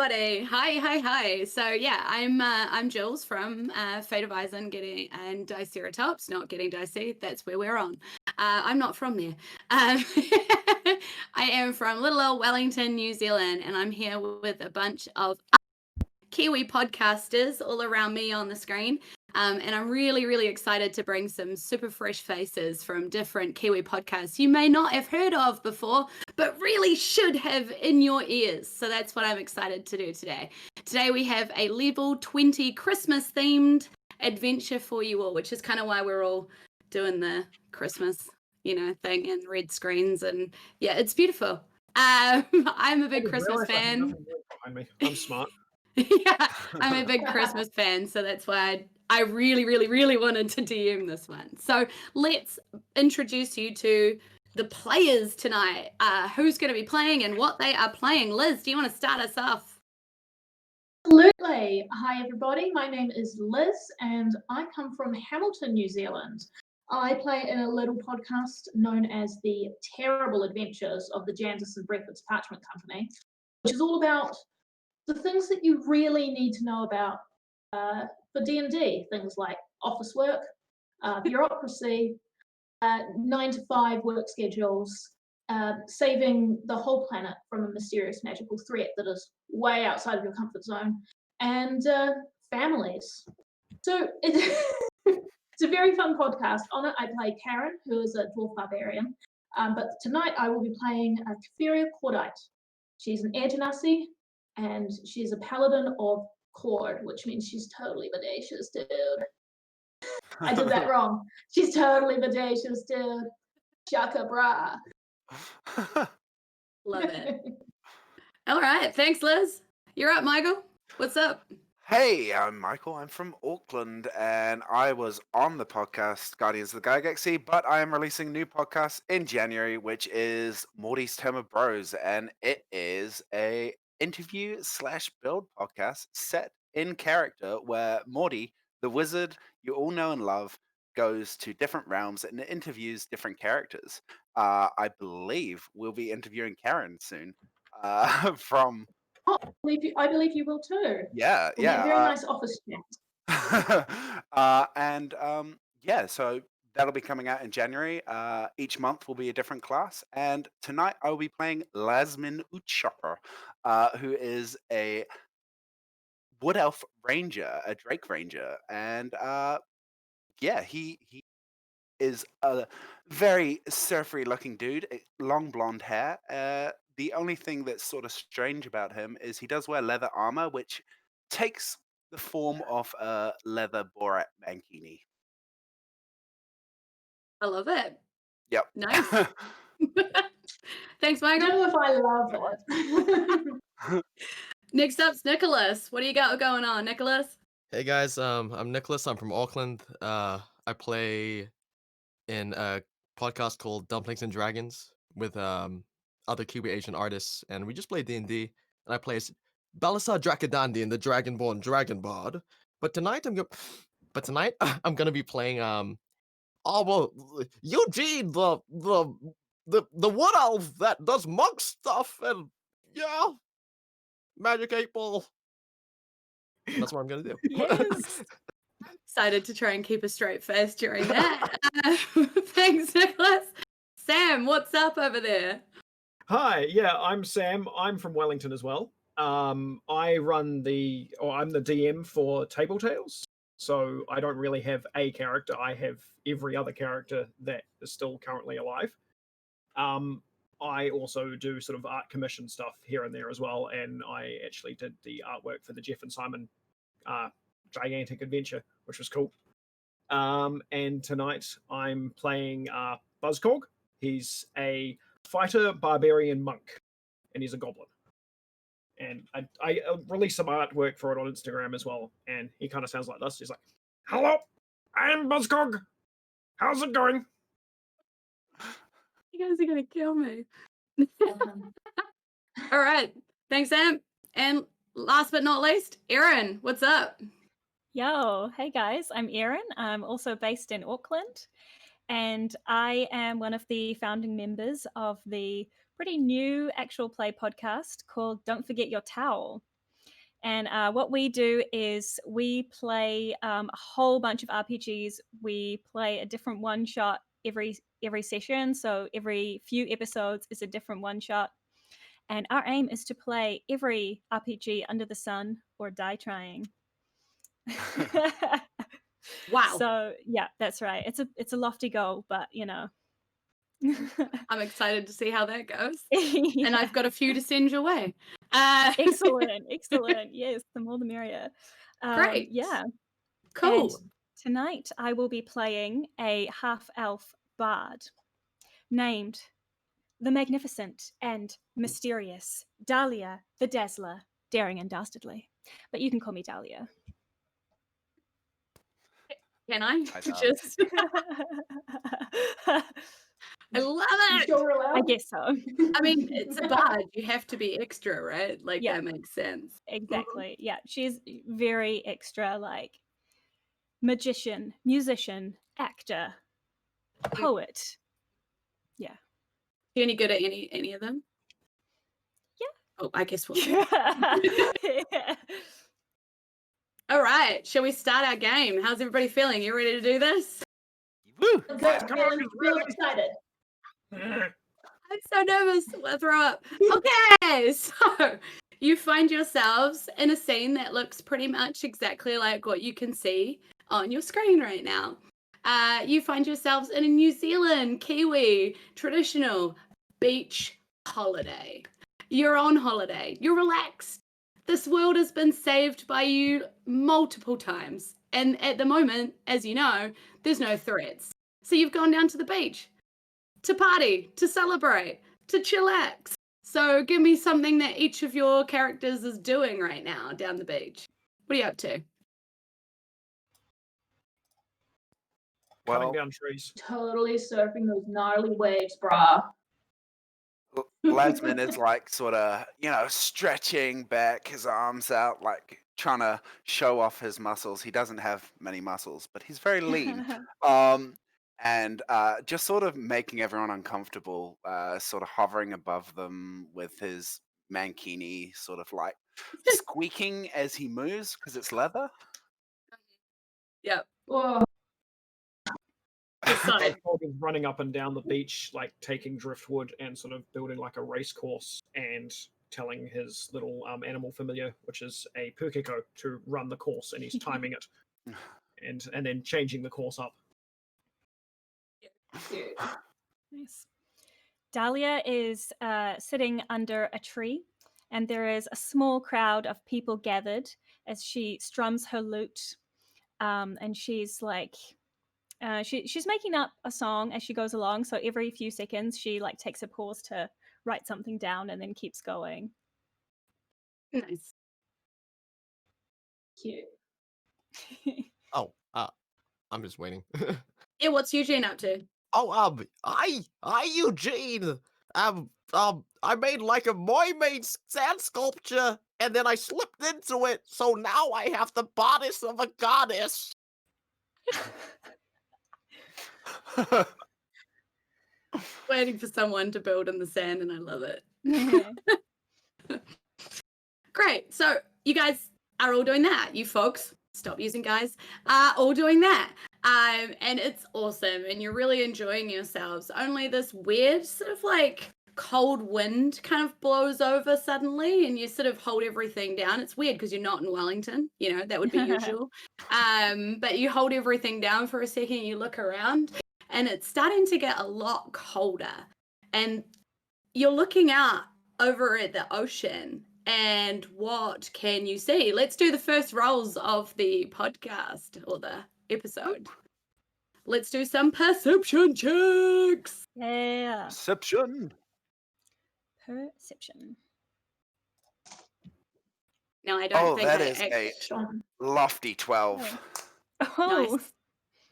everybody. Hi. So yeah, I'm Julz from Fate of Isen and Diceratops, not getting dicey. That's where we're on. I'm not from there. I am from little old Wellington, New Zealand, and I'm here with a bunch of Kiwi podcasters all around me on the screen. And I'm really excited to bring some super fresh faces from different Kiwi podcasts you may not have heard of before, but really should have in your ears. So that's what I'm excited to do today. Today we have a level 20 Christmas themed adventure for you all, which is kind of why we're all doing the Christmas, thing and red screens. And yeah, it's beautiful. I'm a big Christmas fan. Behind me. I'm smart. Yeah, I'm a big Christmas fan, so that's why I really wanted to DM this one. So let's introduce you to the players tonight. Who's going to be playing and what they are playing. Liz, do you want to start us off? Absolutely. Hi, everybody. My name is Liz, and I come from Hamilton, New Zealand. I play in a little podcast known as The Terrible Adventures of the Jancis and Breakfast Parchment Company, which is all about the things that you really need to know about for D&D, things like office work, bureaucracy, 9-to-5 work schedules, saving the whole planet from a mysterious magical threat that is way outside of your comfort zone, and families. So it's a very fun podcast. On it, I play Karen, who is a dwarf barbarian, but tonight I will be playing Kafiria Cordite. She's an air genasi, and she's a paladin of Cord, which means she's totally bodacious, dude. I did that wrong. She's totally bodacious, dude. Shaka bra. Love it. All right. Thanks, Liz. You're up, Michael. What's up? Hey, I'm Michael. I'm from Auckland, and I was on the podcast Guardians of the Galaxy, but I am releasing a new podcast in January, which is Mordy's Tome of Bros, and it is a interview/build podcast set in character where Mordy, the wizard you all know and love, goes to different realms and interviews different characters. I believe we'll be interviewing Karen soon from... Oh, I believe you will too. Yeah, It'll be a very nice office chat. Yeah, so that'll be coming out in January. Each month will be a different class, and tonight I will be playing Lasmin Uchopper, who is a wood elf ranger, a drake ranger, and yeah, he is a very surfery looking dude, long blonde hair. The only thing that's sort of strange about him is he does wear leather armor, which takes the form of a leather Borat mankini. I love it. Yep. Nice. Thanks, I Michael. don't know if I love it. Next up's Nicholas. What do you got going on, Nicholas? Hey guys, I'm Nicholas. I'm from Auckland. I play in a podcast called Dumplings and Dragons with other Kiwi Asian artists, and we just play D&D. And I play as Balasar Drakadandi, the Dragonborn Dragon Bard. But tonight I'm gonna be playing Eugene, the wood elf that does monk stuff, and yeah, magic 8 ball. That's what I'm gonna do. Yes. Excited to try and keep a straight face during that. Thanks, Nicholas. Sam, what's up over there? Hi, yeah, I'm Sam. I'm from Wellington as well. I'm the DM for Table Tales, so I don't really have a character. I have every other character that is still currently alive. I also do sort of art commission stuff here and there as well, and I actually did the artwork for the Jeff and Simon gigantic adventure, which was cool. And tonight I'm playing Buzzcog. He's a fighter barbarian monk, and he's a goblin. And I released some artwork for it on Instagram as well, and he kind of sounds like this. He's like, "Hello, I'm Buzzcog. How's it going?" You guys are gonna kill me. All right. Thanks, Sam. And last but not least, Erin, what's up? Yo, hey guys, I'm Erin. I'm also based in Auckland, and I am one of the founding members of the pretty new actual play podcast called Don't Forget Your Towel. And what we do is we play a whole bunch of RPGs. We play a different one shot every session. So every few episodes is a different one shot. And our aim is to play every RPG under the sun or die trying. Wow. So yeah, that's right. It's a lofty goal, but I'm excited to see how that goes. Yeah. And I've got a few to send your way. Excellent. Yes, the more the merrier. Great. Yeah. Cool. And tonight I will be playing a half-elf bard named the Magnificent and Mysterious Dahlia the Dazzler, daring and dastardly. But you can call me Dahlia. Can I Hi, Dom. just? I love You it. sure we're allowed? I guess so. I mean, it's a bard. You have to be extra, right? Like Yeah. that makes sense. Exactly. Yeah, she's very extra, like magician, musician, actor, poet. Yeah. You any good at any of them? Yeah. Oh, I guess we'll. Yeah. All right. Shall we start our game? How's everybody feeling? You ready to do this? Woo! Good, feel excited. I'm so nervous. We'll throw up. Okay, so you find yourselves in a scene that looks pretty much exactly like what you can see on your screen right now. You find yourselves in a New Zealand, Kiwi, traditional beach holiday. You're on holiday. You're relaxed. This world has been saved by you multiple times. And at the moment, as you know, there's no threats. So you've gone down to the beach to party, to celebrate, to chillax. So give me something that each of your characters is doing right now down the beach. What are you up to? Cutting Well, down trees. Totally surfing those gnarly waves, brah. Lasman is like sort of, stretching back his arms out, like trying to show off his muscles. He doesn't have many muscles, but he's very lean. And just sort of making everyone uncomfortable, sort of hovering above them with his mankini, sort of like squeaking as he moves because it's leather. Yep. Whoa. Decide. Dog is running up and down the beach, like taking driftwood and sort of building like a race course and telling his little animal familiar, which is a pukeko, to run the course, and he's timing it and then changing the course up. Cute. Nice. Dahlia is sitting under a tree, and there is a small crowd of people gathered as she strums her lute. And she's like, she's making up a song as she goes along. So every few seconds, she like takes a pause to write something down and then keeps going. Nice. Cute. Oh, I'm just waiting. Yeah, what's Eugene up to? Oh, hi, Eugene. I made like a mermaid sand sculpture, and then I slipped into it, so now I have the bodice of a goddess. Waiting for someone to build in the sand, and I love it. Great. So you guys are all doing that. You folks, stop using guys, are all doing that. And it's awesome. And you're really enjoying yourselves. Only this weird sort of like cold wind kind of blows over suddenly, and you sort of hold everything down. It's weird because you're not in Wellington, that would be usual. But you hold everything down for a second, you look around, and it's starting to get a lot colder. And you're looking out over at the ocean, and what can you see? Let's do the first rolls of the podcast or the episode. Let's do some perception checks. Yeah. Perception. Perception. Now, I don't think that I is a Sean. lofty 12. Oh, Nice.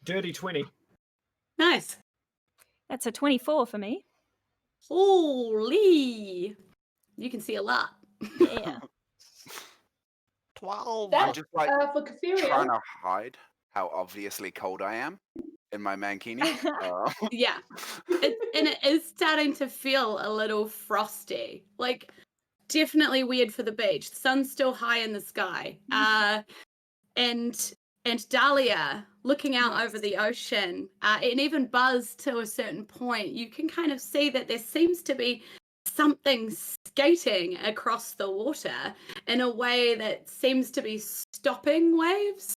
Dirty 20. Nice. that's a 24 for me. Holy. You can see a lot. Yeah. 12. I'm That, just like for trying Kafiria, to hide how obviously cold I am in my mankini. Yeah. And it is starting to feel a little frosty. Like, definitely weird for the beach. The sun's still high in the sky. And Dahlia looking out over the ocean, and even Buzz to a certain point, you can kind of see that there seems to be something skating across the water in a way that seems to be stopping waves.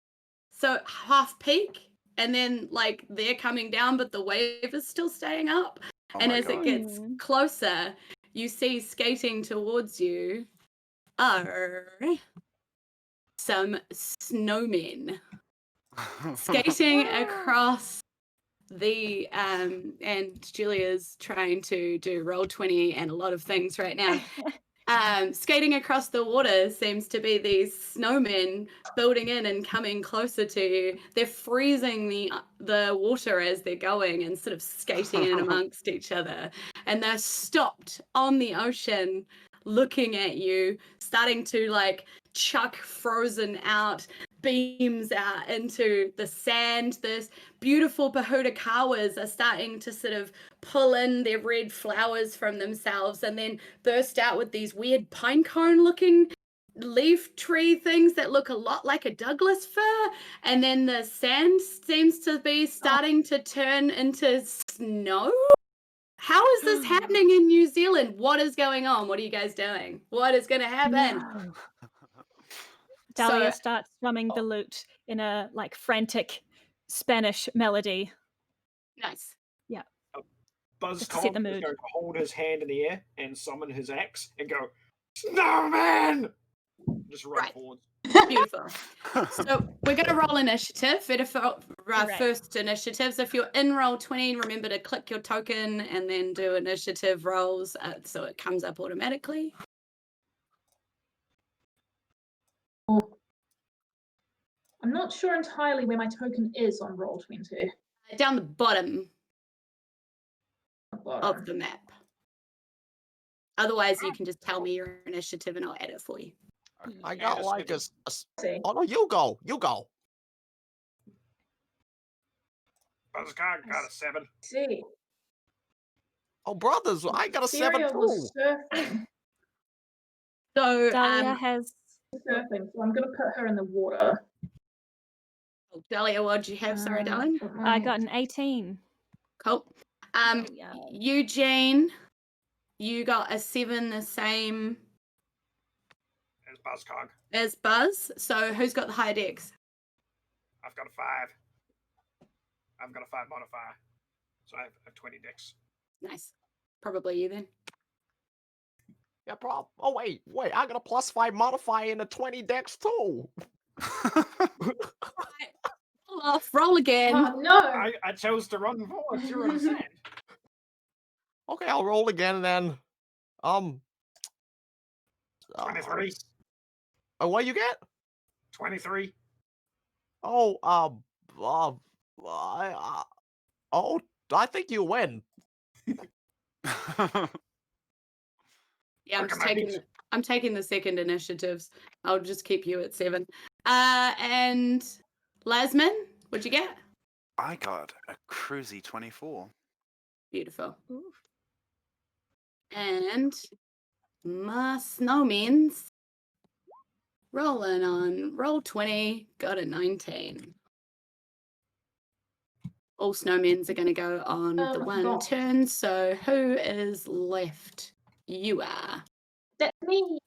So half peak, and then like they're coming down, but the wave is still staying up. Oh And my as it God. gets closer, you see skating towards you are some snowmen skating across the and Julia's trying to do Roll20 and a lot of things right now. Skating across the water seems to be these snowmen building in and coming closer to you. They're freezing the water as they're going and sort of skating in amongst each other. And they're stopped on the ocean looking at you, starting to like chuck frozen out beams out into the sand. This beautiful Pahudakawas are starting to sort of pull in their red flowers from themselves and then burst out with these weird pine cone looking leaf tree things that look a lot like a Douglas fir. And then the sand seems to be starting to turn into snow. How is this happening in New Zealand? What is going on? What are you guys doing? What is going to happen? Dahlia So- starts strumming the lute in a like frantic Spanish melody. Nice. Buzz Just to set the Cog is mood. going to hold his hand in the air and summon his axe and go, Snowman! Just run Right. forward. Beautiful. So we're going to roll initiative. Right. First initiatives. If you're in Roll20, remember to click your token and then do initiative rolls so it comes up automatically. I'm not sure entirely where my token is on Roll20. Down the bottom Bottom. of the map. Otherwise, you can just tell me your initiative and I'll add it for you. I Yeah, got just like get See. Oh no, you go. Buzz Cog got a 7. See. Oh brothers, I got a 7 Syria too. was surfing, So, Dahlia has so I'm going to put her in the water. Dahlia, what did you have? Sorry, darling. I got an 18. Cool. Oh, yeah. Eugene, you got a 7, the same There's Buzz Cog. as Buzz. So who's got the higher dex? I've got a 5. I've got a 5 modifier. So I have 20 dex. Nice. Probably you then. Yeah, bro. Oh wait, I got a +5 modifier and a 20 dex too. Roll off, roll again. Oh, no. I chose to run forward through the sand. Okay, I'll roll again then. 23. Oh, what you get? 23. Oh, I think you win. Yeah, Look at my beats. I'm taking the second initiatives. I'll just keep you at 7. And Lasmin, what'd you get? I got a cruisy 24. Beautiful. Ooh. And my snowmen's rolling on Roll20, got a 19. All snowmen's are going to go on the one God. turn. So who is left? You are. That's me.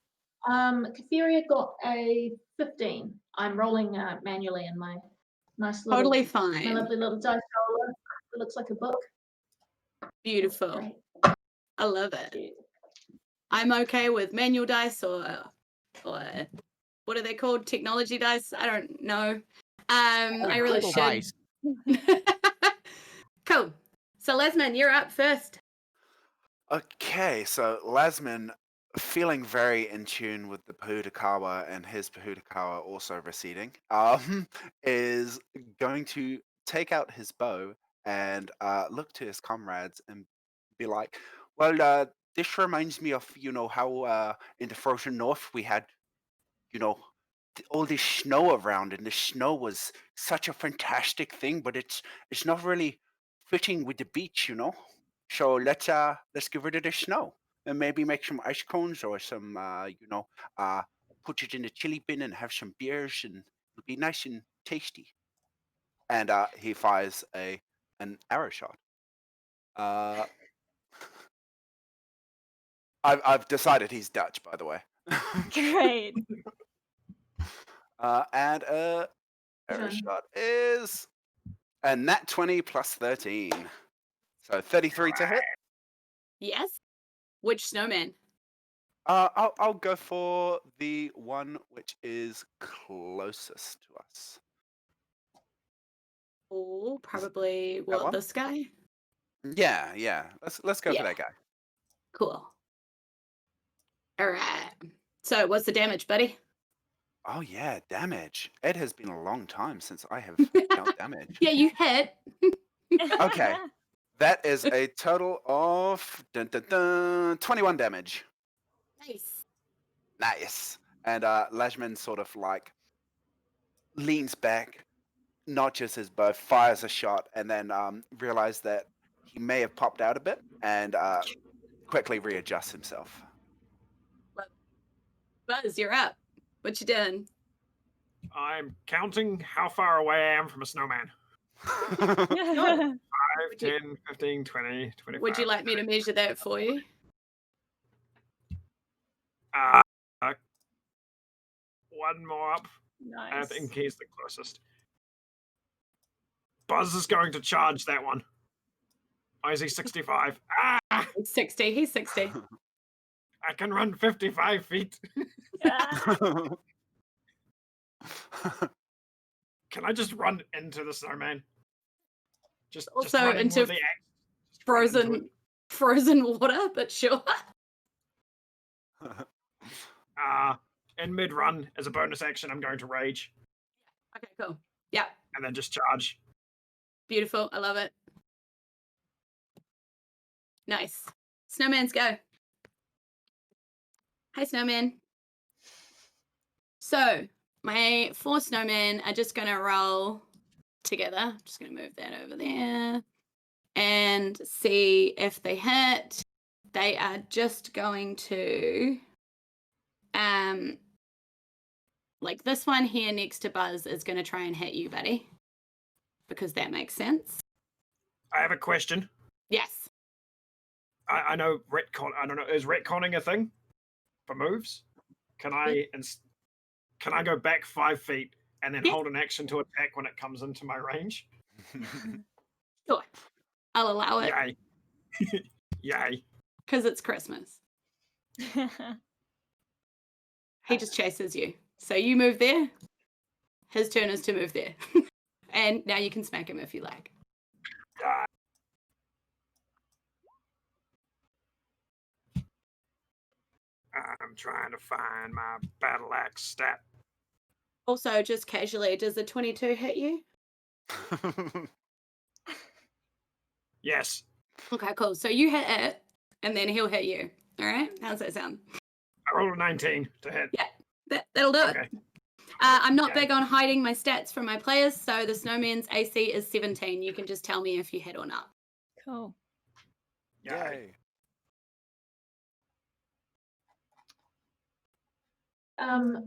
Kathiria got a 15. I'm rolling manually in my nice little, Totally my fine. lovely little dice roller. It looks like a book. Beautiful. Great. I love it. Cute. I'm okay with manual dice or what are they called? Technology dice? I don't know. I really Little should. dice. Cool. So Lesman, you're up first. Okay, so Lasmin, feeling very in tune with the Pahudakawa and his Pahudakawa also receding, is going to take out his bow and look to his comrades and be like, well, this reminds me of, how in the frozen north we had, all this snow around, and the snow was such a fantastic thing, but it's not really fitting with the beach, So let's get rid of the snow. and maybe make some ice cones or some, put it in a chili bin and have some beers, and it'll be nice and tasty. And he fires an arrow shot. Uh, I've decided he's Dutch, by the way. Great. And arrow Fun. shot is a nat 20 plus 13. So 33 to hit. Yes. Which snowman? I'll go for the one which is closest to us. Oh, probably one? this guy. Yeah. Let's go for Yeah. that guy. Cool. All right. So, what's the damage, buddy? Oh yeah, damage. It has been a long time since I have dealt damage. Yeah, you hit. Okay. That is a total of 21 damage. Nice. Nice. And Lashman sort of like leans back, notches his bow, fires a shot, and then realized that he may have popped out a bit and quickly readjusts himself. Buzz, you're up. What you doing? I'm counting how far away I am from a snowman. 5, Would you- 10, 15, 20, 25. Would you like me to measure that for you? One more up. I Nice. think he's the closest. Buzz is going to charge that one. Oh, is he 65? Ah! He's 60. He's 60. I can run 55 feet. Yeah. Can I just run into the snowman? Just Also run in into with the axe. Just run into it. frozen water, but sure. In mid-run, as a bonus action, I'm going to rage Okay, cool. Yeah, and then just charge. beautiful. I love it. Nice. Snowman's go. Hi, snowman. So, my 4 snowmen are just going to roll together. I'm just going to move that over there and see if they hit. They are just going to, like this one here next to Buzz is going to try and hit you, buddy, because that makes sense. I have a question. Yes. I know retcon. I don't know. Is retconning a thing for moves? Can I go back 5 feet and then Yeah. hold an action to attack when it comes into my range? Sure. I'll allow it Yay! Yay! because it's Christmas. He just chases you. So you move there. His turn is to move there. And now you can smack him if you like. I'm trying to find my battle axe stat. Also, just casually, does the 22 hit you? Yes. Okay, cool. So you hit it, and then he'll hit you. All right? How's that sound? I rolled a 19 to hit. Yeah, that'll do Okay. it. I'm not Okay. big on hiding my stats from my players, so the snowman's AC is 17. You can just tell me if you hit or not. Cool. Yay. Yay.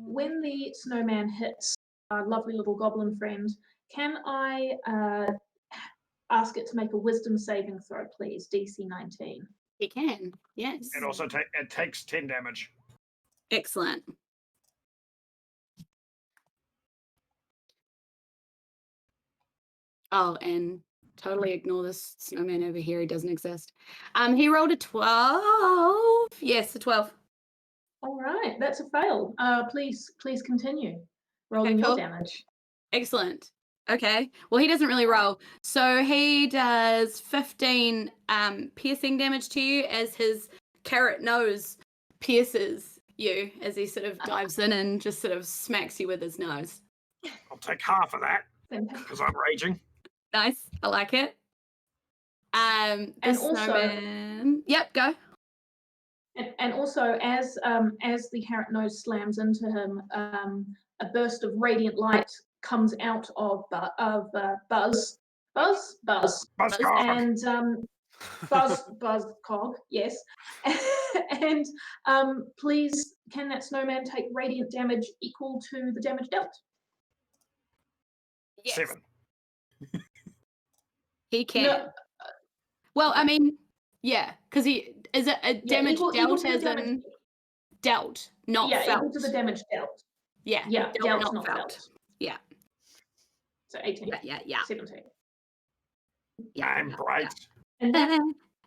When the snowman hits our lovely little goblin friend, can I ask it to make a wisdom saving throw, please? DC 19. He can, yes. It also it takes 10 damage. Excellent. Oh, and totally ignore this snowman over here. He doesn't exist. He rolled a 12. Yes, a 12. All right, that's a fail. Please continue rolling cool. your damage. Excellent. Okay. Well, he doesn't really roll. So he does 15 piercing damage to you as his carrot nose pierces you as he sort of dives in and just sort of smacks you with his nose. I'll take half of that Fantastic. because I'm raging. Nice. I like it. The And also- snowman. Yep, go. And also, as the carrot nose slams into him, a burst of radiant light comes out of Buzz, Buzzcock! and Buzz Cog, yes. And please, can that snowman take radiant damage equal to the damage dealt? Yes, 7. he can. No, Well, I okay. mean, yeah, because he is it a Yeah, damage equal dealt to the as damage. in dealt, not Yeah, felt. equal to the damage dealt. Yeah, Yeah, dealt, dealt, not not felt. Yeah, So 18. yeah. 17. I'm bright. And that,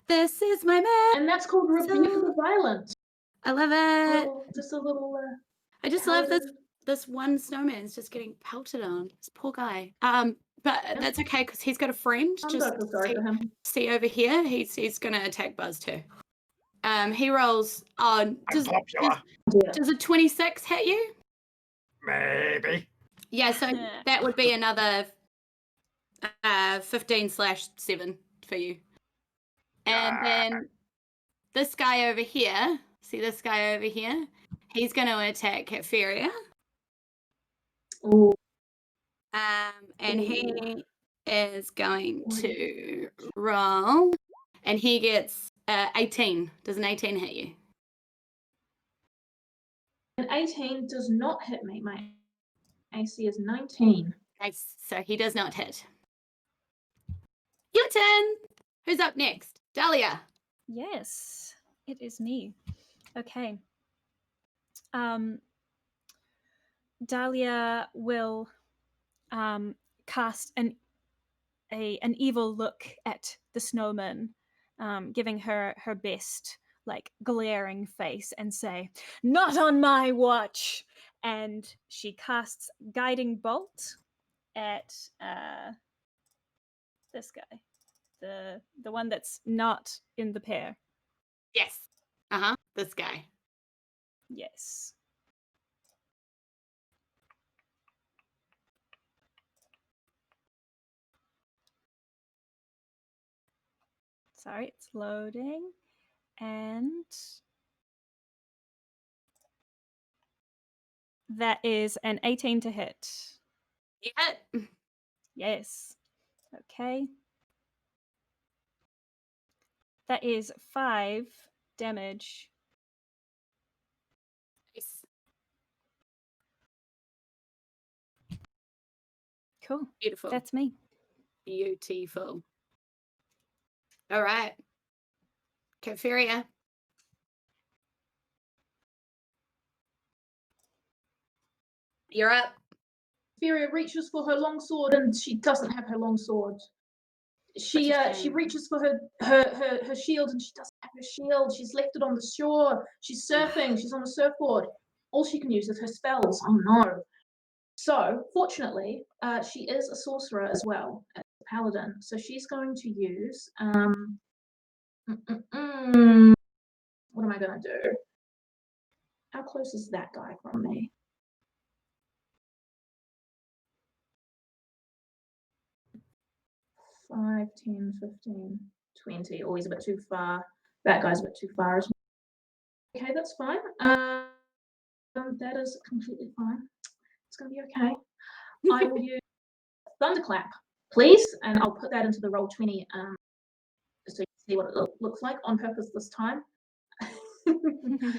This is my man. and that's called Rebuke of the Violent. I love it. Just a little. I just love paladin. this one snowman's just getting pelted on. This poor guy. But that's okay because he's got a friend. I'm Just so feel sorry for him. see over here. He's gonna attack Buzz too. He rolls on. I'm popular. Does a 26 hit you? Maybe. Yeah, so that would be another 15/7 for you. And then this guy over here, see this guy over here? He's going to attack Catferia. Ooh. And he is going to roll, and he gets 18. Does an 18 hit you? An 18 does not hit me. My AC is 19. Nice. So he does not hit. Your turn. Who's up next? Dahlia. Yes, it is me. Okay. Dahlia will cast an evil look at the snowman, giving her best, like, glaring face, and say, "Not on my watch!" And she casts Guiding Bolt at this guy, the one that's not in the pair. Yes. This guy. Yes. Sorry, it's loading. And that is an 18 to hit. You hit. Yes. Okay. That is 5 damage. Nice. Cool. Beautiful. That's me. Beautiful. All right. Catferia. You're up. Feria reaches for her longsword and she doesn't have her longsword. She reaches for her shield and she doesn't have her shield. She's left it on the shore. She's surfing. She's on a surfboard. All she can use is her spells. Oh no. So fortunately, she is a sorcerer as well, a paladin. So she's going to use what am I going to do? How close is that guy from me? Five, 10, 15, 20. Oh, he's a bit too far. That guy's a bit too far as well. Okay, that's fine. That is completely fine. It's going to be okay. I will use Thunderclap, please, and I'll put that into the Roll20 so you can see what it looks like on purpose this time.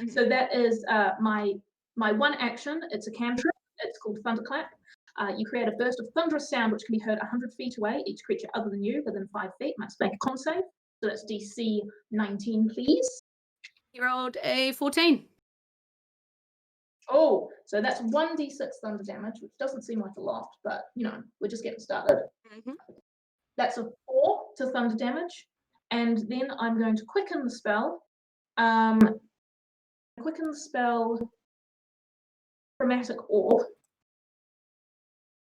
So that is my one action. It's a cantrip. It's called Thunderclap. You create a burst of thunderous sound which can be heard 100 feet away. Each creature other than you within 5 feet must make a con save. So that's DC 19, please. You rolled a 14. Oh, so that's 1d6 thunder damage, which doesn't seem like a lot, but you know, we're just getting started. Mm-hmm. That's a 4 to thunder damage. And then I'm going to quicken the spell. Quicken the spell Chromatic Orb.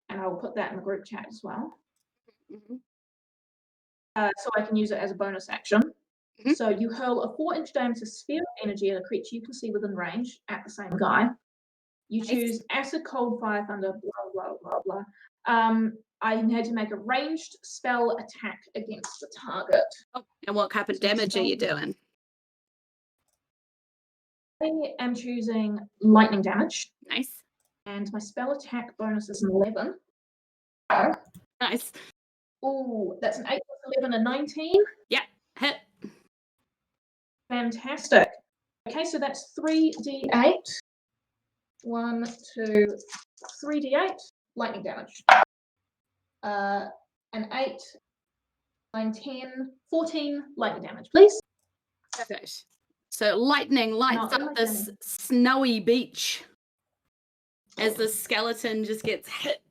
And I will put that in the group chat as well. Mm-hmm. So I can use it as a bonus action. Mm-hmm. So you hurl a 4-inch diameter sphere of energy at a creature you can see within range at the same guy. You choose acid, cold, fire, thunder, blah, blah, blah, blah. I had to make a ranged spell attack against the target. Oh, and what type of damage are you doing? I am choosing lightning damage. Nice. And my spell attack bonus is an 11. Nice. Oh, that's an 8 plus 11, a 19. Yeah, Hit. Fantastic. Okay, so that's 3d8. 1, 2, 3d8 lightning damage. An 8, 9, 10, 14 lightning damage, please. Perfect. So lightning lights No, up this snowy beach as the skeleton just gets hit.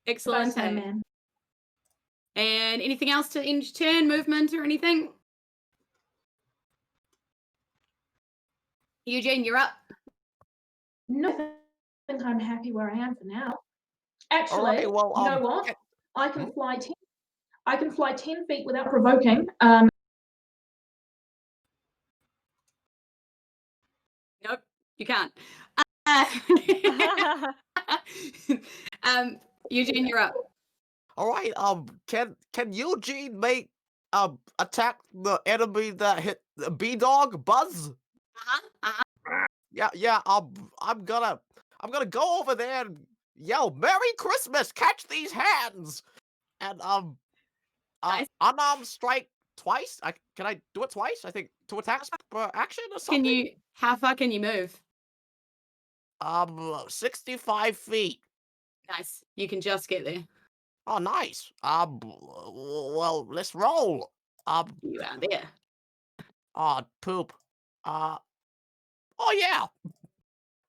Excellent. Bye, man. And anything else to end turn, movement, or anything? Eugene, you're up. No, I think I'm happy where I am for now. Actually, Alright, well, you know what? can- I can fly 10. I can fly 10 feet without provoking. Nope, you can't. Eugene, you're up. Alright, can Eugene make attack the enemy that hit the B-Dog Buzz? Yeah, I'm gonna go over there and yell Merry Christmas, catch these hands! And Nice. unarmed strike twice? Can I do it twice? I think 2 attacks per action or something? How far can you move? 65 feet. Nice. You can just get there. Oh, nice. Well, let's roll. You are there. Oh, poop. Oh, yeah.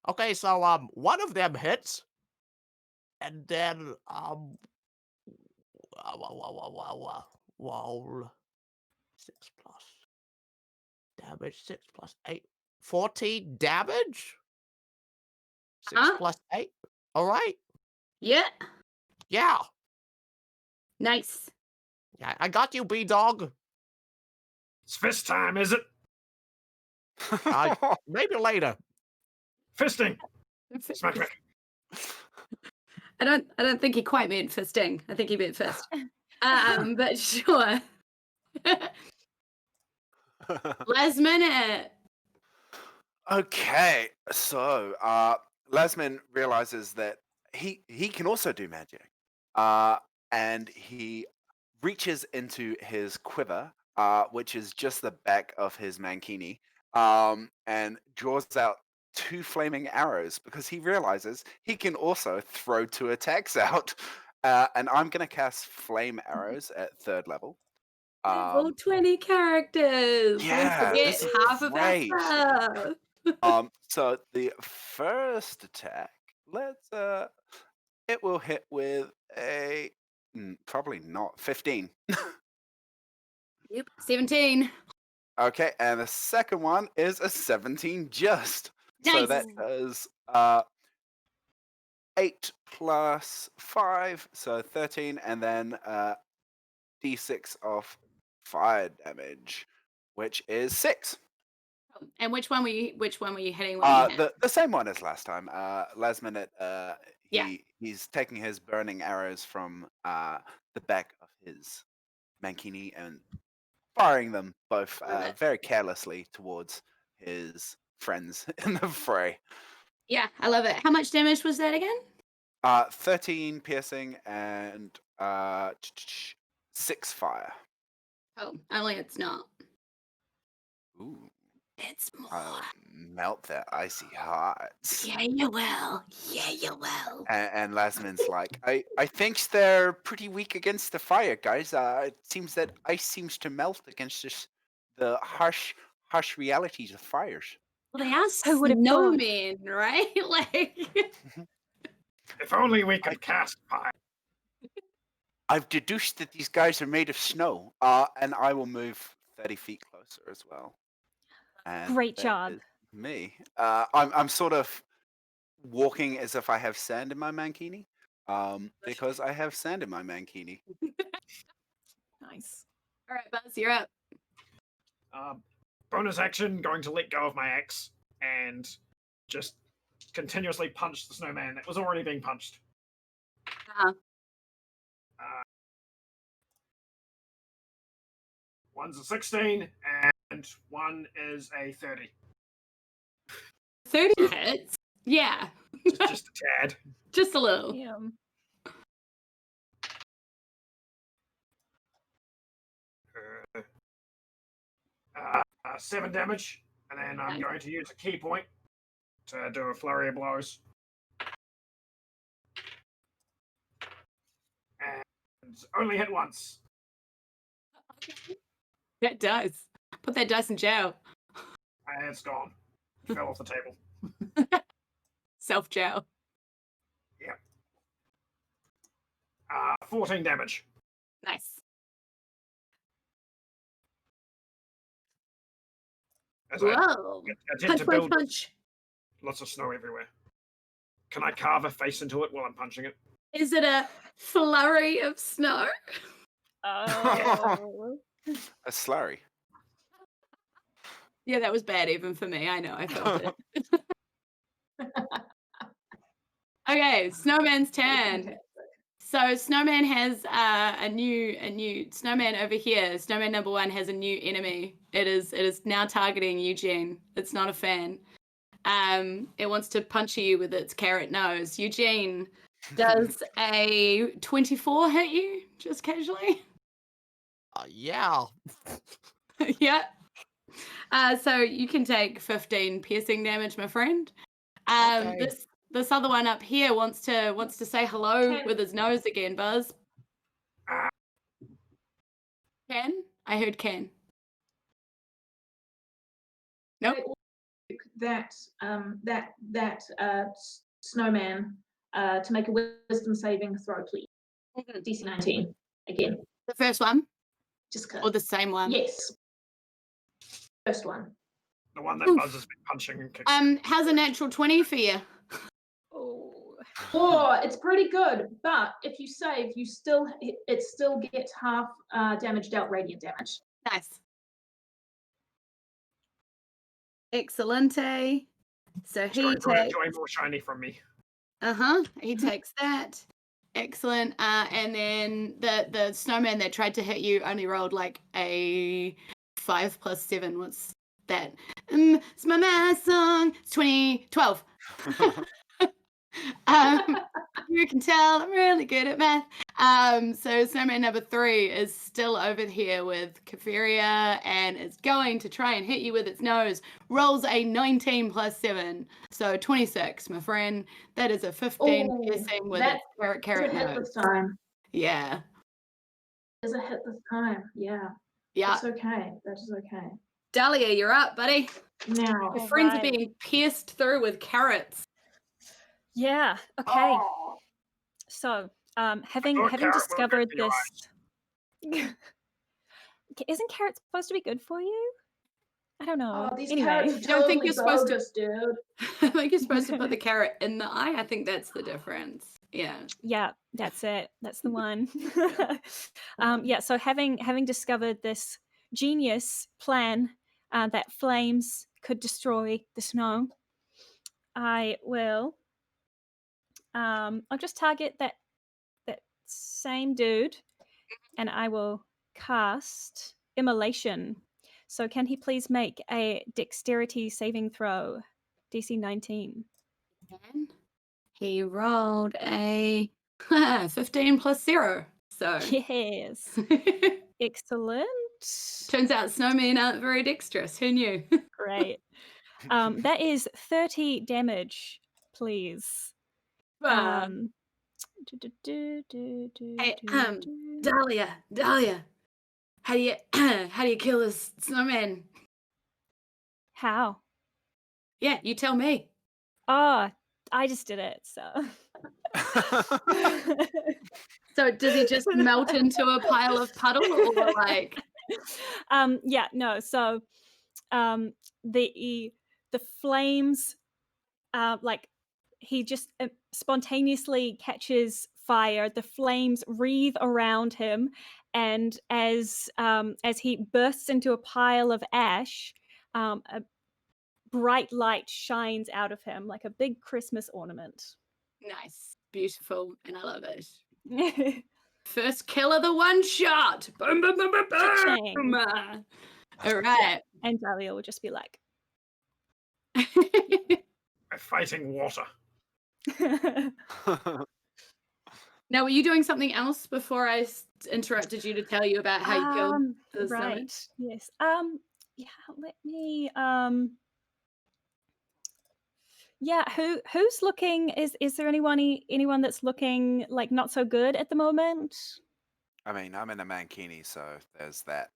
Okay, so, one of them hits. And then, roll. 6 plus damage, 6 plus 8. 14 damage? 6 plus 8? Alright. Yeah. Yeah. Nice. Yeah, I got you, B-Dog. It's fist time, is it? Maybe later. Fisting. Smack, smack. I don't think he quite meant fisting. I think he meant fist. But sure. Last minute. Okay, so Lasmin realizes that he can also do magic, and he reaches into his quiver, which is just the back of his mankini, and draws out 2 flaming arrows because he realizes he can also throw 2 attacks out. And I'm gonna cast flame arrows at 3rd level. Level 20 characters. Yeah, We this forget is half of our great. stuff. So the first attack, it will hit with a probably not 15. Yep. 17. Okay, and the second one is a 17 just. So Nice. that does 8 plus 5, so 13, and then d6 of fire damage, which is 6. And which one were you hitting when you hit? The same one as last time. Last minute, Yeah. he's taking his burning arrows from the back of his mankini and firing them both Love it. very carelessly towards his friends in the fray. Yeah, I love it. How much damage was that again? 13 piercing and 6 fire. Oh, only it's not. Ooh, It's more. I'll melt their icy hearts. Yeah, you will. Yeah, you will. And Lasmin's like, I think they're pretty weak against the fire, guys. It seems that ice seems to melt against the harsh realities of fires. Well, they are Who would have thought? snowmen, right? Like, If only we could cast fire. I've deduced that these guys are made of snow, and I will move 30 feet closer as well. And Great that job. is me. I'm sort of walking as if I have sand in my mankini, because I have sand in my mankini. Nice. all right, Buzz, you're up. Bonus action, going to let go of my axe and just continuously punch the snowman that was already being punched. Uh-huh. One's a 16 and one is a 30. 30 hits. Yeah, Just a tad. just a little. Yeah. 7 damage, and then I'm going to use a key point to do a flurry of blows. And only hit once. That does. Put that dice in jail. And it's gone. It fell off the table. Self-jail. 14 damage. Nice. As I Whoa. attempt Punch, to punch, build punch. lots of snow everywhere. Can I carve a face into it while I'm punching it? Is it a flurry of snow? Oh. A slurry. Yeah, that was bad even for me. I know, I felt it. Okay, Snowman's turn. So Snowman has a new Snowman over here. Snowman number 1 has a new enemy. It is now targeting Eugene. It's not a fan. It wants to punch you with its carrot nose. Eugene, does a 24 hit you just casually? Yeah. Yeah. So you can take 15 piercing damage, my friend. Okay. This other one up here wants to say hello Ken. with his nose again, Buzz. Ah. Ken? I heard Ken. Nope. That snowman to make a wisdom saving throw, please. DC 19 again. The first one Just or the same one? yes. First one. The one that Oof. Buzz has been punching and kicking. How's a natural 20 for you? Oh. Oh, it's pretty good, but if you save, it still gets half damage dealt radiant damage. Nice. Excelente. So he Sorry, takes enjoy more shiny from me. he takes that. Excellent. And then the snowman that tried to hit you only rolled like a 5 plus 7. What's that? It's my math song. It's 12. You can tell I'm really good at math. So snowman number 3 is still over here with Kafiria and it's going to try and hit you with its nose. Rolls a 19 plus 7, so 26, my friend. That is a 15 Ooh, piercing with that's its carrot a hit nose. this time. Yeah. There's a hit this time. Yeah. Yeah. That's okay. That is okay. Dahlia, you're up, buddy. Now. Your friends are Alright. being pierced through with carrots. Yeah. Okay. Oh, So, having thought having carrot were discovered good for your this, isn't carrot supposed to be good for you? I don't know. Oh, these Anyway, carrots are I don't think totally you're supposed to- bogus, dude. I think you're supposed to put the carrot in the eye. I think that's the difference. Yeah. yeah, that's it. That's the one. Yeah. So having discovered this genius plan that flames could destroy the snow, I will. I'll just target that same dude, and I will cast Immolation. So can he please make a dexterity saving throw, DC 19? And he rolled a 15 plus 0. So Yes. Excellent. turns out snowmen aren't very dexterous. Who knew? Great. That is 30 damage, please. Hey, Dahlia, how do you kill this snowman? How? Yeah, you tell me. Oh, I just did it, so. So does he just melt into a pile of puddle or like? Yeah, no. So, the flames, like he just spontaneously catches fire. The flames wreathe around him, and as he bursts into a pile of ash, a bright light shines out of him like a big Christmas ornament. Nice, beautiful, and I love it. Cha-ching. First kill of the one shot. Boom, boom, boom, boom, boom. All right. And Dahlia will just be like, I'm fighting water. Now, were you doing something else before I interrupted you to tell you about how you killed the snowman? right. Yes. Yeah, let me yeah, who's looking? Is there anyone that's looking like not so good at the moment? I mean, I'm in a mankini, so there's that.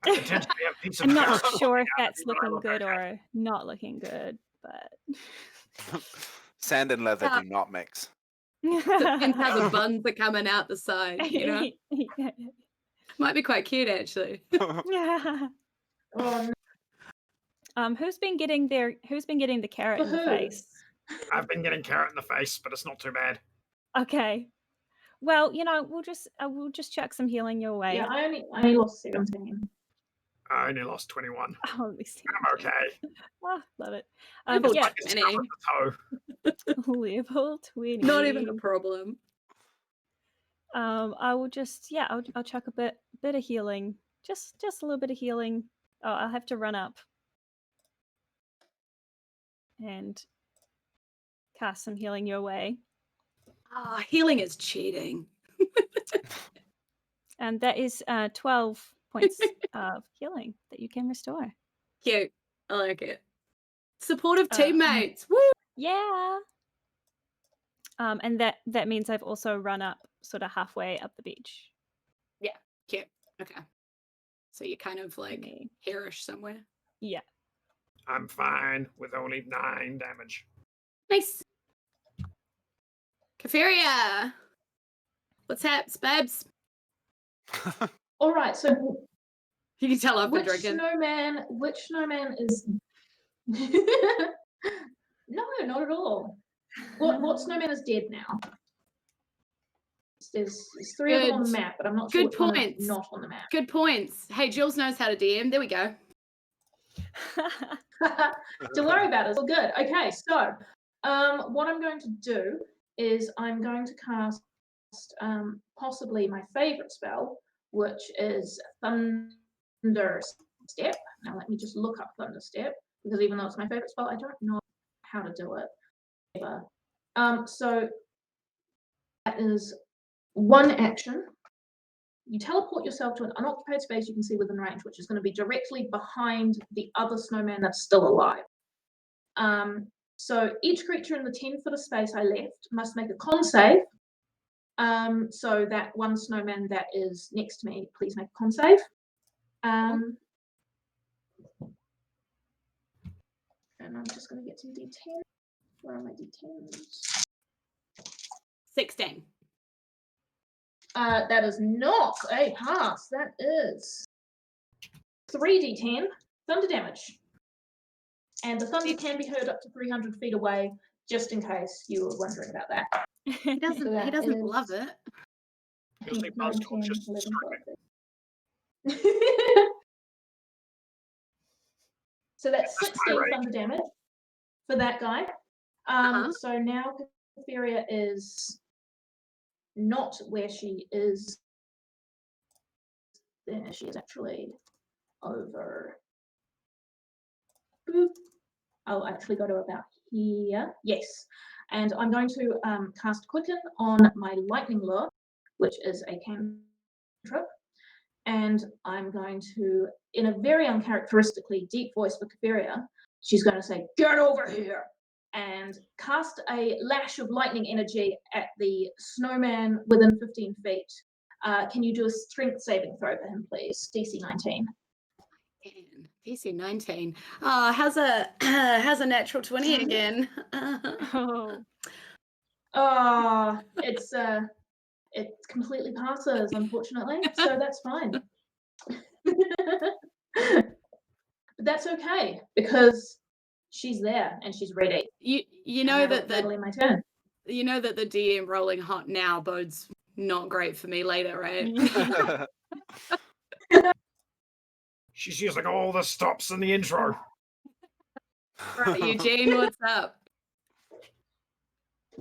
I potentially have a piece of I'm not carrot sure popping if out at that's me, but I looking look good okay. or not looking good, but Sand and leather Yeah. do not mix. Depends how the buns are coming out the side, you know? Might be quite cute, actually. Yeah. Oh, no. Who's been getting the carrot For in the who? face? I've been getting carrot in the face, but it's not too bad. Okay. Well, we'll just chuck some healing your way. Yeah, I only lost 17. I only lost 21. Oh, at least I'm okay. Oh, love it. Level Yeah, I just covered the toe. level 20. Not even a problem. I will just I'll chuck a bit of healing. Just a little bit of healing. Oh, I'll have to run up and cast some healing your way. Ah, healing is cheating. And that is 12 points of healing that you can restore. Cute. I like it. Supportive Uh, teammates. Woo! Yeah. And that means I've also run up sort of halfway up the beach. Yeah, cute. Okay. So you're kind of like Me. hairish somewhere. Yeah. I'm fine with only 9 damage. Nice. Kafiria. What's haps, babes? All right, so You can tell I've been which drinking. snowman is? No, not at all. What snowman is dead now? There's 3 of them on the Good. map, but I'm not sure Good which one is points. not on the map. Good points. Hey, Julz knows how to DM. There we go. Don't worry about it. It's all good. Okay, so what I'm going to do is I'm going to cast possibly my favorite spell, which is Thunder Step. Now let me just look up Thunder Step, because even though it's my favorite spell, I don't know how to do it ever. So that is one action. You teleport yourself to an unoccupied space you can see within range, which is going to be directly behind the other snowman that's still alive. So each creature in the 10-foot of space I left must make a con save. So that one snowman that is next to me, please make a con save. And I'm just going to get some D10. Where are my D10s? 16. That is not a pass. That is 3d10 thunder damage. And the thunder can be heard up to 300 feet away, just in case you were wondering about that. He doesn't. So He that doesn't is love it. You'll see Buzz 9, 10, Torches 11, screaming. 12. So that's That's 16 my rage. thunder damage for that guy. Uh-huh. So now Kafiria is not where she is. There she is actually over. Boop. I'll actually go to about here. Yes. And I'm going to cast Quicken on my lightning lure, which is a cantrip. And I'm going to, in a very uncharacteristically deep voice for Kafiria, she's going to say, "Get over here!" and cast a lash of lightning energy at the snowman within 15 feet. Can you do a strength saving throw for him, please? DC 19. DC 19. Oh, how's a natural 20 again? Oh. It completely passes, unfortunately, so that's fine. But that's okay, because she's there and she's ready. You know that that'll be my turn. You know that the DM rolling hot now bodes not great for me later, right? She's using all the stops in the intro. Right, Eugene, what's up?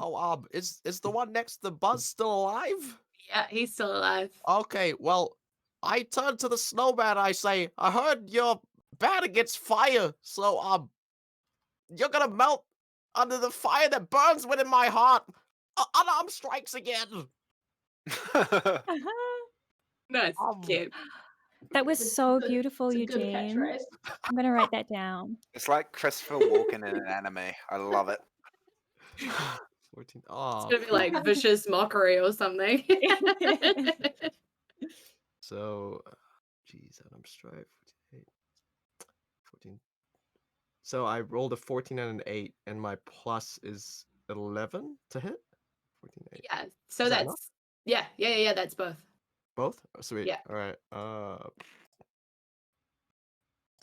Oh, is the one next to Buzz still alive? Yeah, he's still alive. Okay, well, I turn to the snowman. I say, I heard you're bad against fire, so you're gonna melt under the fire that burns within my heart. Unarmed strikes again. Nice, Um, cute. That was so It's a- beautiful, it's a good Eugene. catchphrase. I'm gonna write that down. It's like Christopher Walken in an anime. I love it. 14. It's Oh, gonna be like vicious mockery or something. so, geez, Adam Strife, 48, 14. So I rolled a 14 and an 8, and my plus is 11 to hit. 14, 8. Yeah. So Is that that's enough? yeah. That's both. Both? Oh, sweet. Yeah. All right.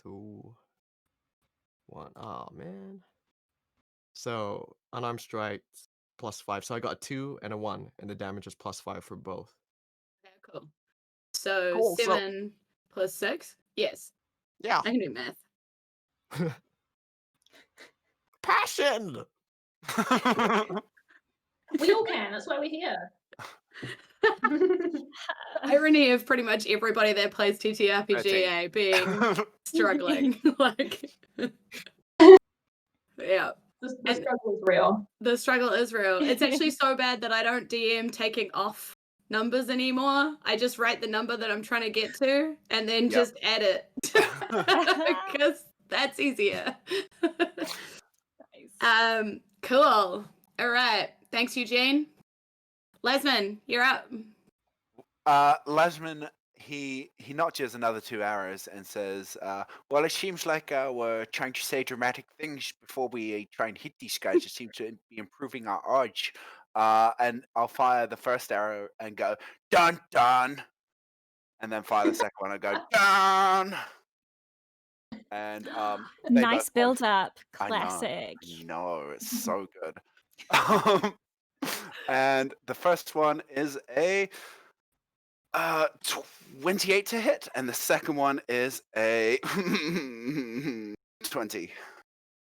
2, 1. Oh man. So unarmed strike +5. So I got a 2 and a 1, and the damage is +5 for both. Okay, cool. So Cool, so- 7 plus 6. Yes, Yeah. I can do math. Passion. We all can. That's why we're here. Irony of pretty much everybody that plays TTRPG being struggling. Like, yeah. The And- struggle is real. The struggle is real. It's actually so bad that I don't DM taking off numbers anymore. I just write the number that I'm trying to get to and then Yep. just add it because that's easier. Nice. Cool. All right. Thanks, Eugene. Lesman, you're up. Lasman, he notches another 2 arrows and says, well, it seems like we're trying to say dramatic things before we try and hit these guys. It seems to be improving our odds. And I'll fire the first arrow and go, dun, dun. And then fire the second one and go, dun. And they Nice both- build up. I know, Classic. I know, it's so good. And the first one is a 28 to hit, and the second one is a 20.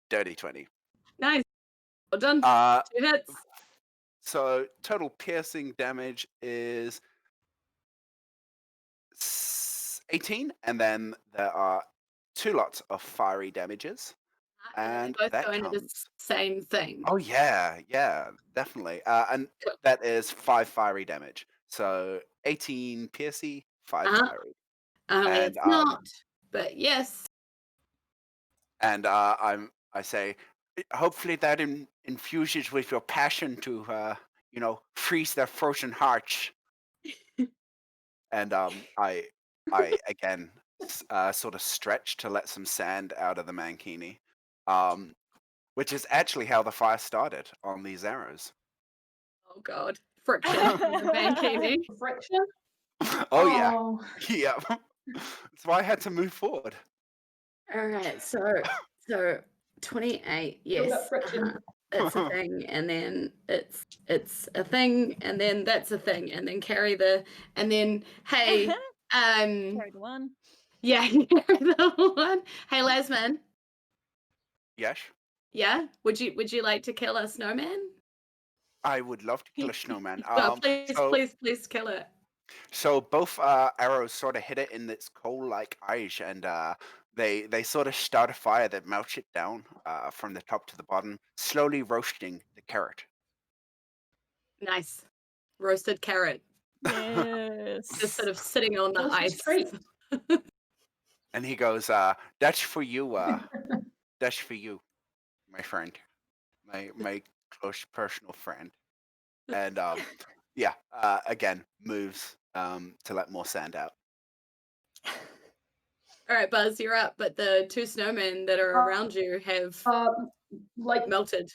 Dirty 20. Nice. Well done. 2 hits. So total piercing damage is 18, and then there are 2 lots of fiery damages. And And they both that go into the comes- same thing. Oh yeah, definitely. And Cool. that is 5 fiery damage. So 18 piercy, 5 Uh-huh. fiery. It's and, not, but yes. And I say, hopefully that infuses with your passion to freeze their frozen hearts. And I again sort of stretch to let some sand out of the mankini, which is actually how the fire started on these arrows. Oh god. Friction in the mankini. Friction? Oh yeah, yeah. That's why I had to move forward. All right, so 28, Build yes. up friction. It's a thing, and then it's a thing, and then that's a thing, and then and then hey, Carry the one. yeah, carry the one. Hey, Lasman, Yes, yeah, would you like to kill a snowman? I would love to kill a snowman. Well, please, so- please kill it. So both arrows sort of hit it in its coal-like eyes, and they sort of start a fire that melts it down from the top to the bottom, slowly roasting the carrot. Nice, roasted carrot, Yes. just sort of sitting on the Delicious ice. treat. And he goes, "That's for you. That's for you, my friend, my close personal friend." And again moves to let more sand out. All right, Buzz, you're up, but the 2 snowmen that are around you have Like melted.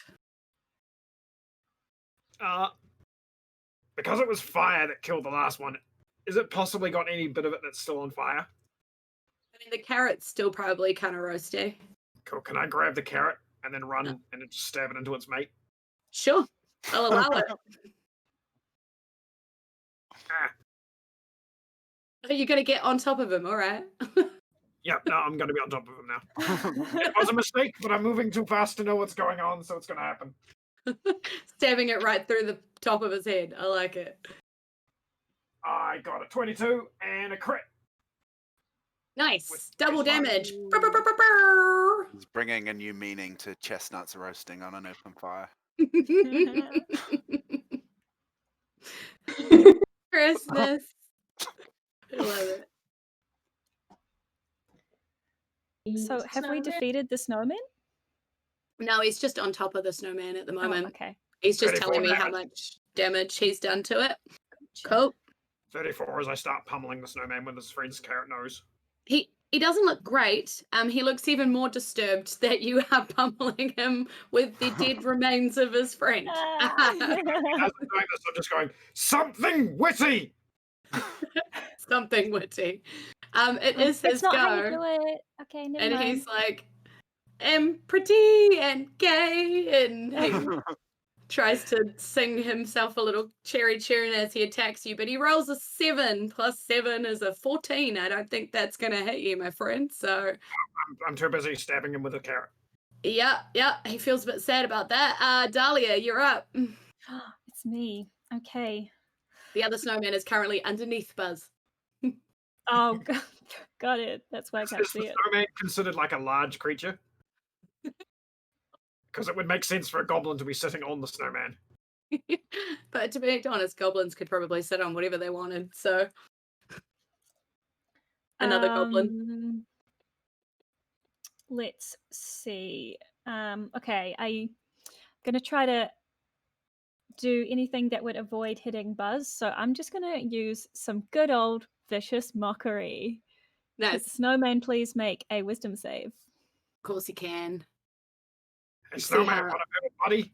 Because it was fire that killed the last one, is it possibly got any bit of it that's still on fire? I mean, the carrot's still probably kind of roasty. Cool. Can I grab the carrot and then run and then just stab it into its mate? Sure, I'll allow it. Ah, You're gonna get on top of him, all right? yep, no, I'm going to be on top of him now. It was a mistake, but I'm moving too fast to know what's going on, so it's going to happen. Stabbing it right through the top of his head. I like it. I got a 22 and a crit. Nice. With Double baseline. damage. Brr, brr, brr, brr, brr. He's bringing a new meaning to chestnuts roasting on an open fire. Christmas. I love it. So have we Snowman. defeated the snowman? No, he's just on top of the snowman at the Oh, moment. okay. He's just 34 telling me how damage. much damage he's done to it. Gotcha. Cool. 34 as I start pummeling the snowman with his friend's carrot nose. He doesn't look great. He looks even more disturbed that you are pummeling him with the dead remains of his friend. Ah. As I'm doing this, I'm just going, something witty! Something witty. It is That's his not how you go. do it. Okay, never And mind. he's like, I'm pretty and gay, and he tries to sing himself a little cherry tune as he attacks you, but he rolls a 7 plus 7 is a 14. I don't think that's going to hit you, my friend. So, I'm too busy stabbing him with a carrot. yeah, he feels a bit sad about that. Dahlia, you're up. It's me. Okay. The other snowman is currently underneath Buzz. Oh, got it. That's why I can't Is see the it. snowman considered like a large creature? Because it would make sense for a goblin to be sitting on the snowman. But to be honest, goblins could probably sit on whatever they wanted. So, another goblin. Let's see. Okay, I'm gonna try to do anything that would avoid hitting Buzz. So I'm just gonna use some good old vicious mockery. Could the Nice. snowman please make a wisdom save? Of course he can. Hey, See snowman, how- what about buddy?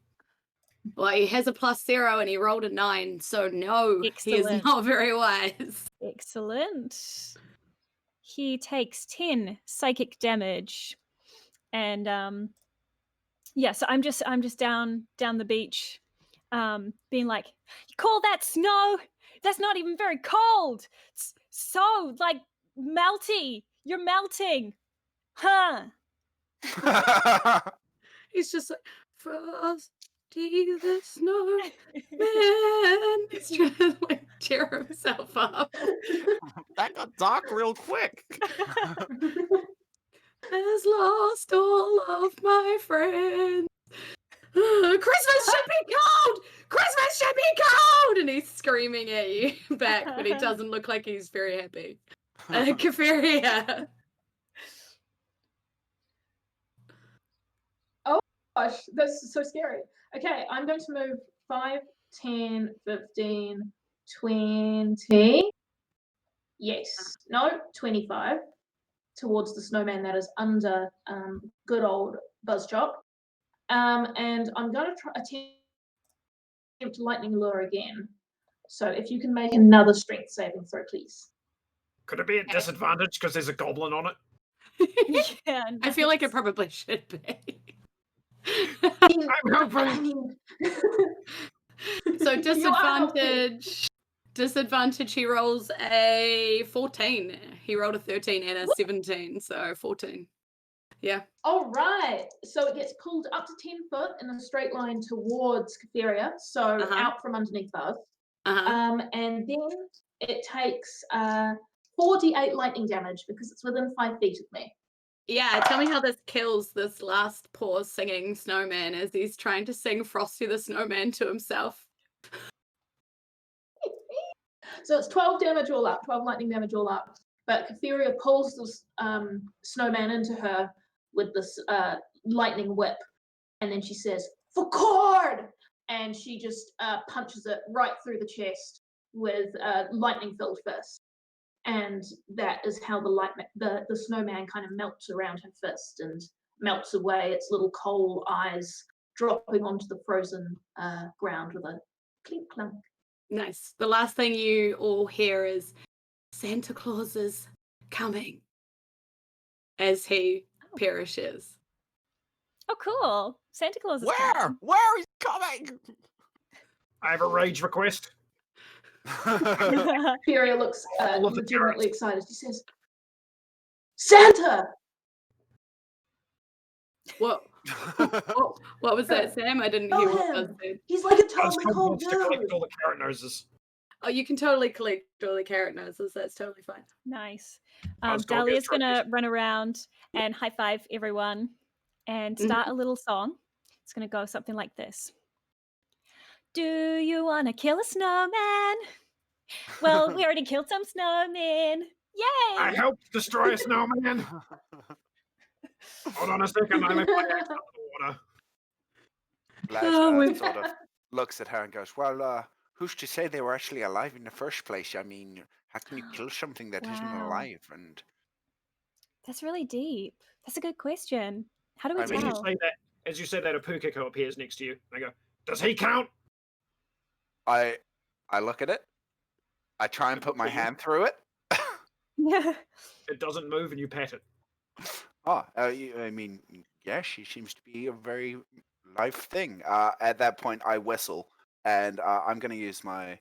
Well, he has a +0 and he rolled a 9, so no, he is Excellent. not very wise. Excellent. He takes 10 psychic damage, and yeah. So I'm just down the beach, being like, "You call that snow? That's not even very cold. It's so like melty. You're melting, huh?" He's just like, Frosty the Snowman. He's trying to like cheer himself up. That got dark real quick. Has lost all of my friends. Christmas should be cold! Christmas should be cold! And he's screaming at you back, but he doesn't look like he's very happy. Kaferia. Gosh, that's so scary. Okay, I'm going to move 5, 10, 15, 20. Yes. No, 25 towards the snowman that is under good old Buzzchop. And I'm going to attempt lightning lure again. So if you can make another strength saving throw, please. Could it be at disadvantage because there's a goblin on it? Yeah, I feel like it nice. probably should be. I'm hoping. So You are hoping. disadvantage, he rolls a 14. He rolled a 13 and a 17, so 14. Yeah. All right. So it gets pulled up to 10 foot in a straight line towards Kaferia, so out from underneath Buzz. And then it takes 48 lightning damage because it's within 5 feet of me. Yeah, tell me how this kills this last poor singing snowman as he's trying to sing Frosty the Snowman to himself. So it's 12 damage all up, 12 lightning damage all up. But Kaferia pulls this snowman into her with this lightning whip. And then she says, "For cord!" And she just punches it right through the chest with lightning-filled fist. And that is how the snowman kind of melts around her fist and melts away, its little coal eyes dropping onto the frozen ground with a clink clunk. Nice. The last thing you all hear is Santa Claus is coming as he perishes. Oh, cool. Santa Claus is Where? coming. Where is he coming? I have a rage request. Kaferia looks All of the legitimately excited. She says, "Santa!" What was that, Sam? I didn't hear what Buzz said. He's like a Buzz totally cold wants to collect dude. all the carrot noses. Oh, you can totally collect all the carrot noses. That's totally fine. Nice. I was gonna get Dahlia's gonna trophies. run around and high five everyone and start a little song. It's gonna go something like this. Do you wanna kill a snowman? Well, we already killed some snowmen. Yay! I helped destroy a snowman. Hold on a second, I left my axe up the water. Laz Oh, we've- sort of looks at her and goes, "Well, who's to say they were actually alive in the first place? I mean, how can you kill something that not Wow. alive?" And That's really deep. That's a good question. How do we I mean, tell? As you say that, a Pukeko appears next to you. I go, does he count? I look at it. I try and put my hand through it. Yeah. It doesn't move, and you pat it. I mean, yeah, she seems to be a very live thing. At that point, I whistle, and I'm going to use my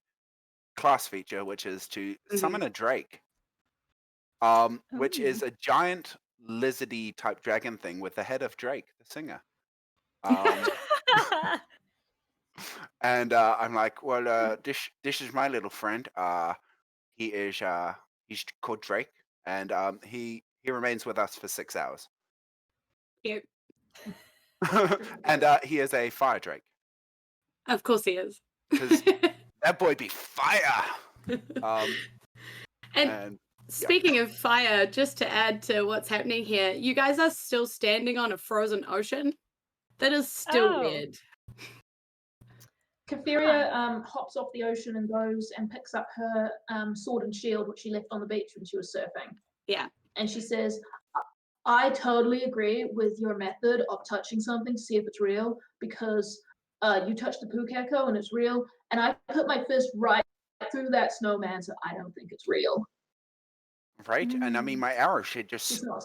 class feature, which is to summon a drake, which is a giant lizardy type dragon thing with the head of Drake, the singer. And I'm like, well, this is my little friend. He's called Drake, and he remains with us for 6 hours. Cute. And he is a fire drake. Of course he is. 'Cause that boy be fire. And And speaking of fire, just to add to what's happening here, you guys are still standing on a frozen ocean. That is still Oh. weird. Kafiria hops off the ocean and goes and picks up her sword and shield, which she left on the beach when she was surfing. Yeah. And she says, I totally agree with your method of touching something to see if it's real, because you touched the Pukeko and it's real, and I put my fist right through that snowman, so I don't think it's real. right, and I mean, my arrow should It's just not.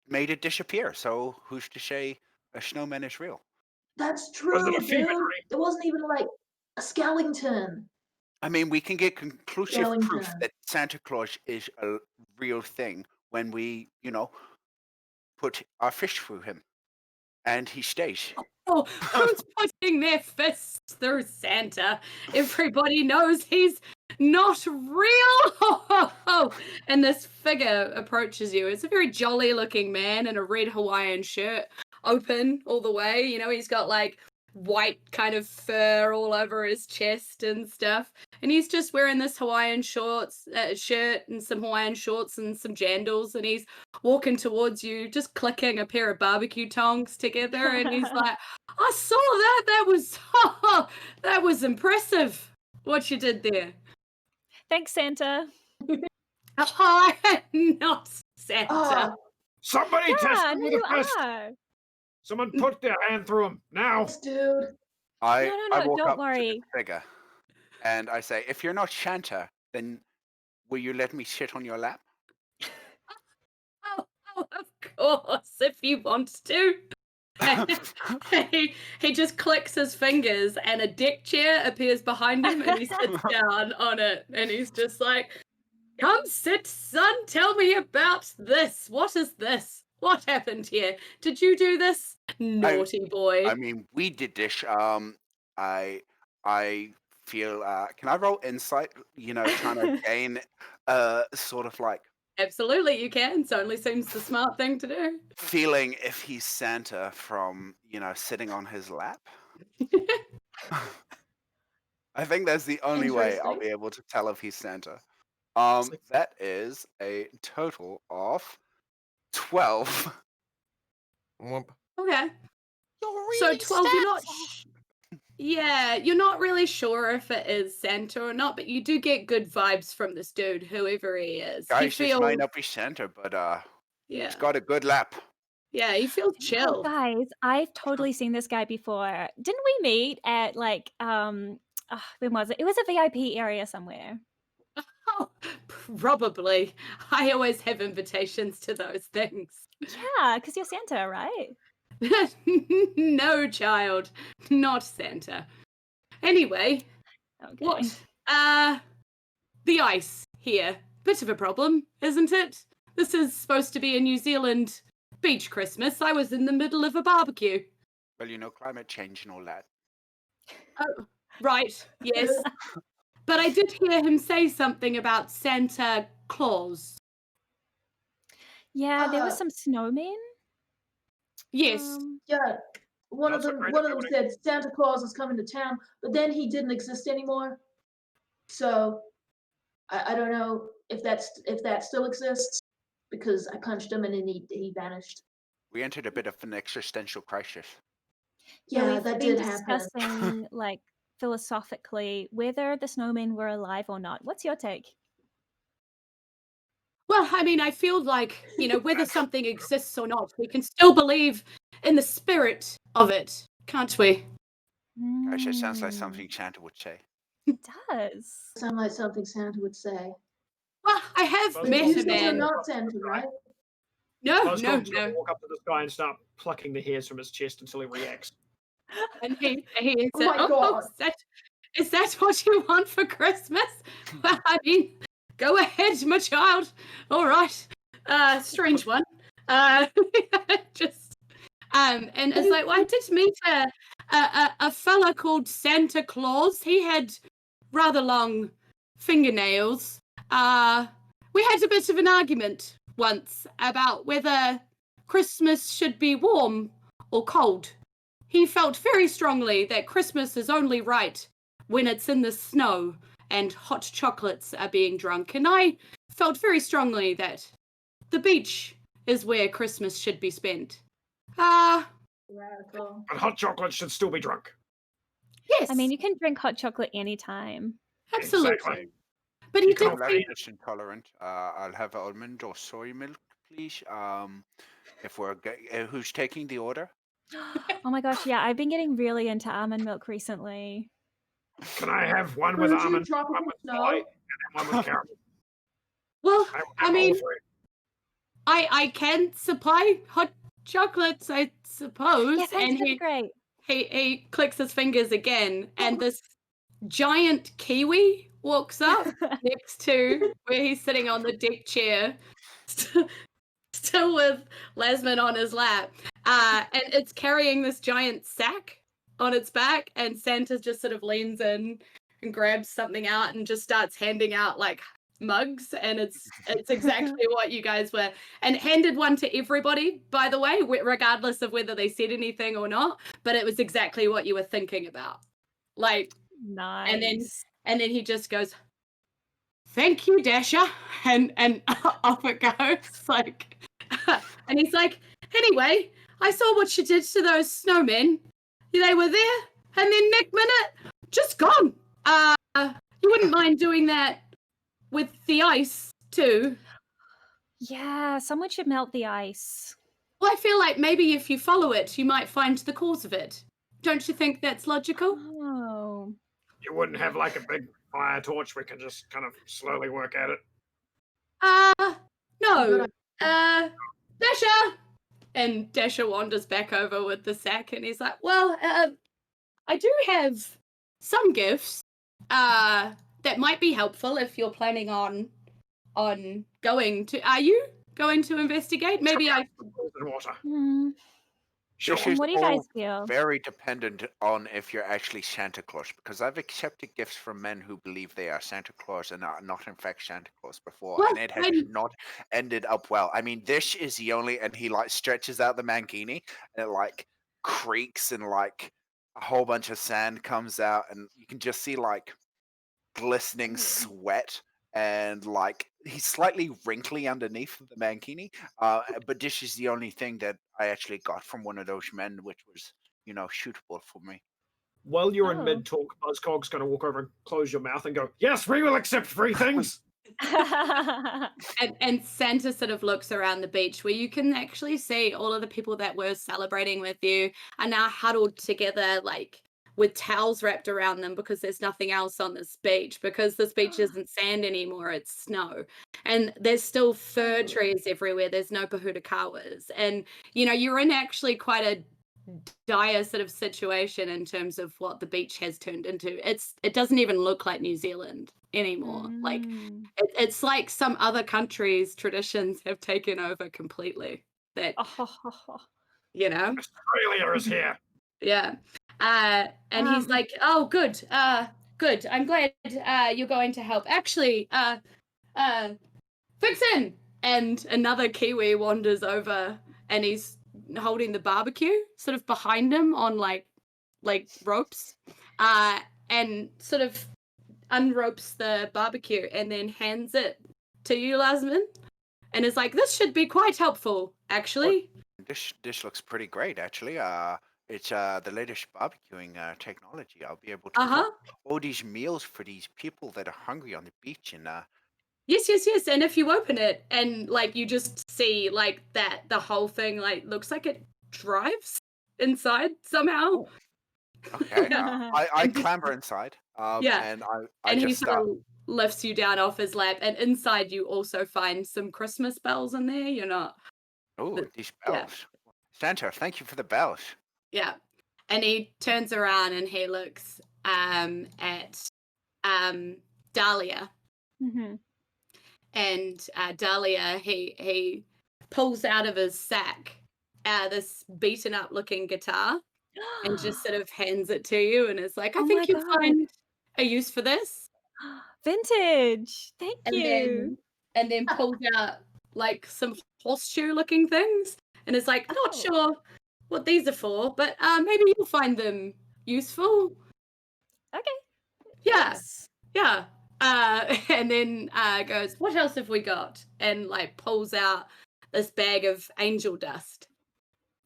made it disappear. So who's to say a snowman is real? That's Was true, it a fever dude. dream? It wasn't even like a skeleton. I mean, we can get conclusive proof Skellington. that Santa Claus is a real thing when we, put our fish through him, and he stays. Oh, who's putting their fists through Santa? Everybody knows he's not real. And this figure approaches you. It's a very jolly looking man in a red Hawaiian shirt, open all the way. You know, he's got like white kind of fur all over his chest and stuff. And he's just wearing this Hawaiian shirt and some Hawaiian shorts and some jandals. And he's walking towards you, just clicking a pair of barbecue tongs together. And he's like, I saw that. That was impressive. What you did there. Thanks, Santa. I'm not Santa. Oh, Somebody test Yeah, him no, with you a fist. are. Someone put their hand through him now. yes, dude. I No, walk don't up to worry. the figure, and I say, "If you're not Santa, then will you let me sit on your lap?" Oh, of course, if you want to. he just clicks his fingers and a deck chair appears behind him and he sits down on it and he's just like, come sit, son, tell me about this. What is this? What happened here? Did you do this? Naughty boy. I mean, we did this. I feel. Can I roll insight? Trying to gain, sort of like Absolutely, you can. It only seems the smart thing to do. feeling if he's Santa from sitting on his lap. I think that's the only way I'll Interesting. be able to tell if he's Santa. It's like- That is a total of 12. Whoop. Okay. You're So really 12, you're not. Santa. Yeah, you're not really sure if it is Santa or not, but you do get good vibes from this dude, whoever he is. Guys, He this feels, might not be Santa, but yeah, he's got a good lap. yeah, he feels Oh, chill. guys, I've totally seen this guy before. Didn't we meet at like when was it? It was a VIP area somewhere. Oh, probably. I always have invitations to those things. Yeah, because you're Santa, right? No, child, not Santa. Anyway, Okay. what? The ice here. Bit of a problem, isn't it? This is supposed to be a New Zealand beach Christmas. I was in the middle of a barbecue. Well, climate change and all that. Oh, right, yes. But I did hear him say something about Santa Claus. Yeah, there was Ah. some snowmen. Yes. Yeah, one Not of so them. great One at of them building. said Santa Claus is coming to town, but then he didn't exist anymore. So I don't know if that still exists, because I punched him and then he vanished. We entered a bit of an existential crisis. Yeah, we've that been did happen. discussing, like, philosophically whether the snowmen were alive or not. What's your take? Well, I mean, I feel like, whether something exists or not, we can still believe in the spirit of it, can't we? Gosh, it sounds like Mm, something Santa would say. it does. Sound like something Santa would say. Well, I have But But met you a said you're man. not Santa, right? No, Buzzcocks no, gonna no. walk up to this guy and start plucking the hairs from his chest until he reacts. And he Oh said, my God. is that what you want for Christmas? Well, I mean, go ahead, my child. All right. Strange one. Just and it's like, well, I did meet a fella called Santa Claus. He had rather long fingernails. We had a bit of an argument once about whether Christmas should be warm or cold. He felt very strongly that Christmas is only right when it's in the snow and hot chocolates are being drunk. And I felt very strongly that the beach is where Christmas should be spent. Radical. But hot chocolate should still be drunk. Yes, I mean, you can drink hot chocolate anytime. absolutely. Exactly. But he You did can't I'm say, lactose intolerant. I'll have almond or soy milk, please. If we're who's taking the order? Oh my gosh, yeah, I've been getting really into almond milk recently. Can I have one with Fruity almond, one tropical with snow. soy, and one with caramel? well, I I want all mean, three. I can supply hot chocolates, I suppose. Yeah, thanks, And that'd be great. he clicks his fingers again, and this giant kiwi walks up next to where he's sitting on the deck chair, still with Lasman on his lap. And it's carrying this giant sack on its back, and Santa just sort of leans in and grabs something out and just starts handing out like mugs, and it's exactly what you guys were, and handed one to everybody, by the way, regardless of whether they said anything or not, but it was exactly what you were thinking about. Like, Nice. and then he just goes, "Thank you, Dasher," and off it goes. Like, and he's like, "Anyway, I saw what you did to those snowmen. They were there, and then next minute, just gone. You wouldn't mind doing that with the ice too?" Yeah, someone should melt the ice. Well, I feel like maybe if you follow it, you might find the cause of it. Don't you think that's logical? Oh. You wouldn't have like a big fire torch we can just kind of slowly work at it. No. Good Dasher! And Dasher wanders back over with the sack, and he's like, well, I do have some gifts that might be helpful if you're planning on going to... Are you going to investigate? Maybe I... And water. Hmm. Sure. This is What do you all guys feel? very dependent on if you're actually Santa Claus, because I've accepted gifts from men who believe they are Santa Claus and are not in fact Santa Claus before, Well, and it has I'm- not ended up well. I mean, this is the only, and he like stretches out the mankini, and it like creaks, and like a whole bunch of sand comes out, and you can just see like glistening sweat, and like he's slightly wrinkly underneath the mankini. But this is the only thing that I actually got from one of those men, which was, suitable for me. While you're in Oh. mid talk, Buzzcog's going to walk over and close your mouth and go, "Yes, we will accept free things." And Santa sort of looks around the beach where you can actually see all of the people that were celebrating with you are now huddled together, like with towels wrapped around them, because there's nothing else on this beach, because this beach isn't sand anymore, it's snow. And there's still fir trees everywhere. There's no pahutakawas. And, you're in actually quite a dire sort of situation in terms of what the beach has turned into. It doesn't even look like New Zealand anymore. Like Mm. it's like some other countries' traditions have taken over completely. That Oh. Australia is here. yeah. And he's like, "Oh, good. Good. I'm glad you're going to help. Actually, Vixen!" And another Kiwi wanders over, and he's holding the barbecue sort of behind him on like ropes, and sort of unropes the barbecue and then hands it to you, Lasman, and is like, "This should be quite helpful, actually." This looks pretty great, actually. It's the latest barbecuing technology. I'll be able to Uh-huh. cook all these meals for these people that are hungry on the beach. And Yes. And if you open it and like you just see like that the whole thing like looks like it drives inside somehow. okay, Yeah. I And just- clamber inside. Yeah. And I And he just sort start. of lifts you down off his lap, and inside you also find some Christmas bells in there. You're not. Oh, the- these yeah. bells. Santa, thank you for the bells. Yeah. And he turns around and he looks at Dahlia. Mhm. And Dahlia, he pulls out of his sack this beaten up looking guitar and just sort of hands it to you and is like, I Oh think my you'll God. find a use for this. Vintage. Thank And you. then pulls out like some horseshoe looking things and is like, I'm not Oh. sure what these are for, but maybe you'll find them useful. Okay. Yeah. Thanks. Yeah. And then goes, what else have we got? And like pulls out this bag of angel dust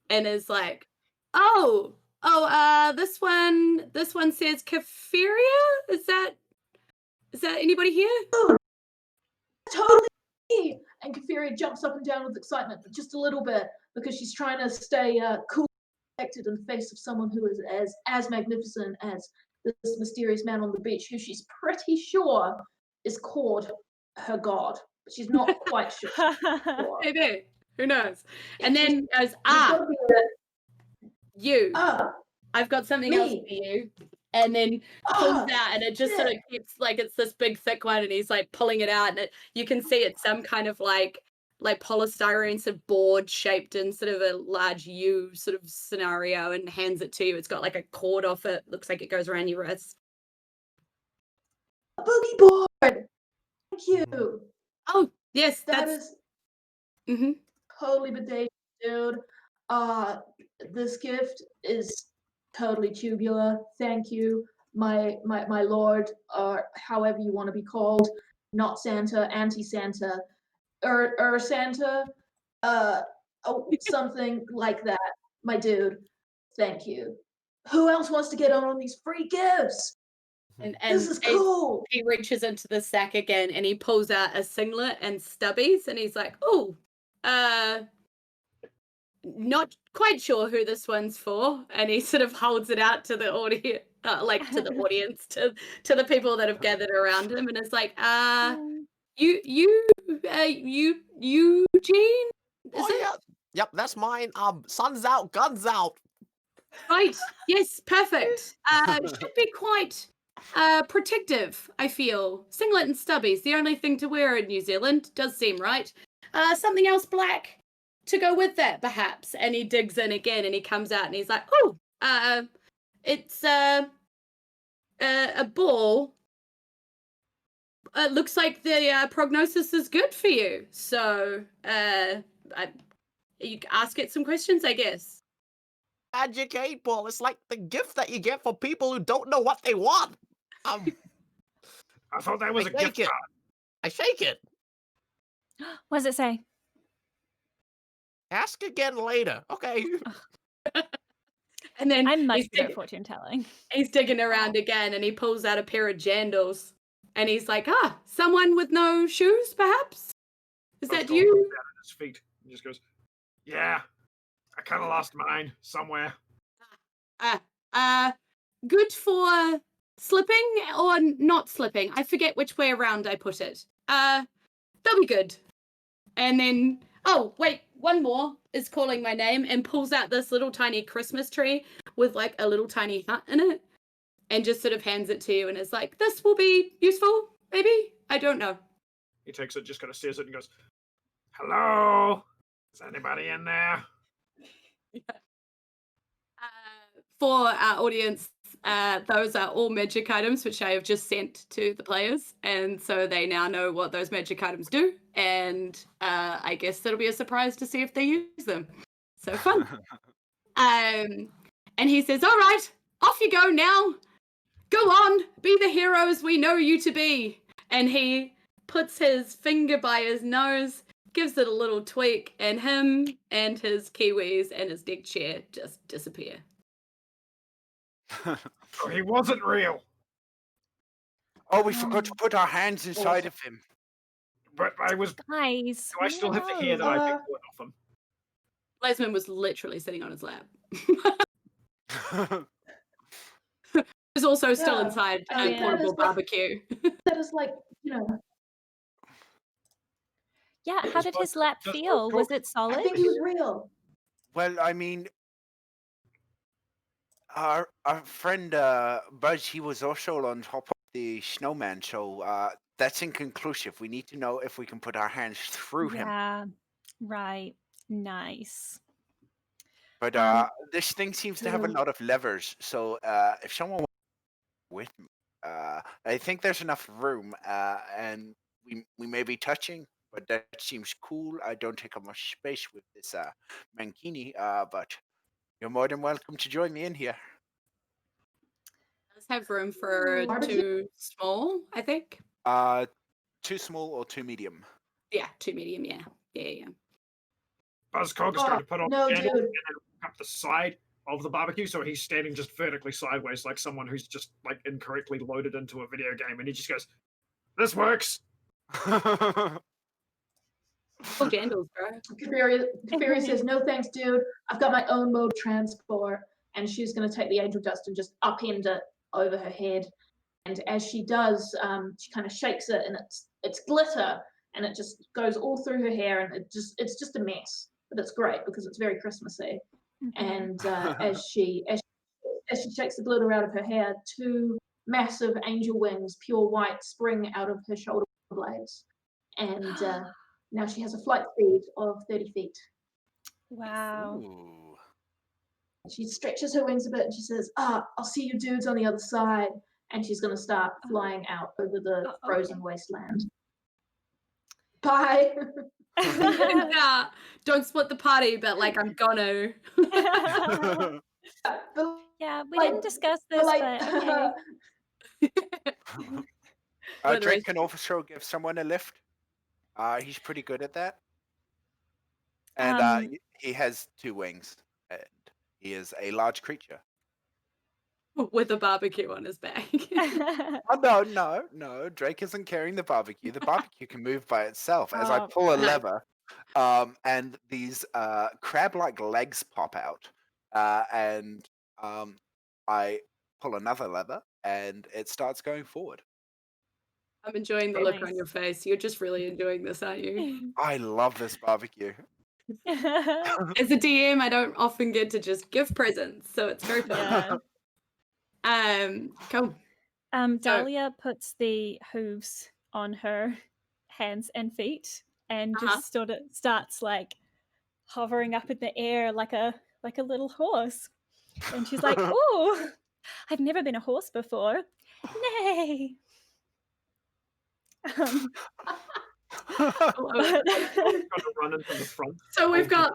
and is like, this one says Kafiria? Is that anybody here? Totally. And Kafiria jumps up and down with excitement, but just a little bit because she's trying to stay cool, protected in the face of someone who is as magnificent as this mysterious man on the beach, who she's pretty sure is called her god, but she's not quite sure. Maybe. Who knows? And She's- then goes, You've gotta be you. Ah, I've got something else me. for you. And then pulls Ah, out and it just sort of keeps like it's this big thick one and he's like pulling it out and you can see it's some kind of like polystyrene sort of board shaped in sort of a large U sort of scenario and hands it to you. It's got like a cord off it. Looks like it goes around your wrist. a boogie board. Thank you. Oh, yes, That that's is mhm. totally bodacious, dude. This gift is totally tubular. Thank you, my lord, or however you want to be called. Not Santa, anti-Santa, or Santa, something like that, my dude. Thank you. Who else wants to get on these free gifts? And This is cool. he reaches into the sack again and he pulls out a singlet and stubbies and he's like, oh, not quite sure who this one's for. And he sort of holds it out to the audience, to the audience, to the people that have gathered around him and it's like, Eugene? Is it? yeah. Yep, that's mine. Sun's out, guns out. Right. Yes, perfect. Should be quite protective, I feel. Singlet and stubbies, the only thing to wear in New Zealand, does seem right. Something else black to go with that, perhaps. And he digs in again and he comes out and he's like, it's a ball. Looks like the prognosis is good for you. So, you ask it some questions, I guess. Magic 8 Ball. It's like the gift that you get for people who don't know what they want. I thought that was a I gift shake it. card. I shake it. What does it say? Ask again later. Okay. And then I'm much he's good at dig- fortune telling. he's digging around again and he pulls out a pair of jandals and he's like, someone with no shoes, perhaps? Is that Postal you? looks down at his feet and just goes, yeah, I kind of lost mine somewhere. Good for slipping or not slipping. I forget which way around I put it. They'll be good. And then, oh, wait, one more is calling my name and pulls out this little tiny Christmas tree with like a little tiny hut in it and just sort of hands it to you and is like, this will be useful, maybe? I don't know. He takes it, just kind of stares at it and goes, hello? Is anybody in there? For our audience, those are all magic items which I have just sent to the players, and so they now know what those magic items do, and I guess it'll be a surprise to see if they use them. So fun. And he says, all right, off you go now. Go on, be the heroes we know you to be. And he puts his finger by his nose gives it a little tweak, and him and his kiwis and his deck chair just disappear. Oh, he wasn't real. Oh, we forgot to put our hands inside of him. But I was. Guys, Do I still have the hair that I picked off him? Lasman was literally sitting on his lap. He was also still Yeah, inside I a think that portable is what- barbecue. That is like, you know, Yeah, It how was did both- his lap just feel? both Was talk- it solid? I think he was real. Well, I mean, our friend Buzz, he was also on top of the snowman, so that's inconclusive. We need to know if we can put our hands through him. Yeah, right. Nice. But this thing seems to have a Yeah. lot of levers, so if someone with me, I think there's enough room, and we may be touching, but that seems cool. I don't take up much space with this mankini, but you're more than welcome to join me in here. Does have room for Barbecue? 2 small, I think. Too small or too medium? Yeah, 2 medium. Yeah. Buzzcock is going to put on no, the channel dude. and then up the side of the barbecue, so he's standing just vertically sideways, like someone who's just like incorrectly loaded into a video game, and he just goes, "This works." Oh, Jandals, bro. Kafiri says, no thanks, dude. I've got my own mode transport. And she's going to take the angel dust and just upend it over her head. And as she does, she kind of shakes it, and it's glitter, and it just goes all through her hair, and it's just a mess. But it's great because it's very Christmassy. And as she shakes the glitter out of her hair, 2 massive angel wings, pure white, spring out of her shoulder blades. And now she has a flight speed of 30 feet. Wow. Ooh. She stretches her wings a bit and she says, I'll see you dudes on the other side. And she's going to start flying out over the frozen wasteland. Bye. Don't split the party, but like I'm gonna. Yeah, we Like- didn't discuss this, like- but okay. What are the Drake rest- can also give someone a lift. He's pretty good at that. And he has 2 wings, and he is a large creature. With a barbecue on his back. Oh, no. Drake isn't carrying the barbecue. The barbecue can move by itself as I Oh, pull a nice. lever, and these crab-like legs pop out, and I pull another lever, and it starts going forward. I'm enjoying the Very look nice. on your face. You're just really enjoying this, aren't you? I love this barbecue. As a DM, I don't often get to just give presents, so it's very fun. Yeah. Cool. Dahlia puts the hooves on her hands and feet and just sort of starts like hovering up in the air like a little horse. And she's like, "Oh, I've never been a horse before. Nay." Got to run into the front. So we've got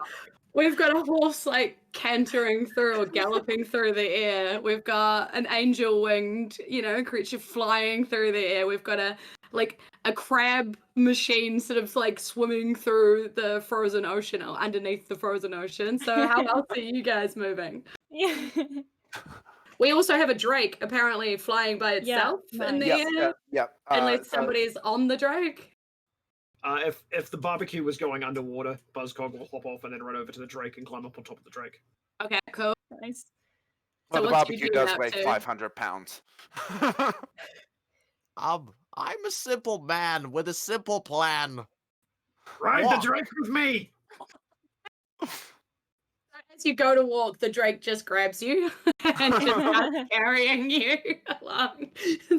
a horse like cantering through or galloping through the air. We've got an angel winged, creature flying through the air. We've got a crab machine sort of like swimming through the frozen ocean or underneath the frozen ocean. So how else are you guys moving? Yeah. We also have a drake apparently flying by itself in the air. Yep. Unless somebody's on the drake. If the barbecue was going underwater, Buzzcog will hop off and then run over to the drake and climb up on top of the drake. Okay, cool. Nice. Well, So the what's you barbecue doing does up weigh to? 500 pounds. I'm a simple man with a simple plan. Ride Walk. the drake with me! As you go to walk, the drake just grabs you and just starts carrying you along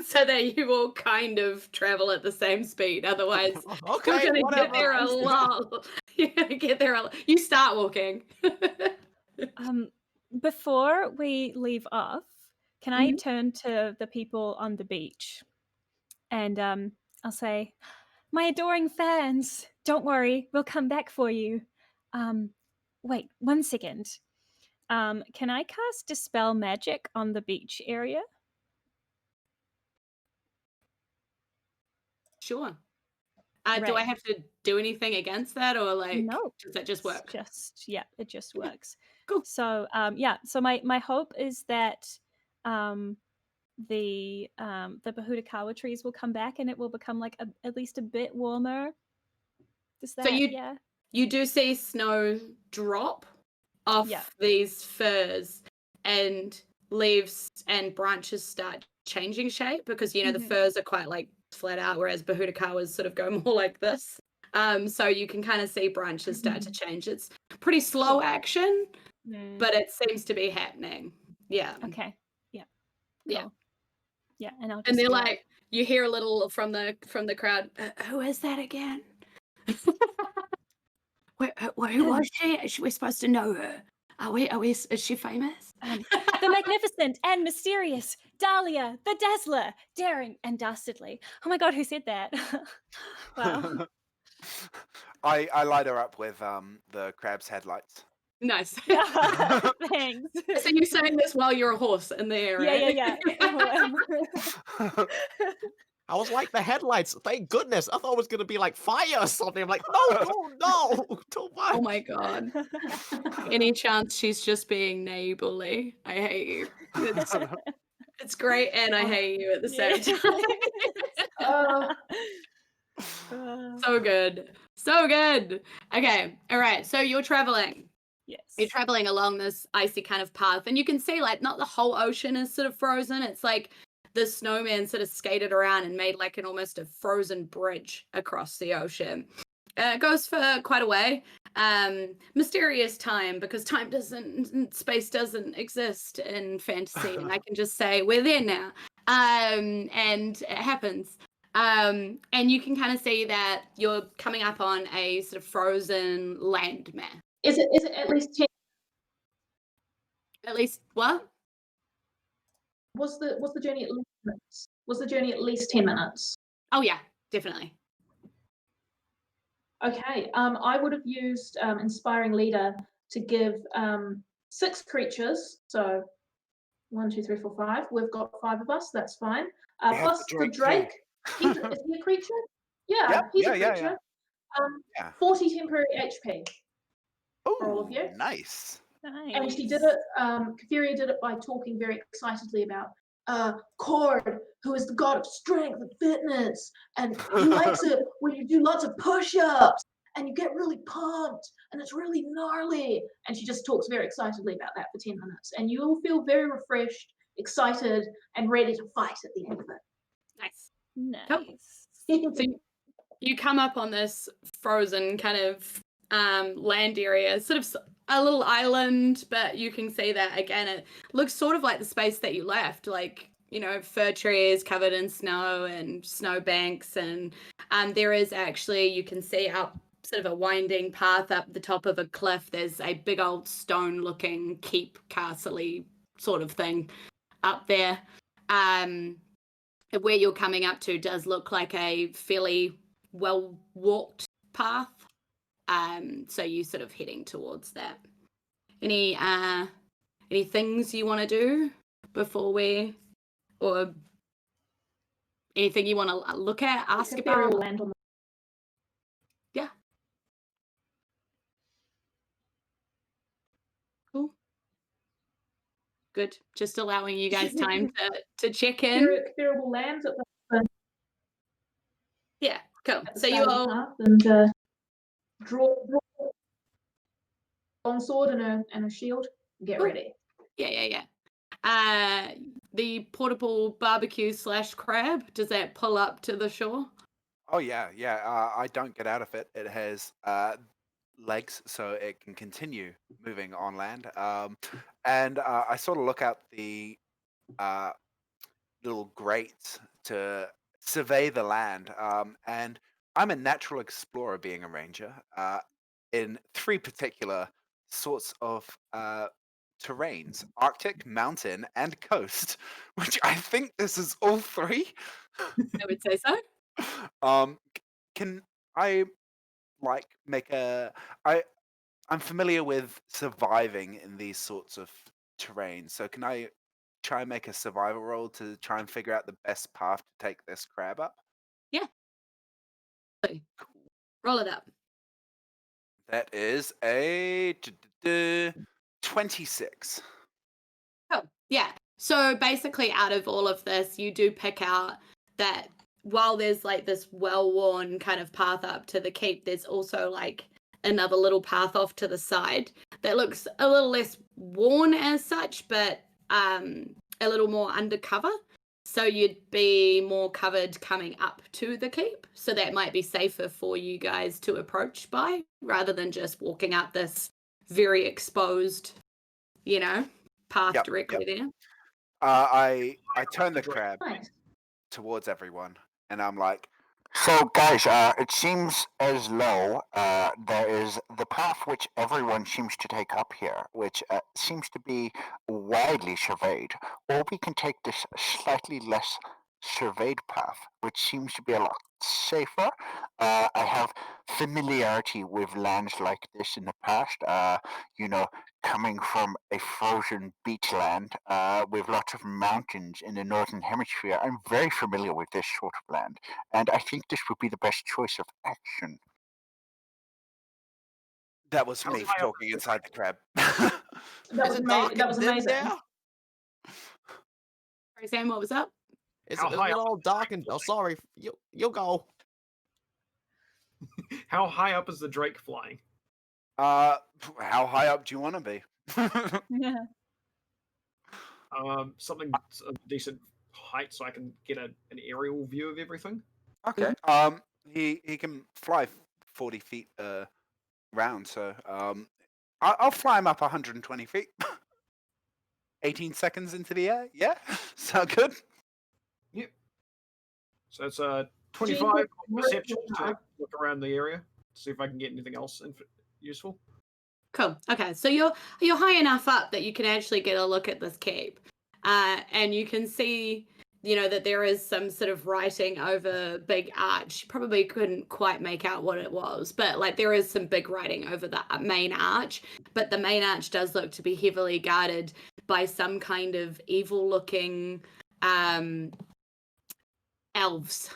so that you all kind of travel at the same speed. Otherwise, Okay, you're going to whatever. get there a lot. You're going to get there a lot. You start walking. Before we leave off, can I turn to the people on the beach? And I'll say, "My adoring fans, don't worry, we'll come back for you. Wait, 1 second. Can I cast Dispel Magic on the beach area?" Sure. Do I Right. have to do anything against that, or like No, does that just work? it just Okay, works. cool. So so my hope is that um the Bahudakawa trees will come back and it will become like at least a bit warmer. Does So that you do see snow drop off Yeah. these firs, and leaves and branches start changing shape because the Mhm. firs are quite like flat out, whereas Bahudakawas sort of go more like this. So you can kind of see branches start to change. It's pretty slow action, Mm, but it seems to be happening. Yeah. okay. Yeah. Yeah. Cool. Yeah, and I'll And just they're be like, you hear a little from the crowd, who is that again? Who was she? Is we supposed to know her? Is she famous? the magnificent and mysterious Dahlia, the Dazzler, daring and dastardly. Oh my god, who said that? Wow. I light her up with the crab's headlights. Nice. Thanks. So you're saying this while you're a horse in the air, right? Yeah. I was like, the headlights. Thank goodness. I thought it was gonna be like fire or something. I'm like, no, too much. Oh my god. Any chance she's just being neighborly? I hate you. It's great, and I hate you at the same time. So good. So good. Okay. All right. So you're traveling. Yes. You're traveling along this icy kind of path, and you can see like not the whole ocean is sort of frozen. It's like the snowman sort of skated around and made like an almost a frozen bridge across the ocean. It goes for quite a way. Mysterious time, because space doesn't exist in fantasy, and I can just say we're there now. And it happens. And you can kind of see that you're coming up on a sort of frozen landmass. Is it at least 10? At least what? Was the journey at least 10 minutes? Was the journey at least 10 minutes? Oh yeah, definitely. Okay. I would have used Inspiring Leader to give 6 creatures. So 1, 2, 3, 4, 5. We've got 5 of us. That's fine. Plus the Drake. Is he a creature? Yeah, Yep, he's a yeah. creature. Yeah. 40 temporary HP for all of you. Nice. And she did it, Kafiria did it by talking very excitedly about Cord, who is the god of strength and fitness, and he likes it when you do lots of push-ups and you get really pumped and it's really gnarly. And she just talks very excitedly about that for 10 minutes. And you will feel very refreshed, excited, and ready to fight at the end of it. Nice. Nice. So you come up on this frozen kind of land area, sort of a little island, but you can see that again it looks sort of like the space that you left, like fir trees covered in snow and snow banks, and there is actually, you can see up sort of a winding path up the top of a cliff. There's a big old stone looking keep castle-y sort of thing up there. Where you're coming up to does look like a fairly well walked path. So you sort of heading towards that. Any things you want to do before or anything you want to look at, ask Kafiria about? will land on Yeah. Cool. Good. Just allowing you guys time to check in. Kafiria will land at the Yeah, cool. So start you of the all path and draw longsword and a shield. Get Cool. ready. Yeah. The portable barbecue / crab, does that pull up to the shore? Oh yeah. I don't get out of it. It has legs, so it can continue moving on land. And I sort of look out the little grates to survey the land. And I'm a natural explorer, being a ranger, in 3 particular sorts of terrains: Arctic, mountain, and coast. Which I think this is all 3. I would say so. Can I like make a? I'm familiar with surviving in these sorts of terrains, so can I try and make a survival roll to try and figure out the best path to take this crab up? Roll it up. That is a 26. Oh, yeah. So basically, out of all of this, you do pick out that while there's like this well-worn kind of path up to the keep, there's also like another little path off to the side that looks a little less worn as such, but a little more undercover. So you'd be more covered coming up to the keep. So that might be safer for you guys to approach by rather than just walking up this very exposed, path Yep, directly there. I turn the crab Nice. towards everyone, and I'm like, So, guys, it seems as though there is the path which everyone seems to take up here, which seems to be widely surveyed, or we can take this slightly less surveyed path, which seems to be a lot safer. I have familiarity with lands like this in the past, coming from a frozen beachland with lots of mountains in the northern hemisphere. I'm very familiar with this sort of land, and I think this would be the best choice of action. that was How me high up talking is the inside the crab. That was, that was amazing. Sorry, Sam, what was up? It's How a high little up? dark and sorry. You go. How high up is the Drake flying? How high up do you want to be? Something a decent height so I can get an aerial view of everything. Okay. He can fly 40 feet round, so I'll fly him up 120 feet. 18 seconds into the air. Yeah, sound good. Yep. So it's 25 perception to Mark. look around the area, see if I can get anything else useful. Cool. Okay, so you're high enough up that you can actually get a look at this cape, and you can see, that there is some sort of writing over big arch. You probably couldn't quite make out what it was, but like there is some big writing over the main arch. But the main arch does look to be heavily guarded by some kind of evil-looking elves.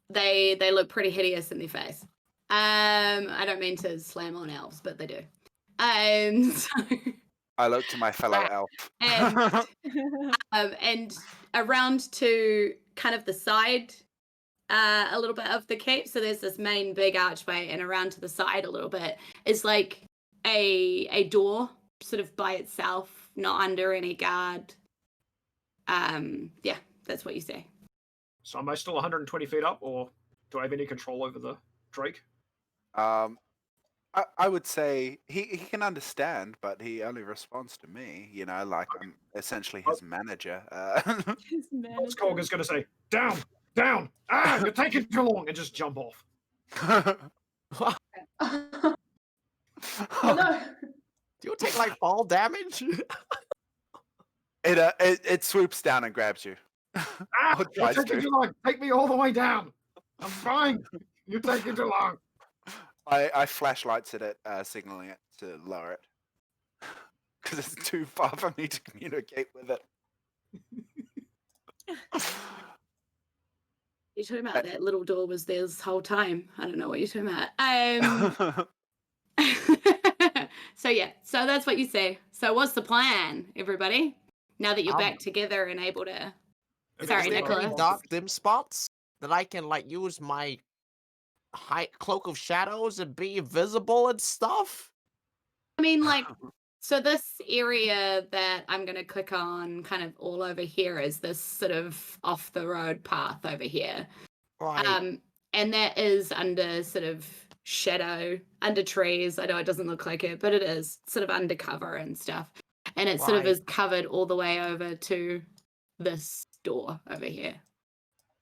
They look pretty hideous in their face. I don't mean to slam on elves, but they do. So, I look to my fellow elf. and around to kind of the side, a little bit of the cape. So there's this main big archway, and around to the side a little bit is like a door, sort of by itself, not under any guard. Yeah, that's what you say. So am I still 120 feet up, or do I have any control over the Drake? I would say he can understand, but he only responds to me. Like I'm essentially his manager. His Skog is going to say, down, down, you're taking too long, and just jump off. Oh no. Do you take like fall damage? It swoops down and grabs you. Or You're tries taking to. too long. Take me all the way down. I'm fine. You're taking too long. I flashlights at it, signaling it to lower it. Because it's too far for me to communicate with it. You're talking about that little door was there this whole time. I don't know what you're talking about. So yeah, so that's what you say. So what's the plan, everybody? Now that you're back together and able to. Sorry, Is there any Nicholas. dark dim spots that I can like use my cloak of shadows and be visible and stuff? I mean, like, so this area that I'm going to click on kind of all over here is this sort of off the road path over here. Right. And that is under sort of shadow, under trees. I know it doesn't look like it, but it is sort of undercover and stuff. And it sort of Right. is covered all the way over to this door over here.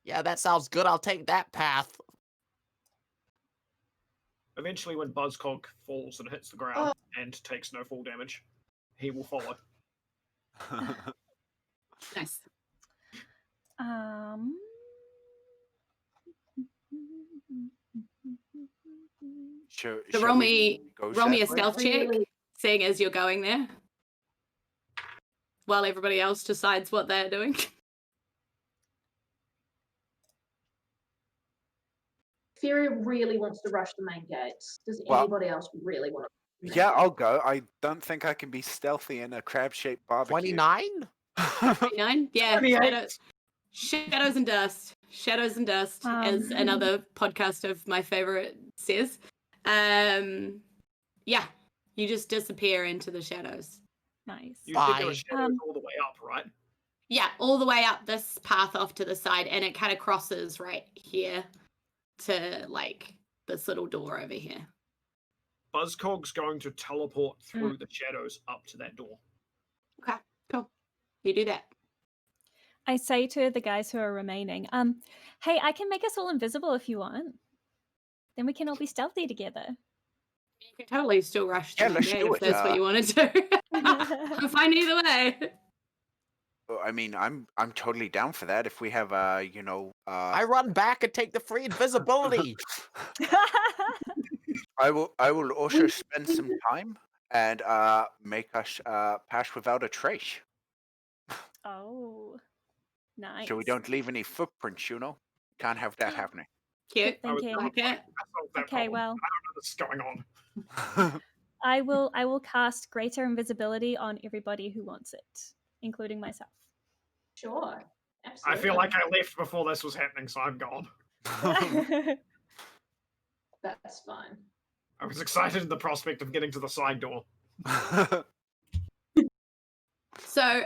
Yeah, that sounds good. I'll take that path. Eventually, when Buzzcog falls and hits the ground and takes no fall damage, he will follow. Nice. So roll me a stealth? stealth check, seeing as you're going there, while everybody else decides what they're doing. Feria really wants to rush the main gates. Does Well- anybody else really want to? Yeah, I'll go. I don't think I can be stealthy in a crab-shaped barbecue. 29? 29? Yeah. 28. Shadows and Dust. Shadows and Dust, as another podcast of my favorite says. Yeah, you just disappear into the shadows. Nice. You said there were Bye. shadows all the way up, right? Yeah, all the way up this path off to the side, and it kind of crosses right here to like this little door over here. Buzzcog's going to teleport through the shadows up to that door. Okay, cool. You do that. I say to the guys who are remaining, hey, I can make us all invisible if you want. Then we can all be stealthy together. You can totally still rush to Yeah, the let's gate do if it. that's what you want to do. I'm fine either way. I mean, I'm totally down for that. If we have, I run back and take the free invisibility. I will also spend some time and make us pass without a trace, Oh, nice. so we don't leave any footprints. Can't have that happening. Cute. Good thinking. Like it. Okay, well, I don't know what's going on. I will cast greater invisibility on everybody who wants it, including myself. Sure. I Absolutely. feel like I left before this was happening, so I'm gone. That's fine. I was excited at the prospect of getting to the side door. So,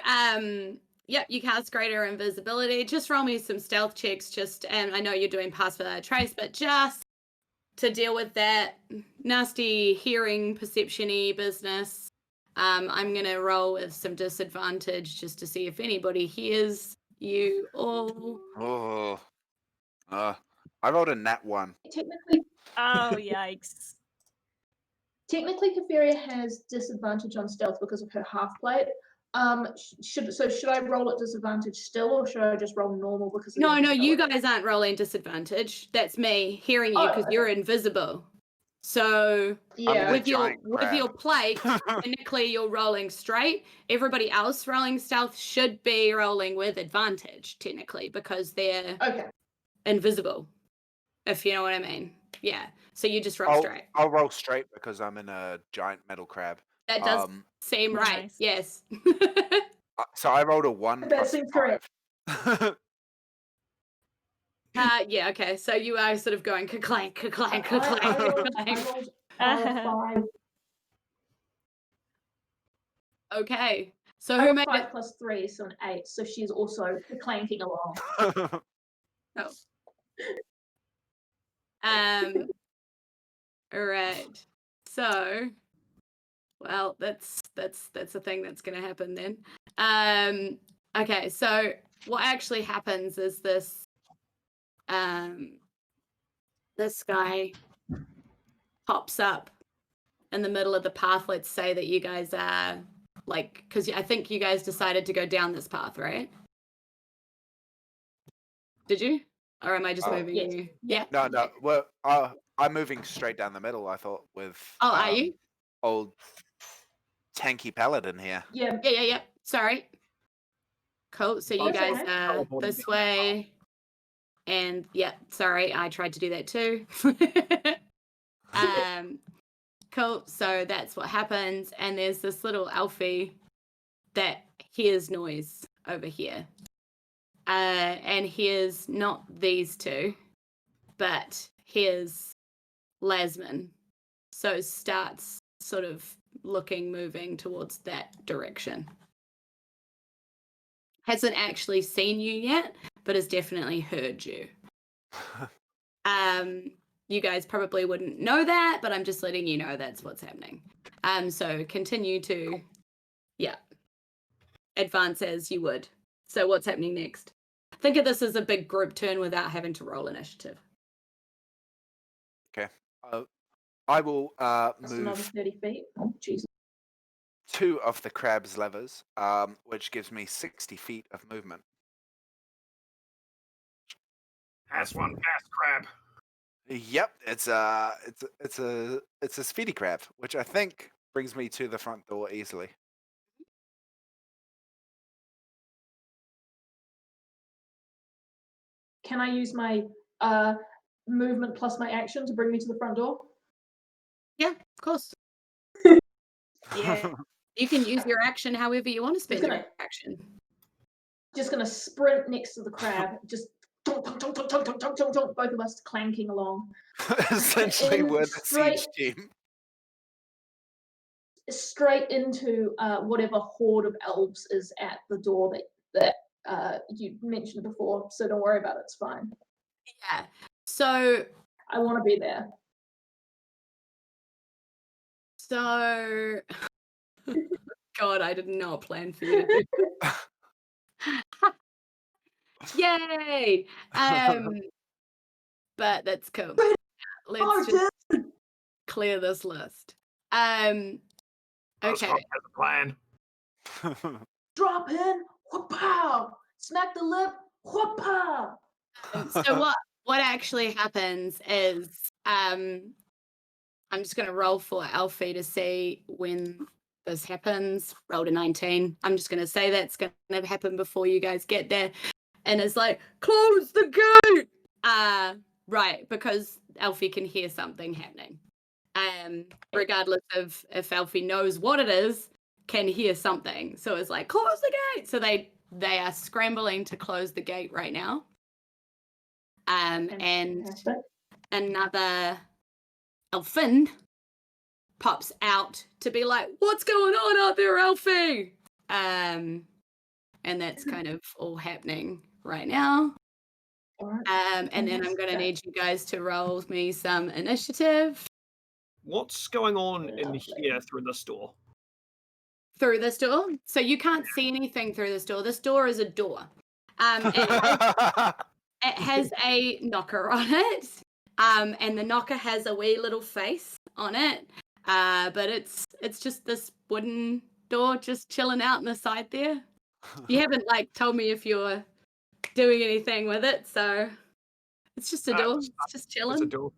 yep, you cast greater invisibility. Just roll me some stealth checks. And I know you're doing pass without a trace, but just to deal with that nasty hearing perception-y business, I'm gonna roll with some disadvantage just to see if anybody hears you all. Oh, I rolled a nat 1. Technically, Oh, yikes. Feria has disadvantage on stealth because of her half plate. Should I roll at disadvantage still, or should I just roll normal because of No, you invisibility? guys aren't rolling disadvantage. That's me hearing you because Oh, you're invisible. So Yeah. with your giant plate, technically you're rolling straight. Everybody else rolling stealth should be rolling with advantage, technically, because they're Okay. invisible. If you know what I mean. Yeah. So you just roll straight. I'll roll straight because I'm in a giant metal crab. That does seem right. Nice. Yes. So I rolled a 1 That plus seems 5. correct. Yeah, okay. So you are sort of going ka-clank, ka-clank, ka-clank, I ka-clank. rolled 5. Okay. So I who rolled made 5 it? plus 3, so an 8. So she's also clanking along. Oh. All right. So, well, that's a thing that's going to happen then. Okay. So what actually happens is this guy pops up in the middle of the path. Let's say that you guys are like, because I think you guys decided to go down this path, right? Did you? Or am I just moving yes. you? Yeah. No. Well, I'm moving straight down the middle. I thought with Oh, are you? old tanky paladin here. Yeah. Yeah. Sorry. Cool. So you That's guys okay. are Teleporting this down that way. And yeah, sorry, I tried to do that too. Cool. So that's what happens. And there's this little Alfie that hears noise over here. And hears not these two, but hears Lasmin. So starts sort of moving towards that direction. Hasn't actually seen you yet, but has definitely heard you. You guys probably wouldn't know that, but I'm just letting you know that's what's happening. So continue to, advance as you would. So what's happening next? Think of this as a big group turn without having to roll initiative. Okay. I will That's another move 30 feet. Oh, Jesus. 2 of the crab's levers, which gives me 60 feet of movement. Pass one, pass crab. Yep, it's a speedy crab, which I think brings me to the front door easily. Can I use my movement plus my action to bring me to the front door? Yeah, of course. Yeah. You can use your action however you want to spend your action. Just gonna sprint next to the crab, just tonk, tonk, tonk, tonk, tonk, tonk, tonk, tonk, tonk, both of us clanking along. Essentially, And we're the siege team. Straight into whatever horde of elves is at the door that you mentioned before. So don't worry about it. It's fine. Yeah. So I want to be there. So, God, I did not plan for you to do Yay! But that's cool. Let's just clear this list. Okay. Has a plan. Drop in, whoop-pow! Smack the lip, whoop-pow! So what actually happens is I'm just going to roll for Alfie to see when this happens. Roll to 19. I'm just going to say that's going to happen before you guys get there. And it's like, close the gate! Right, because Alfie can hear something happening. Regardless of if Alfie knows what it is, can hear something. So it's like, close the gate! So they are scrambling to close the gate right now. And another elfin pops out to be like, what's going on out there, Alfie? And that's kind of all happening right now. And then I'm going to need you guys to roll me some initiative. What's going on in here through this door? Through this door? So you can't see anything through this door. This door is a door. It has a knocker on it. And the knocker has a wee little face on it. But it's just this wooden door just chilling out on the side there. You haven't told me if you're doing anything with it, so it's just a door. It's just chilling. It's a door.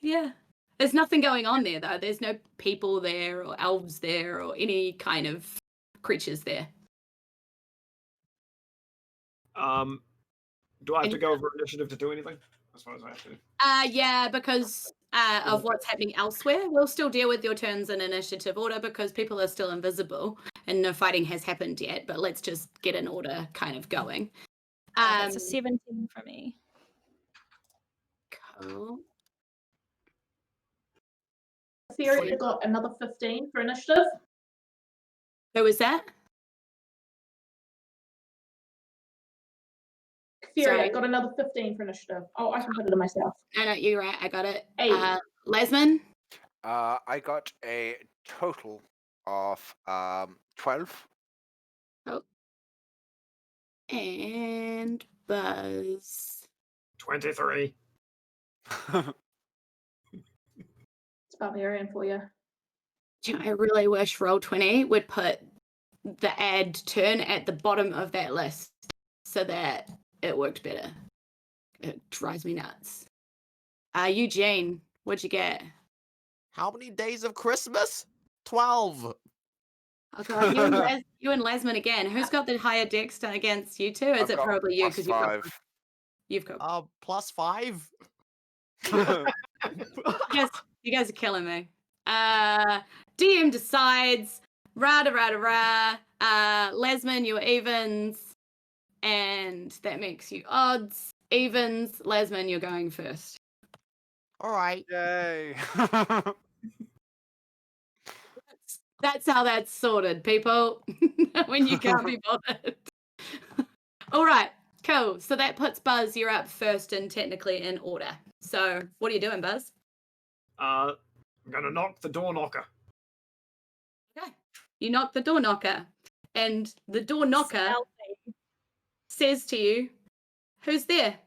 Yeah. There's nothing going on there though. There's no people there or elves there or any kind of creatures there. Do I have to go over initiative to do anything? As far as I have to. Yeah, because of what's happening elsewhere. We'll still deal with your turns in initiative order because people are still invisible and no fighting has happened yet, but let's just get an order kind of going. That's a 17 for me. Cool. Theory got another 15 for initiative. Who was that? Theory got another 15 for initiative. Oh, I can put it in myself. No, you're right. I got it. 8. Lesman? I got a total of 12. Oh. And Buzz. 23. It's barbarian for you. I really wish Roll20 would put the add turn at the bottom of that list so that it worked better. It drives me nuts. Eugene, what'd you get? How many days of Christmas? 12. Oh god, you and Lasman again. Who's got the higher dex against you two? Is it probably you because you've got +5. You guys are killing me. DM decides. Rah. Lasman, you're evens. And that makes you odds. Evens. Lasman, you're going first. All right. Yay. That's how that's sorted, people. When you can't be bothered. All right, cool. So that puts Buzz, you're up first and technically in order. So what are you doing, Buzz? I'm going to knock the door knocker. Okay. You knock the door knocker. And the door knocker says to you, who's there?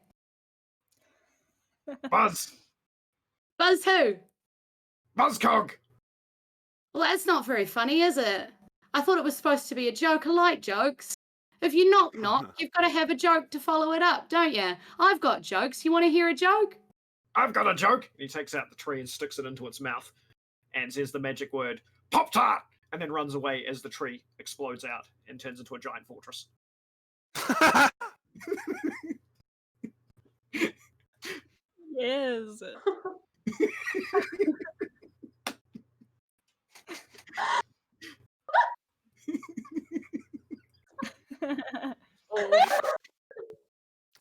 Buzz. Buzz who? Buzzcog. Well, that's not very funny, is it? I thought it was supposed to be a joke. I like jokes. If you knock, you've got to have a joke to follow it up, don't you? I've got jokes. You want to hear a joke? I've got a joke. He takes out the tree and sticks it into its mouth and says the magic word, Pop-Tart, and then runs away as the tree explodes out and turns into a giant fortress. Yes.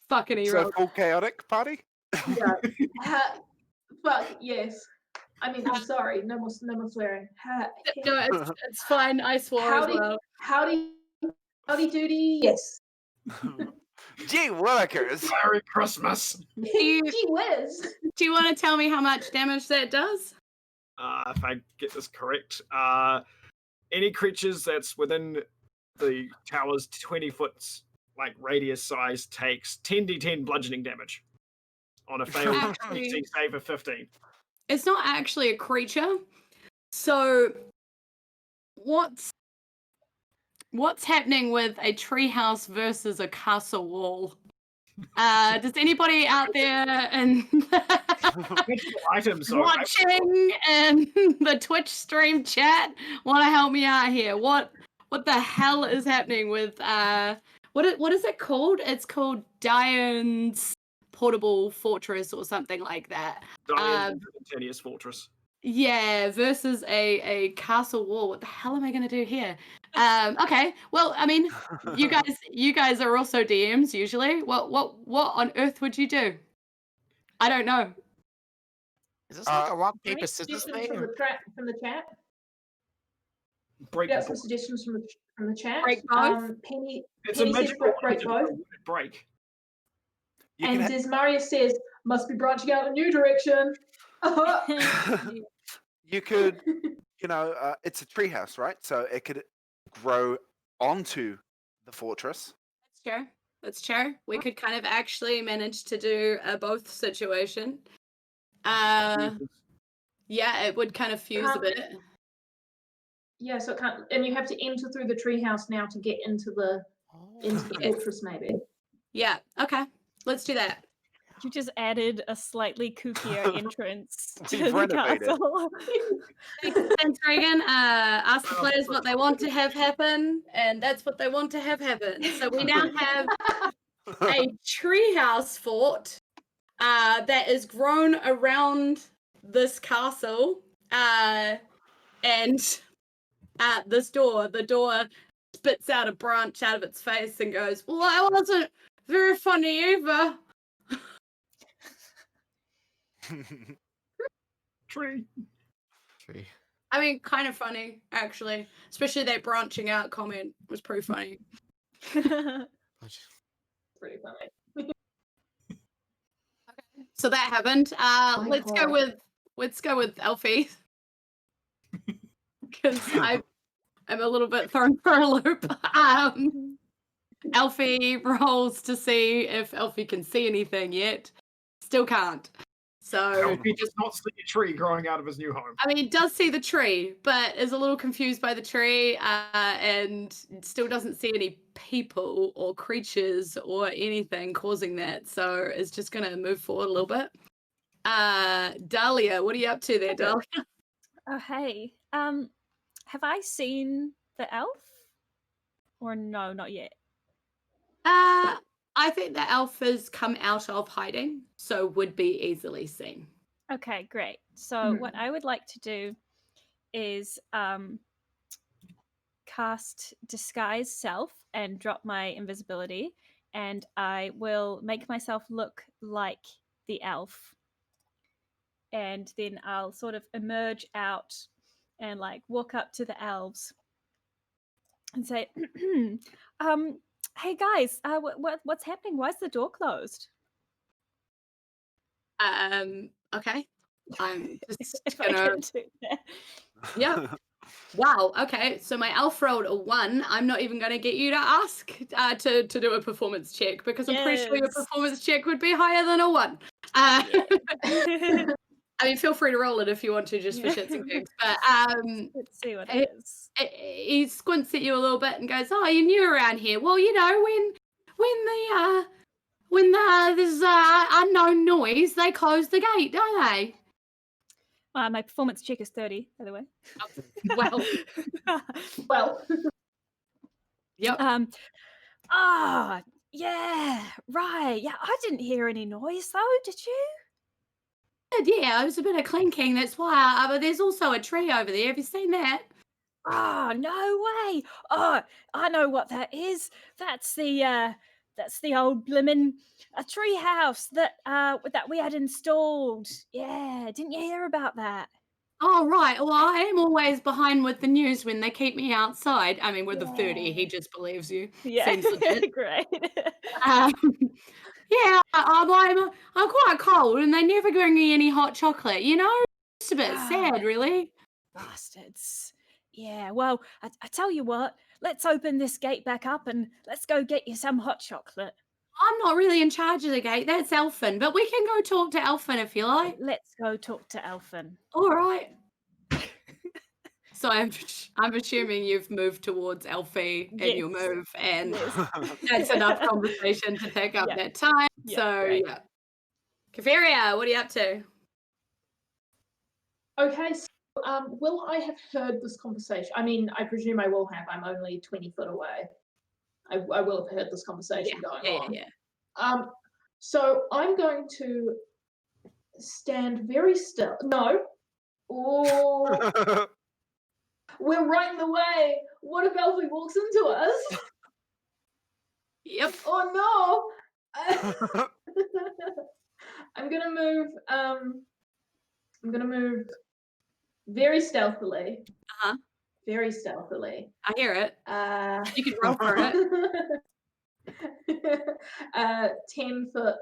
Fucking So hero. full chaotic party. Yeah. Fuck yes. I mean, I'm sorry. No more swearing. No, it's fine. I swore as well. Howdy doody. Yes. Gee willikers. Merry Christmas. you- Gee whiz. Do you want to tell me how much damage that does? If I get this correct, any creatures that's within the tower's 20 foot like radius size takes 10d10 bludgeoning damage on a failed Actually- DC save of 15. It's not actually a creature. So what's happening with a treehouse versus a castle wall? Does anybody out there and Items watching and the Twitch stream chat want to help me out here? What the hell is happening with what is it called? It's called Diane's Portable Fortress or something like that. Continuous Fortress. Yeah, versus a castle wall. What the hell am I gonna do here? Okay. Well, I mean, you guys are also DMs usually. What on earth would you do? I don't know. Is this like a rock, Any paper, scissors suggestions thing? from the chat? Break. We got some suggestions from the chat. Break both? Penny It's a says magical break both. break. You And can Desmarius says, must be branching out in a new direction. you could, it's a treehouse, right? So it could grow onto the fortress. That's true. We could kind of actually manage to do a both situation. Yeah, it would kind of fuse a bit. Yeah, so it can't, and you have to enter through the treehouse now to get into the Yes. fortress, maybe. Yeah. Okay. Let's do that. You just added a slightly kookier entrance to We've the renovated. castle. Thanks, Reagan. Ask the players what they want to have happen, and that's what they want to have happen. So we now have a treehouse fort that is grown around this castle, and at this door, the door spits out a branch out of its face and goes, "Well, I wasn't very funny either." Tree. I mean, kind of funny, actually. Especially that branching out comment was pretty funny. Pretty funny. So that happened. Let's go with Elfie. Because I'm a little bit thrown for a loop. Elfie rolls to see if Elfie can see anything yet. Still can't. So He does not see a tree growing out of his new home. I mean, he does see the tree, but is a little confused by the tree, and still doesn't see any people or creatures or anything causing that. So it's just gonna move forward a little bit. Dahlia, what are you up to there, Dahlia? Oh, hey. Have I seen the elf? Or no, not yet. I think the elf has come out of hiding, so would be easily seen. Okay, great. So what I would like to do is cast Disguise Self and drop my invisibility, and I will make myself look like the elf. And then I'll sort of emerge out and like walk up to the elves and say, hey guys, what's happening? Why is the door closed? Okay. I'm just If I gonna. can do that. Yeah. Wow. Okay. So my elf rolled a 1. I'm not even going to get you to ask to do a performance check because I'm pretty sure your Yes. performance check would be higher than a 1. I mean, feel free to roll it if you want to, just for shits and gigs. But Let's see what it is. he squints at you a little bit and goes, "Oh, you're new around here. Well, you know, when there's unknown noise, they close the gate, don't they?" My performance check is 30, by the way. Well, Well, yep. Yeah, right. Yeah, I didn't hear any noise though, did you? Yeah, there's a bit of clinking. That's why. But there's also a tree over there. Have you seen that? Oh, no way. Oh, I know what that is. That's the old blimmin' a tree house that we had installed. Yeah, didn't you hear about that? Oh, right. Well, I am always behind with the news when they keep me outside. I mean, with the 30, he Yeah. just believes you. Yeah, Seems legit. great. Um, yeah, I'm quite cold, and they never bring me any hot chocolate. It's a bit sad, really. Bastards. Yeah, well, I tell you what, let's open this gate back up and let's go get you some hot chocolate. I'm not really in charge of the gate. That's Elfin, but we can go talk to Elfin if you like. Let's go talk to Elfin. All right. So I'm assuming you've moved towards Elfie in your Yes. move, and Yes. that's enough conversation to take up Yeah. that time. Yeah, So great. yeah. Kaveria, what are you up to? Okay, so will I have heard this conversation? I mean, I presume I will have. I'm only 20 foot away. I will have heard this conversation going on. Yeah. So I'm going to stand very still. No. Oh, we're right in the way. What if Elfie walks into us? Yep. Oh no. I'm gonna move very stealthily. Uh-huh. Very stealthily. I hear it. You can roll for it. 10 foot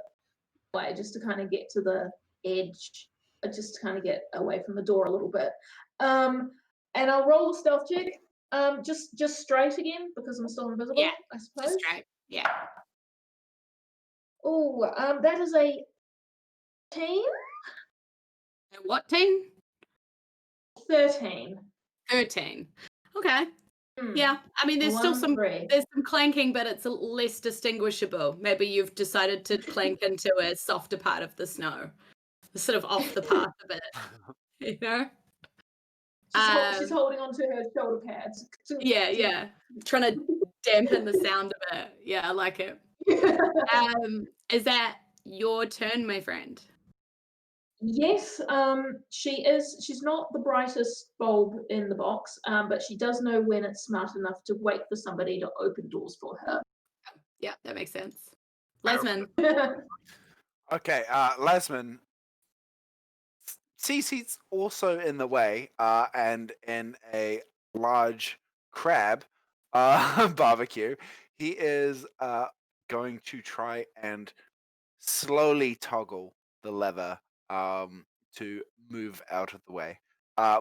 away, just to kind of get to the edge, just to kind of get away from the door a little bit. And I'll roll the stealth check. Just straight again because I'm still invisible. Yeah, I suppose. Just straight. Yeah. Oh, that is a 13. What team? 13. 13. Okay. Yeah. I mean, there's still some clanking, but it's less distinguishable. Maybe you've decided to clank into a softer part of the snow, sort of off the path a bit. She's holding onto her shoulder pads. Yeah. Trying to dampen the sound a bit. Yeah, I like it. Is that your turn, my friend? Yes, she is. She's not the brightest bulb in the box, but she does know when it's smart enough to wait for somebody to open doors for her. Yeah, that makes sense. Lesman. Okay, Lesman sees he's also in the way, and in a large crab barbecue. He is going to try and slowly toggle the lever to move out of the way,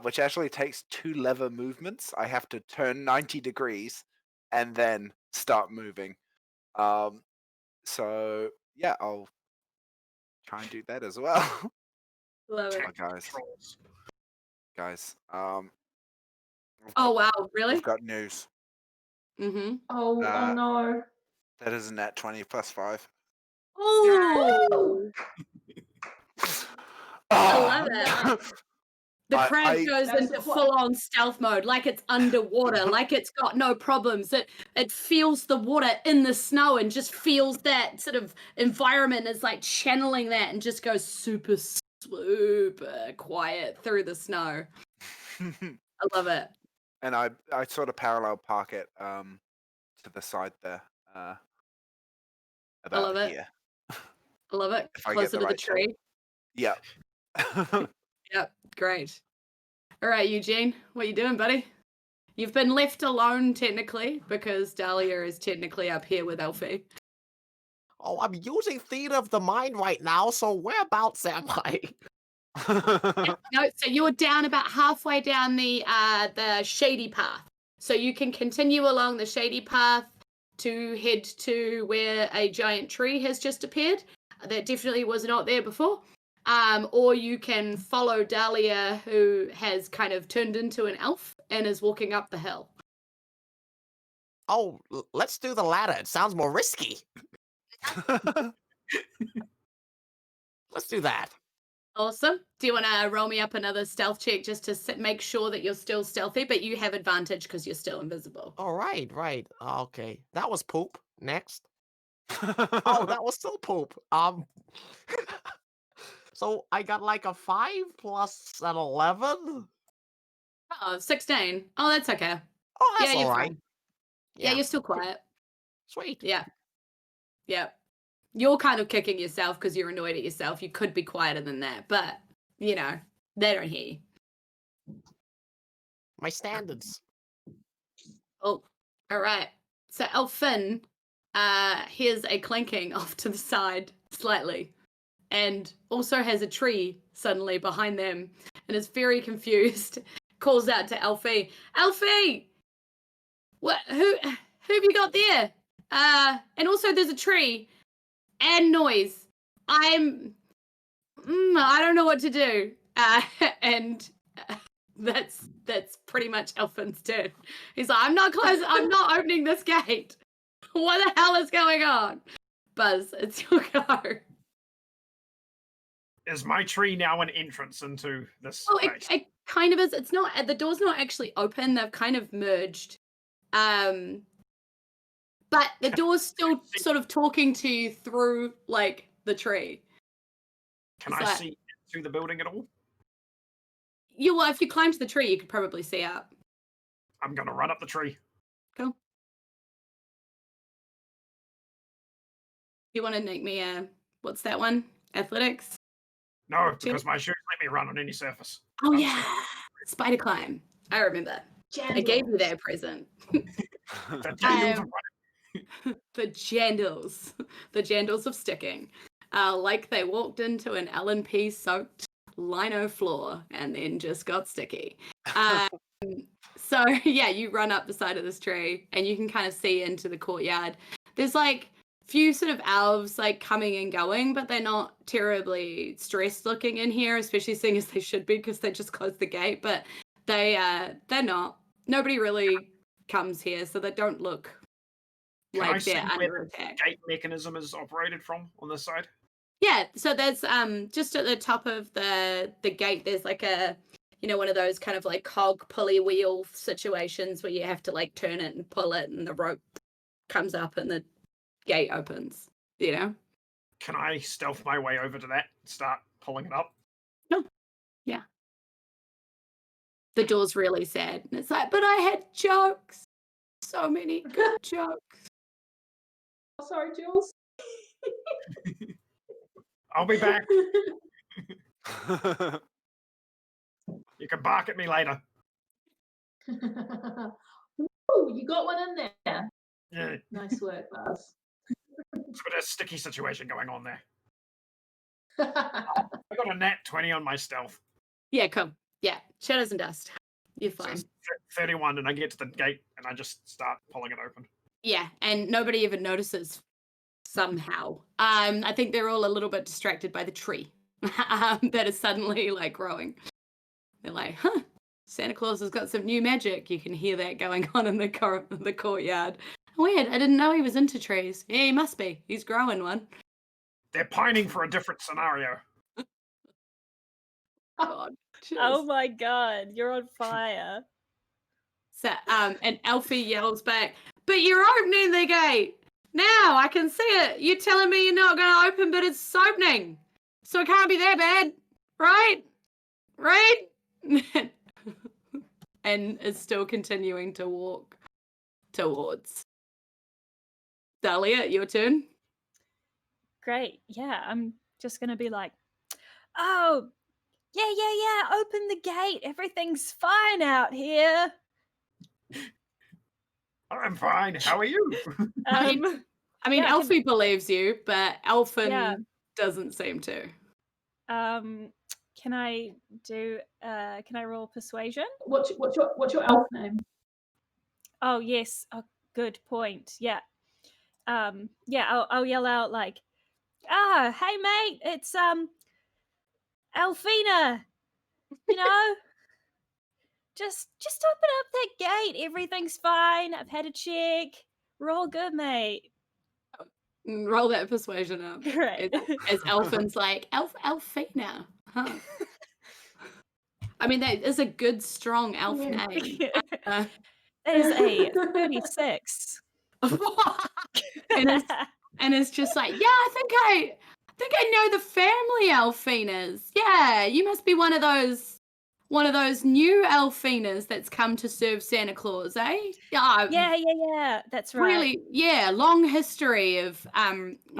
which actually takes 2 lever movements. I have to turn 90 degrees and then start moving. So yeah, I'll try and do that as well. Love it. Oh, guys. Oh wow, really? I've got news. Mm-hmm. Oh no. That is a nat 20 plus 5. Oh, I love it. The crab goes That's into what- full-on stealth mode, like it's underwater, like it's got no problems. It feels the water in the snow and just feels that sort of environment is like channeling that and just goes super quiet through the snow. I love it. And I sort of parallel park it to the side there. About love it. here. I love it. If I get Closer the to the right shot. tree. Yeah. Yep, great. All right, Eugene, what are you doing, buddy? You've been left alone technically because Dahlia is technically up here with Elfie. Oh, I'm using theater of the mind right now, so whereabouts am I? No, so you're down about halfway down the shady path. So you can continue along the shady path to head to where a giant tree has just appeared. That definitely was not there before. Or you can follow Dahlia, who has kind of turned into an elf and is walking up the hill. Oh, let's do the latter. It sounds more risky. Let's do that. Awesome. Do you want to roll me up another stealth check just to make sure that you're still stealthy, but you have advantage because you're still invisible? All right. Okay, that was poop. Next. Oh, that was still poop. So I got like a 5 plus an 11. Oh, 16. Oh, that's okay. Oh, that's Yeah, you're all right. fine. Yeah, you're still quiet. Sweet. Yeah. Yeah. You're kind of kicking yourself because you're annoyed at yourself. You could be quieter than that, but, they don't hear you. My standards. Oh, all right. So Elfin hears a clanking off to the side slightly and also has a tree suddenly behind them and is very confused. Calls out to Elfie. Elfie! What? Who have you got there? And also there's a tree and noise. I don't know what to do. And that's pretty much Elfin's turn. He's like, I'm not opening this gate. What the hell is going on? Buzz, it's your go. Is my tree now an entrance into this Oh, place? it kind of is. It's not. The door's not actually open. They've kind of merged. But the door's still sort of talking to you through like the tree. Can It's I like- see through the building at all? Well, if you climbed the tree, you could probably see out. I'm going to run up the tree. Cool. You want to make me what's that one? Athletics? No, because my shoes let me run on any surface. Oh I'm yeah, spider climb. I remember. I gave you that present. The jangles of The jandals of sticking. Like they walked into an L&P soaked lino floor and then just got sticky. So yeah, you run up the side of this tree and you can kind of see into the courtyard. There's like few sort of elves like coming and going, but they're not terribly stressed looking in here, especially seeing as they should be because they just closed the gate. But they're not. Nobody really comes here, so they don't look Can I like see they're where under the attack. gate mechanism is operated from on this side? Yeah, so there's just at the top of the gate there's like a one of those kind of like cog pulley wheel situations where you have to like turn it and pull it and the rope comes up and the gate opens, Can I stealth my way over to that and start pulling it up? No. Yeah. The door's really sad and it's like, but I had jokes. So many good jokes. Sorry, Jules. I'll be back. You can bark at me later. Ooh, you got one in there. Yeah, Nice work, Buzz. it's got a sticky situation going on there. I got a nat 20 on my stealth. Yeah, cool. Yeah, shadows and dust. You're So fine. it's 31 and I get to the gate and I just start pulling it open. Yeah, and nobody even notices somehow. I think they're all a little bit distracted by the tree that is suddenly like growing. They're like, huh, Santa Claus has got some new magic. You can hear that going on in the courtyard. Weird, I didn't know he was into trees. Yeah, he must be. He's growing one. They're pining for a different scenario. God. Oh my god, you're on fire. So, and Elfie yells back, but you're opening the gate. Now I can see it. You're telling me you're not going to open, but it's opening. So it can't be that bad, right? Right? And is still continuing to walk towards. Dahlia, your turn. Great. Yeah, I'm just going to be like, oh, yeah, open the gate. Everything's fine out here. I'm fine. How are you? I mean, yeah, Elfie believes you, but Elfin Yeah. doesn't seem to. Can I do? Can I roll persuasion? What's your elf name? Oh yes. Oh, good point. Yeah. Yeah. I'll yell out like, hey mate, it's Alfina. You know, just open up that gate. Everything's fine. I've had a check. We're all good, mate. Roll that persuasion up. Great. As Elfin's like, Elfina. Huh. I mean, that is a good, strong elf Yeah. name. That is a 36. and it's just like, yeah, I think I know the family Alphinas. Yeah, you must be one of those new Alphinas that's come to serve Santa Claus, eh? Yeah. That's right. Really, yeah, long history of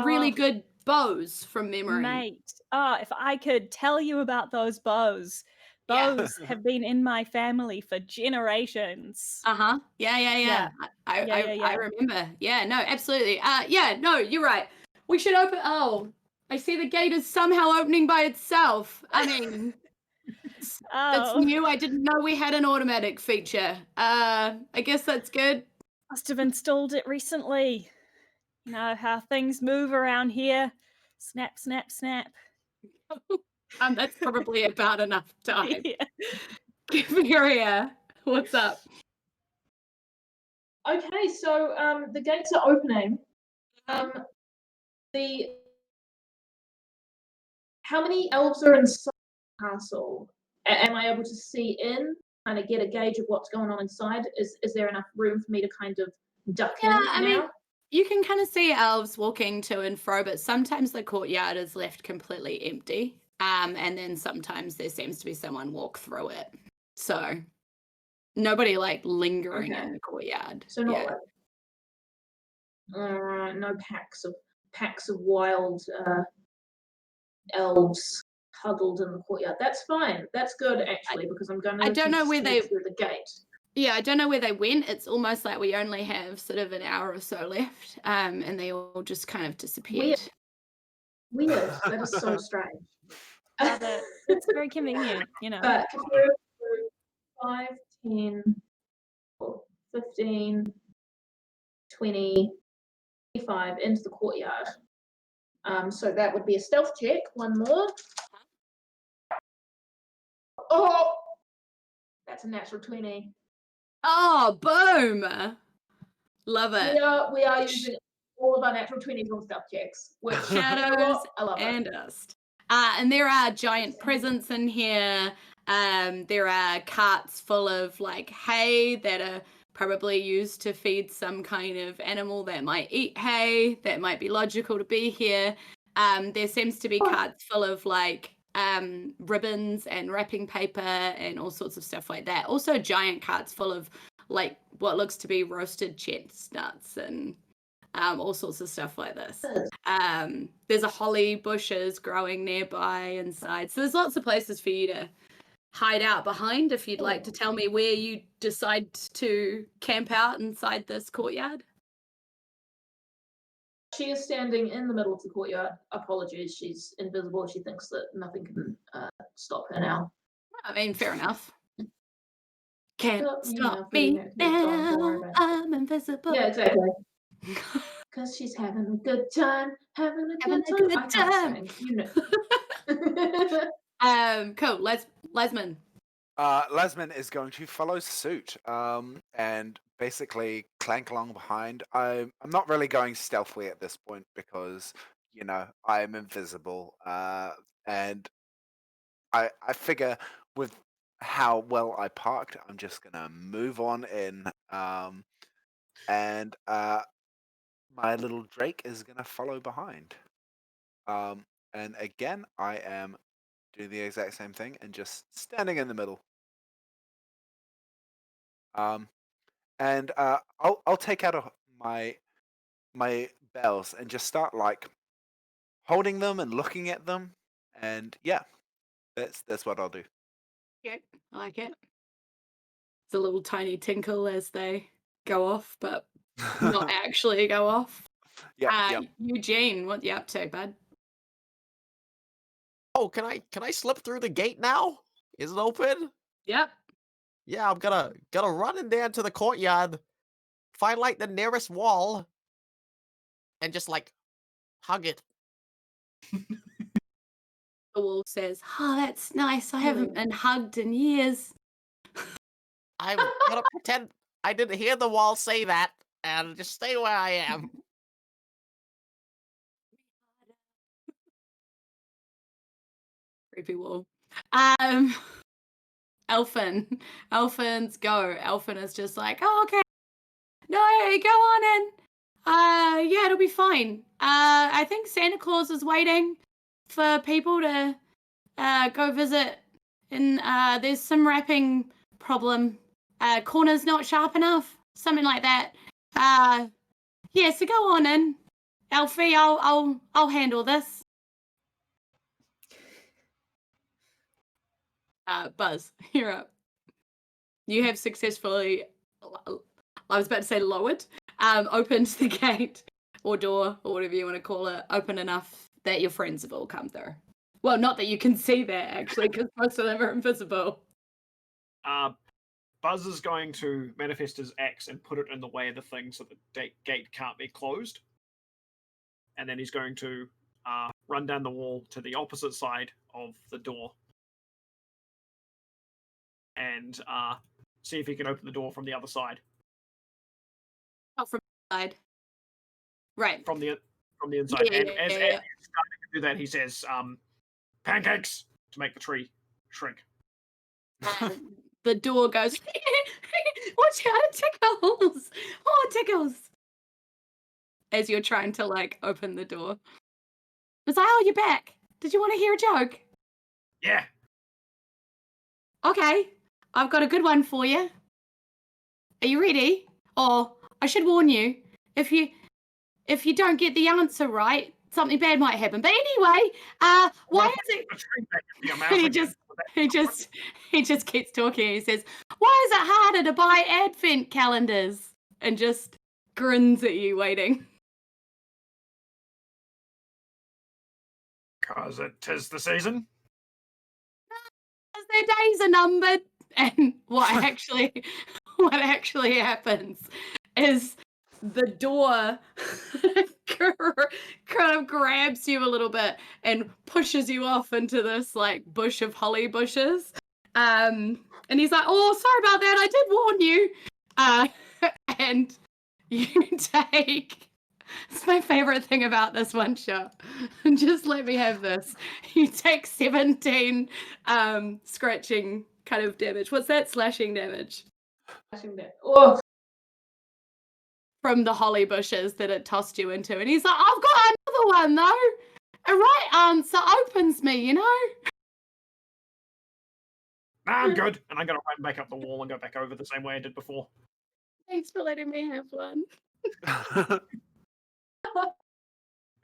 really Oh. good bows from memory. Mate, if I could tell you about those bows. Yeah. Bows have been in my family for generations. Uh-huh. Yeah. Yeah. I remember. Yeah, no, absolutely. Yeah, no, you're right. We should open. Oh, I see the gate is somehow opening by itself. I mean, that's Oh, new. I didn't know we had an automatic feature. I guess that's good. must have installed it recently. You know how things move around here. Snap, snap, snap. That's probably about enough time. Yeah. Kiveria, what's up? Okay, so the gates are opening. How many elves are inside the castle? Am I able to see in, kind of get a gauge of what's going on inside? Is there enough room for me to kind of duck in Yeah, now? I mean, you can kind of see elves walking to and fro, but sometimes the courtyard is left completely empty. And then sometimes there seems to be someone walk through it. So nobody like lingering in the courtyard. So not like no packs of wild elves huddled in the courtyard. That's fine. That's good actually, because I'm going to. I don't know where they through the gate. Yeah, I don't know where they went. It's almost like we only have sort of an hour or so left, and they all just kind of disappeared. Weird. That is so strange. It's very convenient, you know. But 5, 10, 15, 20, 25 into the courtyard. So that would be a stealth check. One more. Oh, that's a natural 20. Oh, boom! Love it. We are using all of our natural 20s on stealth checks. Which Shadows I love and it. dust. And there are giant presents in here. There are carts full of like hay that are probably used to feed some kind of animal that might eat hay. That might be logical to be here. There seems to be carts full of like ribbons and wrapping paper and all sorts of stuff like that. Also giant carts full of like what looks to be roasted chestnuts and all sorts of stuff like this. There's a holly bushes growing nearby inside. So there's lots of places for you to hide out behind if you'd like to tell me where you decide to camp out inside this courtyard. She is standing in the middle of the courtyard. Apologies, she's invisible. She thinks that nothing can stop her now. I mean, fair enough. Can't stop pretty me now. I'm invisible. Yeah, exactly. Because she's having a good time, having a good time. You know. Cool. Lesman. Lesman is going to follow suit and basically clank along behind. I'm not really going stealthily at this point because, you know, I'm invisible. And I figure with how well I parked, I'm just going to move on in. And my little Drake is going to follow behind. And again, I am doing the exact same thing and just standing in the middle. And I'll take out my bells and just start like holding them and looking at them, and yeah, that's what I'll do. Okay, I like it. It's a little tiny tinkle as they go off, but not actually go off. Yeah. Eugene, what you up to, bud? Oh, can I slip through the gate now? Is it open? Yep. Yeah, I'm gonna run in there to the courtyard, find like the nearest wall, and just like hug it. The wall says, "Oh, that's nice. I haven't been hugged in years." I'm gonna pretend I didn't hear the wall say that and just stay where I am. Creepy wall. Elfin's go. Elfin is just like, "Oh, okay. No, go on in. Yeah, it'll be fine. I think Santa Claus is waiting. for people to go visit. And there's some wrapping problem. Corner's not sharp enough, something like that. Yeah, so go on in, Alfie. I'll handle this. Buzz, you're up. You have successfully, I was about to say lowered, opened the gate or door or whatever you want to call it, open enough that your friends have all come through. Well, not that you can see that actually, because most of them are invisible. Buzz is going to manifest his axe and put it in the way of the thing so the gate can't be closed. And then he's going to run down the wall to the opposite side of the door and see if he can open the door from the other side. Oh, from the side. Right. From the inside. Yeah, and as yeah. he's starting to do that, he says, pancakes to make the tree shrink. The door goes, watch out, it tickles. Oh, it tickles. As you're trying to, like, open the door. It's like, oh, you're back. Did you want to hear a joke? Yeah. Okay, I've got a good one for you. Are you ready? Or I should warn you, if you don't get the answer right, something bad might happen. But anyway, why is it? He just keeps talking. He says, "Why is it harder to buy advent calendars?" And just grins at you, waiting. Because it is the season. Because their days are numbered. And what actually happens is the door kind of grabs you a little bit and pushes you off into this like bush of holly bushes. And he's like, "Oh, sorry about that. I did warn you." And you take. It's my favorite thing about this one shot. Just let me have this. You take 17 scratching kind of damage. What's that? Slashing damage. Oh, From the holly bushes that it tossed you into. And he's like, "I've got another one though. A right answer opens me, you know?" Nah, I'm good. And I'm going to run back up the wall and go back over the same way I did before. Thanks for letting me have one.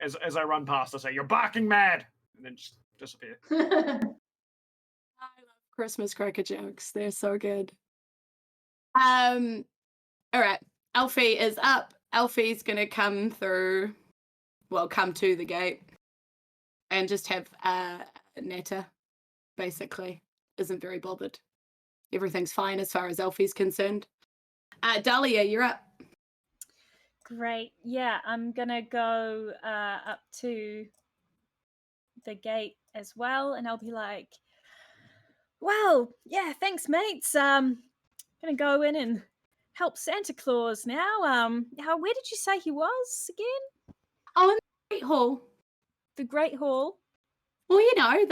As I run past, I say, "You're barking mad!" And then just disappear. I love Christmas cracker jokes. They're so good. All right. Alfie is up. Alfie's gonna come to the gate and just have Netta, basically, isn't very bothered. Everything's fine as far as Alfie's concerned. Dahlia, you're up. Great. Yeah, I'm gonna go up to the gate as well, and I'll be like, "Well, yeah, thanks, mates. Gonna go in and help Santa Claus now. Where did you say he was again? Oh, in the Great Hall. The Great Hall. Well, you know,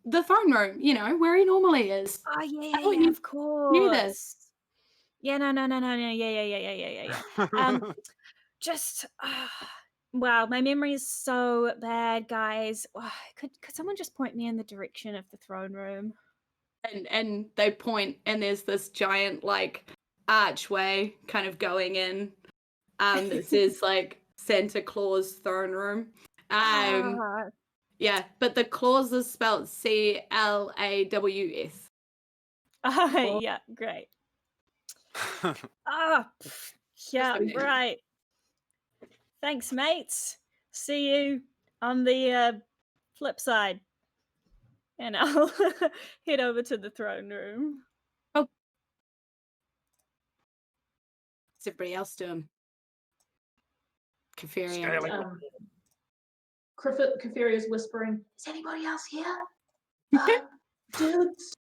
the throne room, you know, where he normally is. Oh yeah, Oh, yeah, you of course. knew this. Yeah, no. Yeah. Just wow, my memory is so bad, guys. Could someone just point me in the direction of the throne room? And they point, and there's this giant like archway kind of going in. That says like Santa Claus throne room. Yeah, but the clause is spelled CLAWS. Yeah, great. Yeah, right. Thanks, mates. See you on the flip side. And I'll head over to the throne room. What's everybody else doing? Kefiri. Kefiri's whispering, "Is anybody else here? Dudes,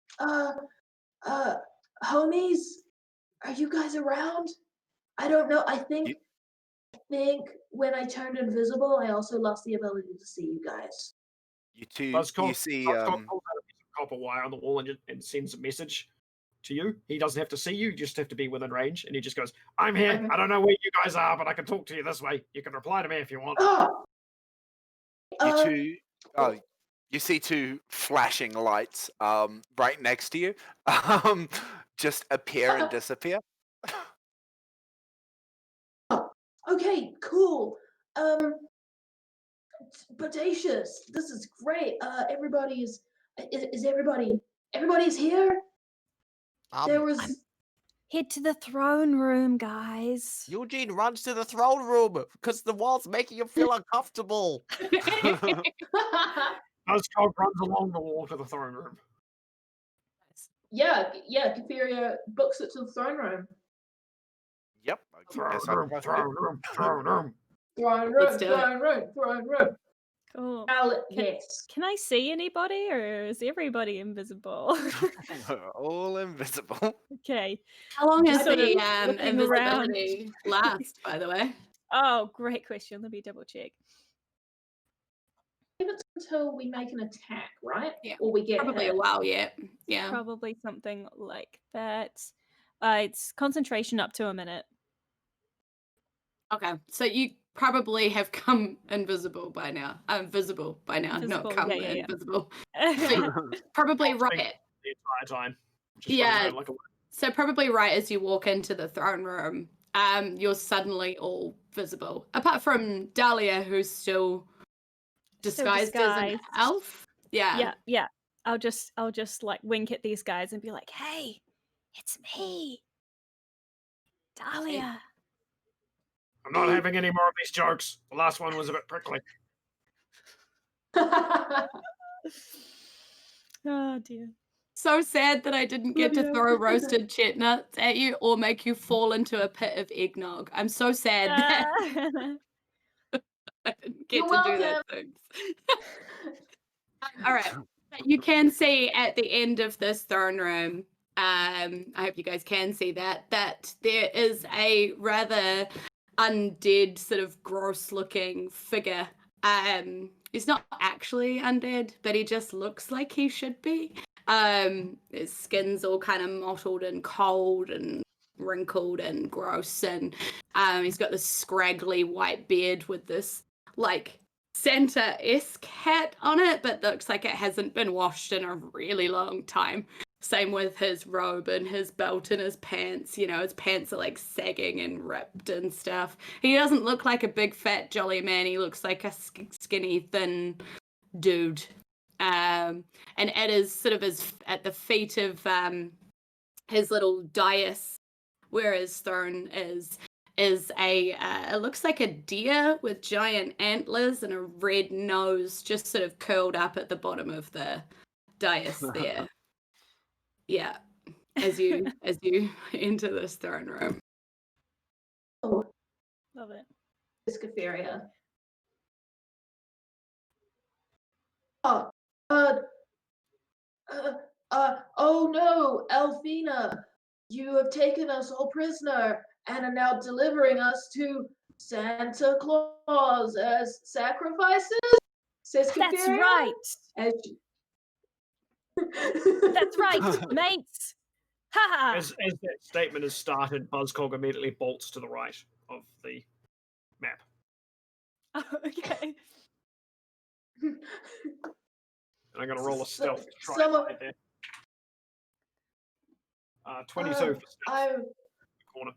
homies, are you guys around? I don't know. I think when I turned invisible, I also lost the ability to see you guys." You two, Buzz you see, pulls out a piece of copper wire on the wall and sends a message to you. He doesn't have to see you, you just have to be within range. And he just goes, "I'm here. Okay. I don't know where you guys are, but I can talk to you this way. You can reply to me if you want." Oh, Oh, you see two flashing lights right next to you just appear and disappear. Okay, cool. Bodacious, this is great. Everybody is everybody's here? There was Head to the throne room, guys. Eugene runs to the throne room because the wall's making him feel uncomfortable. Buzzcock runs along the wall to the throne room. yeah, Kytheria books it to the throne room. Yep. Throne Yes, I room, suppose we throne do. room, throne room. Let's do it. Throne room. Cool. Yes. Can I see anybody, or is everybody invisible? All invisible. Okay. How long Just is sort of the looking around. invisibility last, by the way? Oh, great question. Let me double check. It's until we make an attack, right? Yeah, Or we get Probably hit. a while yet. Yeah. Probably something like that. It's concentration up to a minute. Okay. So you probably have come invisible by now. Visible by now, Invisible, not come yeah. invisible. So probably right. The entire time. Just Yeah. running around like a So probably right as you walk into the throne room, you're suddenly all visible. Apart from Dahlia, who's still disguised as an disguised. elf. Yeah. Yeah. I'll just like wink at these guys and be like, "Hey, it's me, Dahlia." I'm not having any more of these jokes. The last one was a bit prickly. Oh dear. So sad that I didn't get to throw roasted chestnuts at you or make you fall into a pit of eggnog. I'm so sad that I didn't get You're to do that thing. All right. But you can see at the end of this throne room, I hope you guys can see that there is a rather undead, sort of gross looking figure. He's not actually undead, but he just looks like he should be. His skin's all kind of mottled and cold and wrinkled and gross, and he's got this scraggly white beard with this like Santa-esque hat on it, but looks like it hasn't been washed in a really long time. Same with his robe and his belt and his pants. You know, his pants are like sagging and ripped and stuff. He doesn't look like a big fat jolly man. He looks like a skinny thin dude. And at his sort of at the feet of his little dais where his throne is a it looks like a deer with giant antlers and a red nose just sort of curled up at the bottom of the dais there. Yeah, as you enter this throne room. Oh, Love it. Piscaferia. Oh no, Elfina, you have taken us all prisoner and are now delivering us to Santa Claus as sacrifices? Says That's Kytheria. right. As That's right, mates. Ha As that statement is started, Buzzcog immediately bolts to the right of the map. ha. Okay. And I'm going to roll a stealth to try Some and of- hide there. 22 for stealth I in the corner.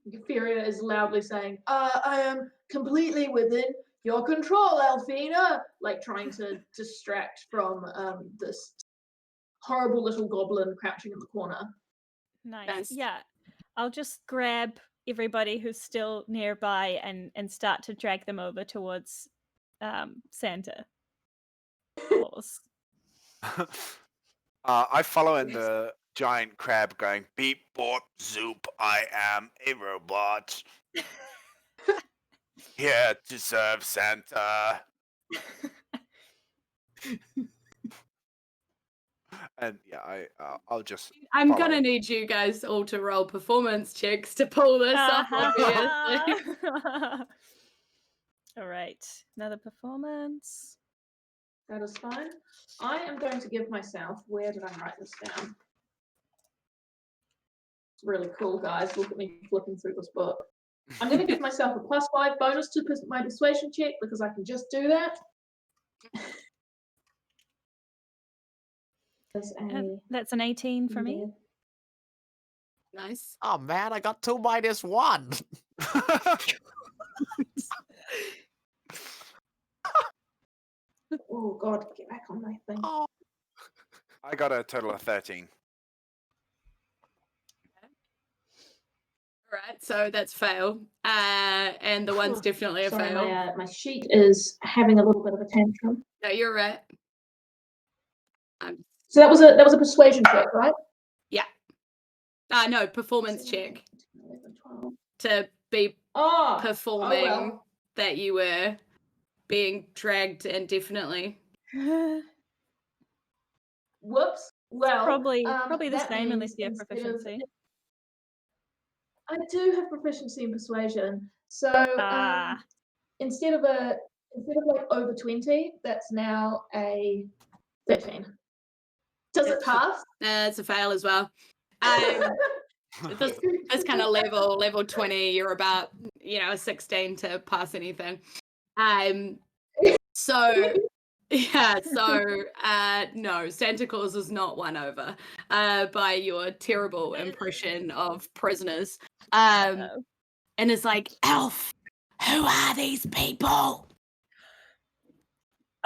Kytheria is loudly saying, I am completely within your control, Elfina, like trying to distract from this horrible little goblin crouching in the corner. Nice. Nice. Yeah. I'll just grab everybody who's still nearby and start to drag them over towards Santa Claus. I follow in the giant crab going, beep, bop, zoop, I am a robot. Here to serve Santa. And yeah, I'll just I'm follow. gonna need you guys all to roll performance checks to pull this off, obviously. All right. Another performance. That is fine. I am going to give myself, where did I write this down? It's really cool, guys. Look at me flipping through this book. I'm going to give myself a +5 bonus to my persuasion check because I can just do that. That's an 18 for me. Nice. Oh man, I got 2 minus 1. Oh God, get back on my thing. Oh. I got a total of 13. All right, so that's fail. And the one's definitely a Sorry, fail. my sheet is having a little bit of a tantrum. No, you're right. So that was a persuasion check, right? Yeah. No, performance check 11, 12. to be Oh, performing well. that you were being dragged indefinitely. Whoops. Well, Probably the that same unless means you have instead of- proficiency. I do have proficiency in persuasion, so instead of like over 20, that's now a 13. Does it pass? It's a fail as well. This kind of level 20, you're about, a 16 to pass anything. So yeah, so no, Santa Claus is not won over by your terrible impression of prisoners. And it's like, Elf, who are these people?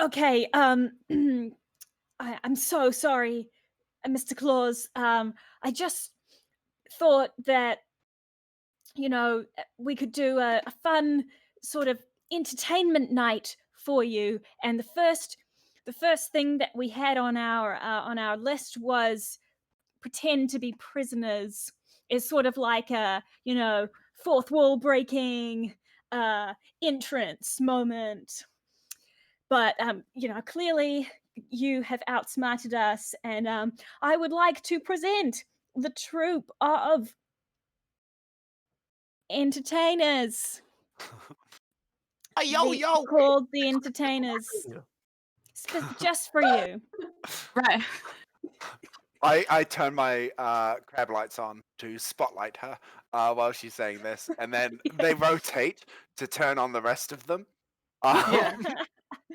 Okay, I'm so sorry, Mr. Claus. I just thought that, we could do a fun sort of entertainment night for you. And the first thing that we had on our list was pretend to be prisoners. It's sort of like a, fourth wall breaking entrance moment. But clearly you have outsmarted us, and I would like to present the troupe of entertainers. Yo, yo. Called the Entertainers. Just for you. Right. I turn my crab lights on to spotlight her while she's saying this, and then they rotate to turn on the rest of them. Yeah.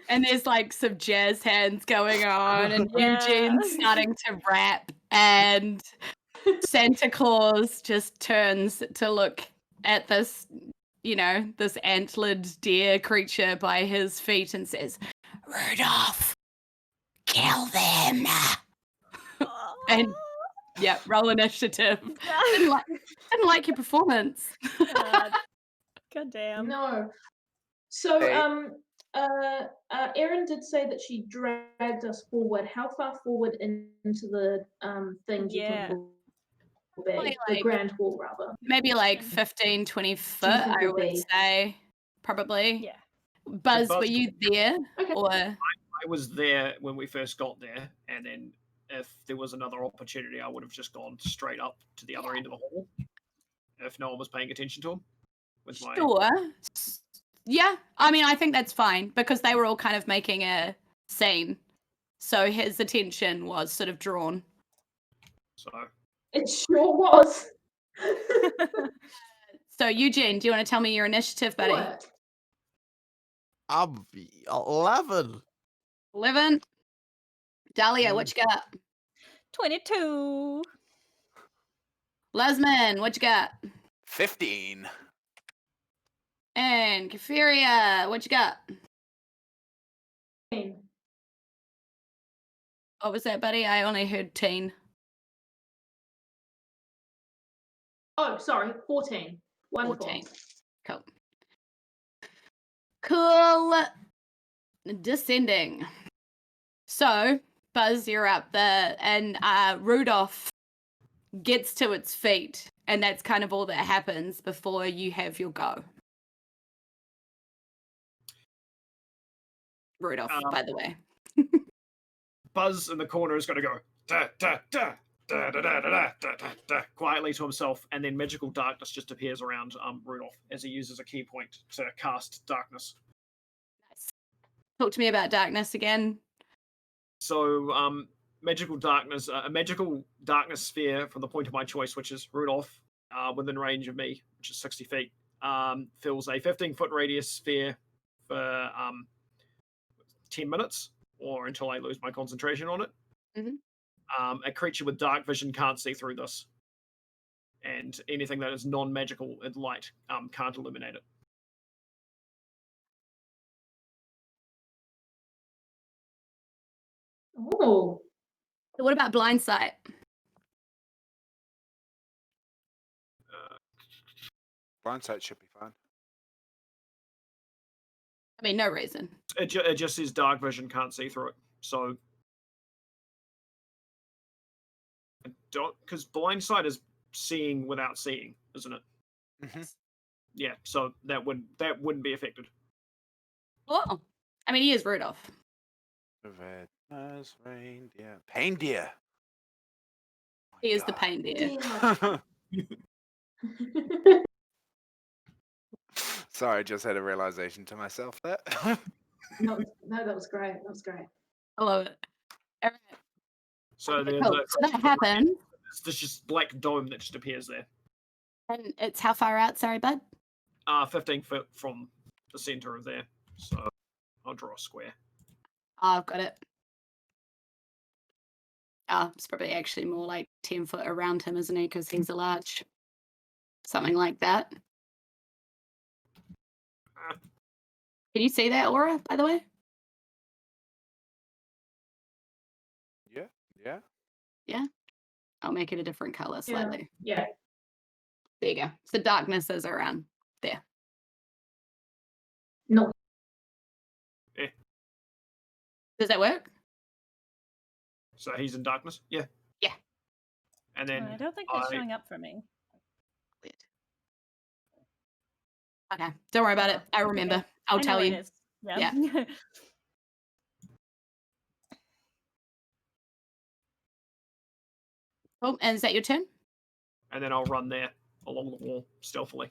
And there's like some jazz hands going on, and Eugene's starting to rap, and Santa Claus just turns to look at this, this antlered deer creature by his feet and says, Rudolph, kill them. And yeah, roll initiative. Didn't like your performance. God damn. No. So, Hey. Erin did say that she dragged us forward. How far forward into the thing do you think we'll be? Probably The like- Grand Hall, rather. Maybe like 15, 20 foot, think I we'll would be? say. Probably. Yeah. Buzz, Buzz- were you there? Okay. Or I was there when we first got there, and then if there was another opportunity, I would have just gone straight up to the other end of the hall if no one was paying attention to him. With my sure. Yeah, I mean, I think that's fine because they were all kind of making a scene. So his attention was sort of drawn. so It sure was. So, Eugene, do you want to tell me your initiative, buddy? What? I'm 11. 11. Dahlia, what you got? 22. Lasman, what you got? 15. And Kafiria, what you got? What was that, buddy? I only heard teen. Oh, sorry, 14. 14. Cool. Descending. So, Buzz, you're up there, and Rudolph gets to its feet, and that's kind of all that happens before you have your go. Rudolph, by the way. Buzz in the corner is going to go da da da da da da da da da quietly to himself, and then magical darkness just appears around Rudolph as he uses a key point to cast darkness. Nice. Talk to me about darkness again. So, magical darkness, a magical darkness sphere from the point of my choice, which is Rudolph, within range of me, which is 60 feet, fills a 15-foot radius sphere for 10 minutes, or until I lose my concentration on it. A creature with dark vision can't see through this, and anything that is non-magical light can't illuminate it. Oh, What about blind sight? Blindsight should be fine. I mean, no reason. It just says dark vision can't see through it. So, because blind sight is seeing without seeing, isn't it? Yeah. So that wouldn't be affected. Oh, I mean, he is Rudolph. Red nose reindeer. Pain deer. He is the pain deer. Sorry, I just had a realization to myself there. No, that was great. That was great. I love it. All right. So Okay, cool. So that happened. There's just black dome that just appears there. And it's how far out? Sorry, bud. 15 foot from the center of there. So I'll draw a square. Oh, I've got it. Oh, it's probably actually more like 10 foot around him, isn't he? Because he's a large. Something like that. Can you see that aura, by the way? Yeah. Yeah. I'll make it a different color slightly. Yeah. There you go. So darkness is around there. No. Does that work? So he's in darkness? Yeah. Yeah. And then I don't think that's showing up for me. Weird. Okay. Don't worry about it. I remember. Okay. I'll I tell know you. It is. Yeah. Oh, and is that your turn? And then I'll run there along the wall stealthily.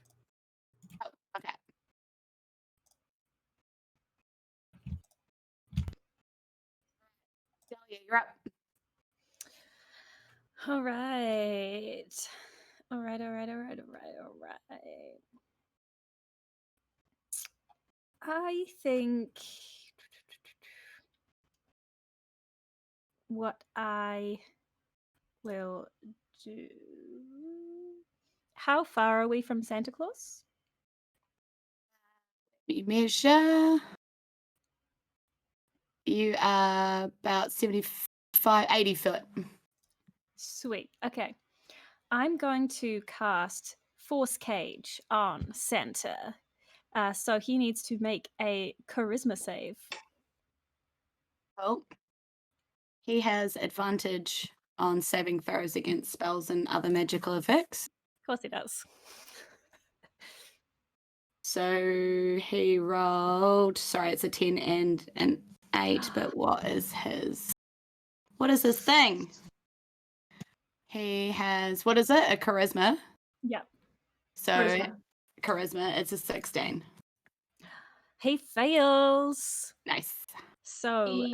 Oh, okay. Delia, you're up. All right. I think what I will do. How far are we from Santa Claus? We measure. You are about 80 foot. Sweet. Okay. I'm going to cast Force Cage on Santa. So he needs to make a charisma save. Oh. He has advantage on saving throws against spells and other magical effects. Of course he does. So he rolled, sorry, it's a 10 and an 8, but what is his thing? He has, what is it? A charisma? Yep. So charisma, it's a 16. He fails. Nice. So,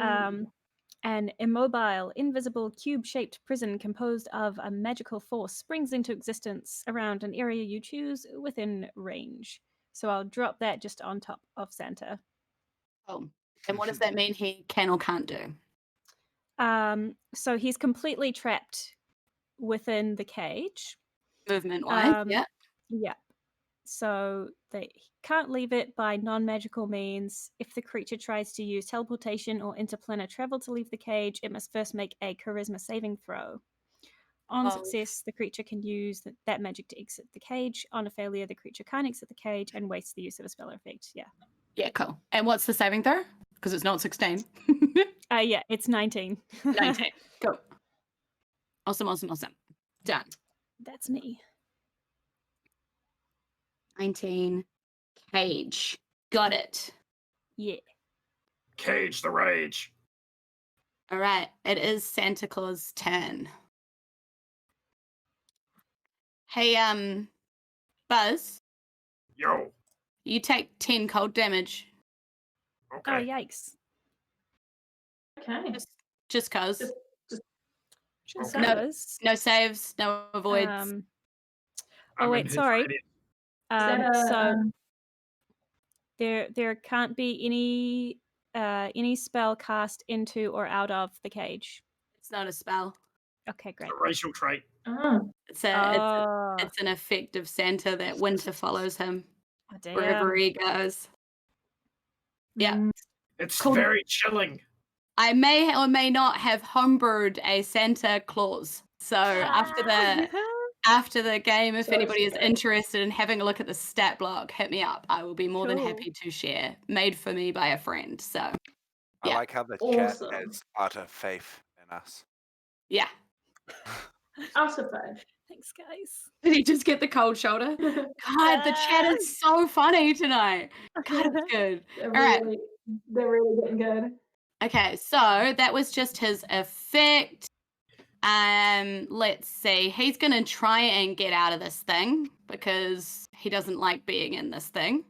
an immobile, invisible, cube-shaped prison composed of a magical force springs into existence around an area you choose within range. So I'll drop that just on top of Santa. Oh, and what does that mean he can or can't do? So he's completely trapped within the cage. Movement-wise, yeah. Yeah. So they can't leave it by non-magical means. If the creature tries to use teleportation or interplanar travel to leave the cage, it must first make a charisma saving throw. On success, the creature can use that magic to exit the cage. On a failure, the creature can't exit the cage and wastes the use of a spell or effect. Yeah. Yeah, cool. And what's the saving throw? Because it's not 16. Yeah, it's 19. 19. Cool. Awesome. Done. That's me. 19. Cage. Got it. Yeah. Cage the rage. All right. It is Santa Claus' turn. Hey, Buzz. Yo. You take 10 cold damage. Okay. Oh, yikes. Okay. Just cause. Just no saves, no avoids. Oh, wait, sorry. So there can't be any spell cast into or out of the cage. It's not a spell. Okay, great. A racial trait. Oh, It's Oh, it's an effect of Santa that winter follows him wherever damn. he goes. Yeah. Mm. It's Cool. very chilling. I may or may not have homebrewed a Santa Claus. So after the game, if So anybody is scary. interested in having a look at the stat block, hit me up. I will be more than Cool. happy to share. Made for me by a friend. So I Yeah. like how the chat Awesome. has utter faith in us. yeah. I suppose. Thanks, guys. Did he just get the cold shoulder? God, the chat is so funny tonight. God, it's good. They're right. really getting good. Okay, so that was just his effect. Let's see. He's gonna try and get out of this thing because he doesn't like being in this thing.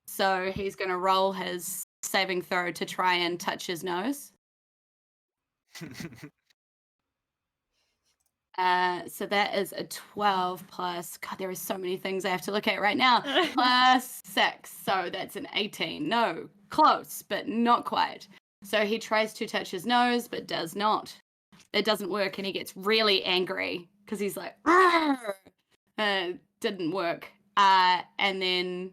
So he's gonna roll his saving throw to try and touch his nose. So that is a 12 plus. God, there are so many things I have to look at right now. Plus 6, so that's an 18. No, close, but not quite. So he tries to touch his nose, but does not. It doesn't work, and he gets really angry because he's like, didn't work. And then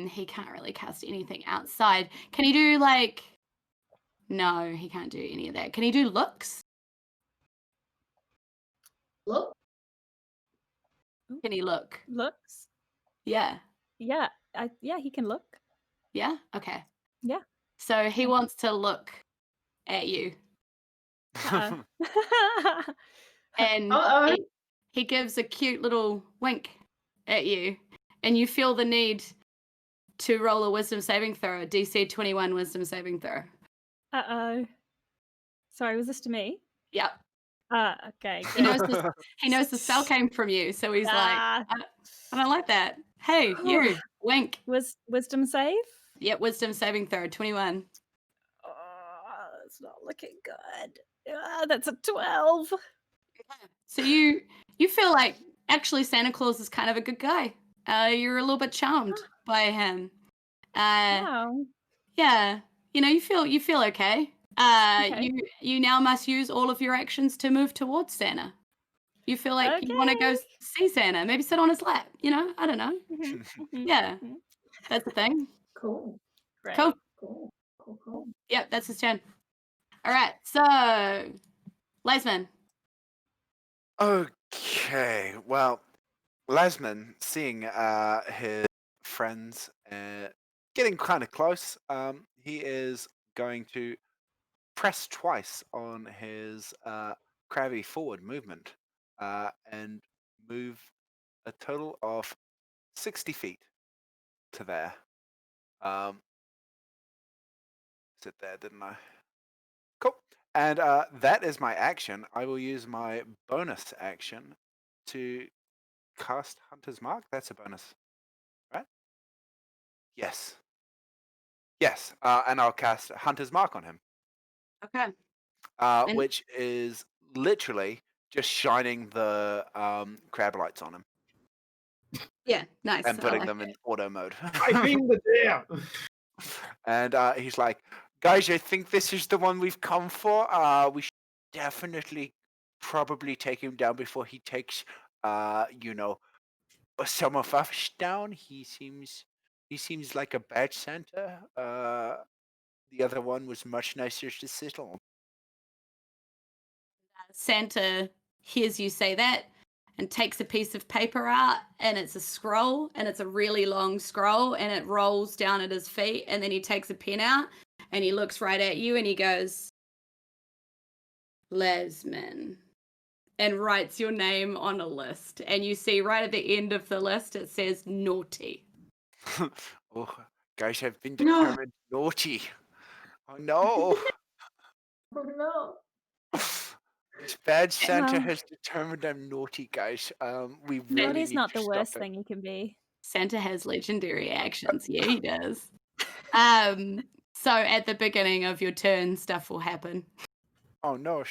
he can't really cast anything outside. Can he do like? No, he can't do any of that. Can he do looks? Look. Can he look? Looks. Yeah. Yeah. Yeah, he can look. Yeah. Okay. Yeah. So he wants to look at you, and Uh-oh. he gives a cute little wink at you, and you feel the need to roll a wisdom saving throw, a DC 21 wisdom saving throw. Uh-oh. Sorry, was this to me? Yep. Okay. He knows the spell came from you, so he's like, Ah. I don't like that. Hey, you, wink. Wisdom save? Yep, wisdom saving throw, 21. Oh, it's not looking good. That's a 12. So you feel like actually Santa Claus is kind of a good guy. You're a little bit charmed by him. Wow. Yeah, you feel okay. Okay. You now must use all of your actions to move towards Santa. You feel like you want to go Okay. see Santa, maybe sit on his lap. I don't know. Mhm, mhm, Yeah, mhm. that's the thing. Cool. Great. Cool. Cool. Yep, that's his turn. All right, so Lasman. Okay, well, Lasman, seeing his friends getting kind of close, he is going to press twice on his crabby forward movement and move a total of 60 feet to there. Sit there, didn't I? Cool. And that is my action. I will use my bonus action to cast Hunter's Mark. That's a bonus, right? Yes. Yes. And I'll cast Hunter's Mark on him, Okay. And- which is literally just shining the crab lights on him Yeah, nice. and I putting like them it. in auto mode. I beam the dare. And he's like, guys, I think this is the one we've come for. We should definitely probably take him down before he takes, some of us down. He seems like a bad Santa. The other one was much nicer to sit on. Santa hears you say that and takes a piece of paper out, and it's a scroll, and it's a really long scroll, and it rolls down at his feet, and then he takes a pen out and he looks right at you and he goes, Lasman, and writes your name on a list, and you see right at the end of the list it says naughty. Oh, guys, I've been No. determined naughty. Oh no. Oh no. This bad Santa Well- has determined I'm naughty, guys. We really Naughty's need not to the stop worst it. thing you can be. Santa has legendary actions. Yeah, he does. So at the beginning of your turn, stuff will happen. Oh no.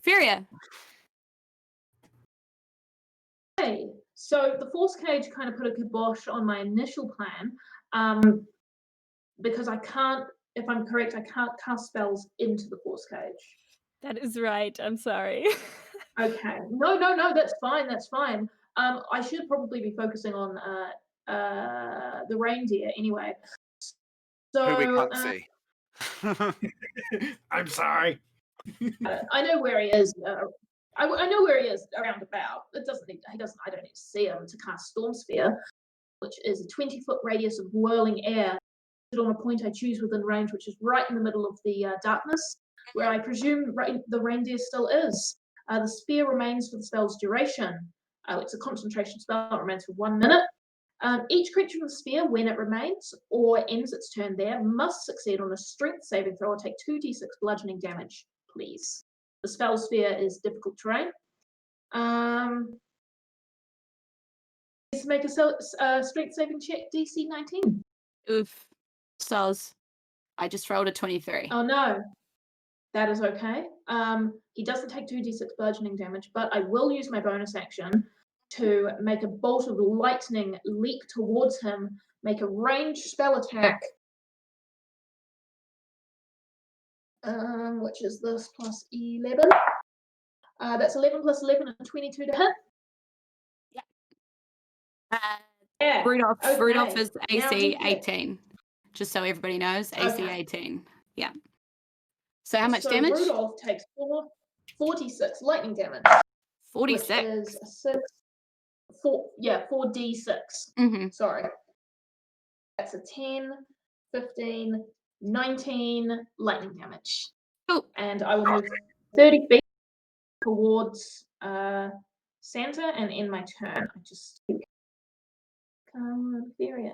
Furia. Okay, so the Force Cage kind of put a kibosh on my initial plan, because I can't, if I'm correct, I can't cast spells into the Force Cage. That is right. I'm sorry. Okay. No, that's fine. That's fine. I should probably be focusing on the reindeer anyway. So Who we can't see. I'm sorry. I know where he is. I know where he is around about. It doesn't need. He doesn't. I don't need to see him to cast Storm Sphere, which is a 20-foot radius of whirling air on a point I choose within range, which is right in the middle of the darkness, where I presume the reindeer still is. The spear remains for the spell's duration. It's a concentration spell. It remains for 1 minute. Each creature in the sphere, when it remains or ends its turn there, must succeed on a strength saving throw or take 2d6 bludgeoning damage, please. The spell sphere is difficult terrain. Let's make a strength saving check, DC 19. Oof. Soz. I just rolled a 23. Oh no, that is okay. He doesn't take 2d6 bludgeoning damage, but I will use my bonus action to make a bolt of lightning leap towards him, make a ranged spell attack. Which is this plus 11. That's 11 plus 11 and 22 to hit. Yeah. Rudolph Okay. is Now AC he hits. 18. Just so everybody knows, AC Okay. 18. Yeah. So how much So damage? Rudolph takes 46 lightning damage. 46. Which is 4d6. Mm-hmm. Sorry. That's a 10, 15, 19 lightning damage. Cool. And I will move 30 feet towards Santa and end my turn. I just area.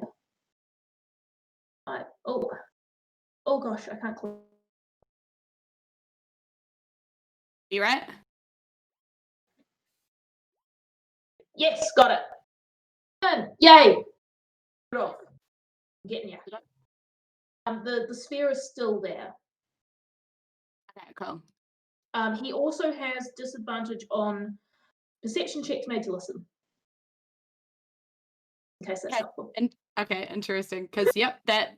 Oh gosh, I can't click. You right? Yes, got it. Done. Yay! Rudolph. I'm getting you. The sphere is still there. Okay, cool. He also has disadvantage on perception checks made to listen. In case that's helpful. Okay, interesting. Because yep, that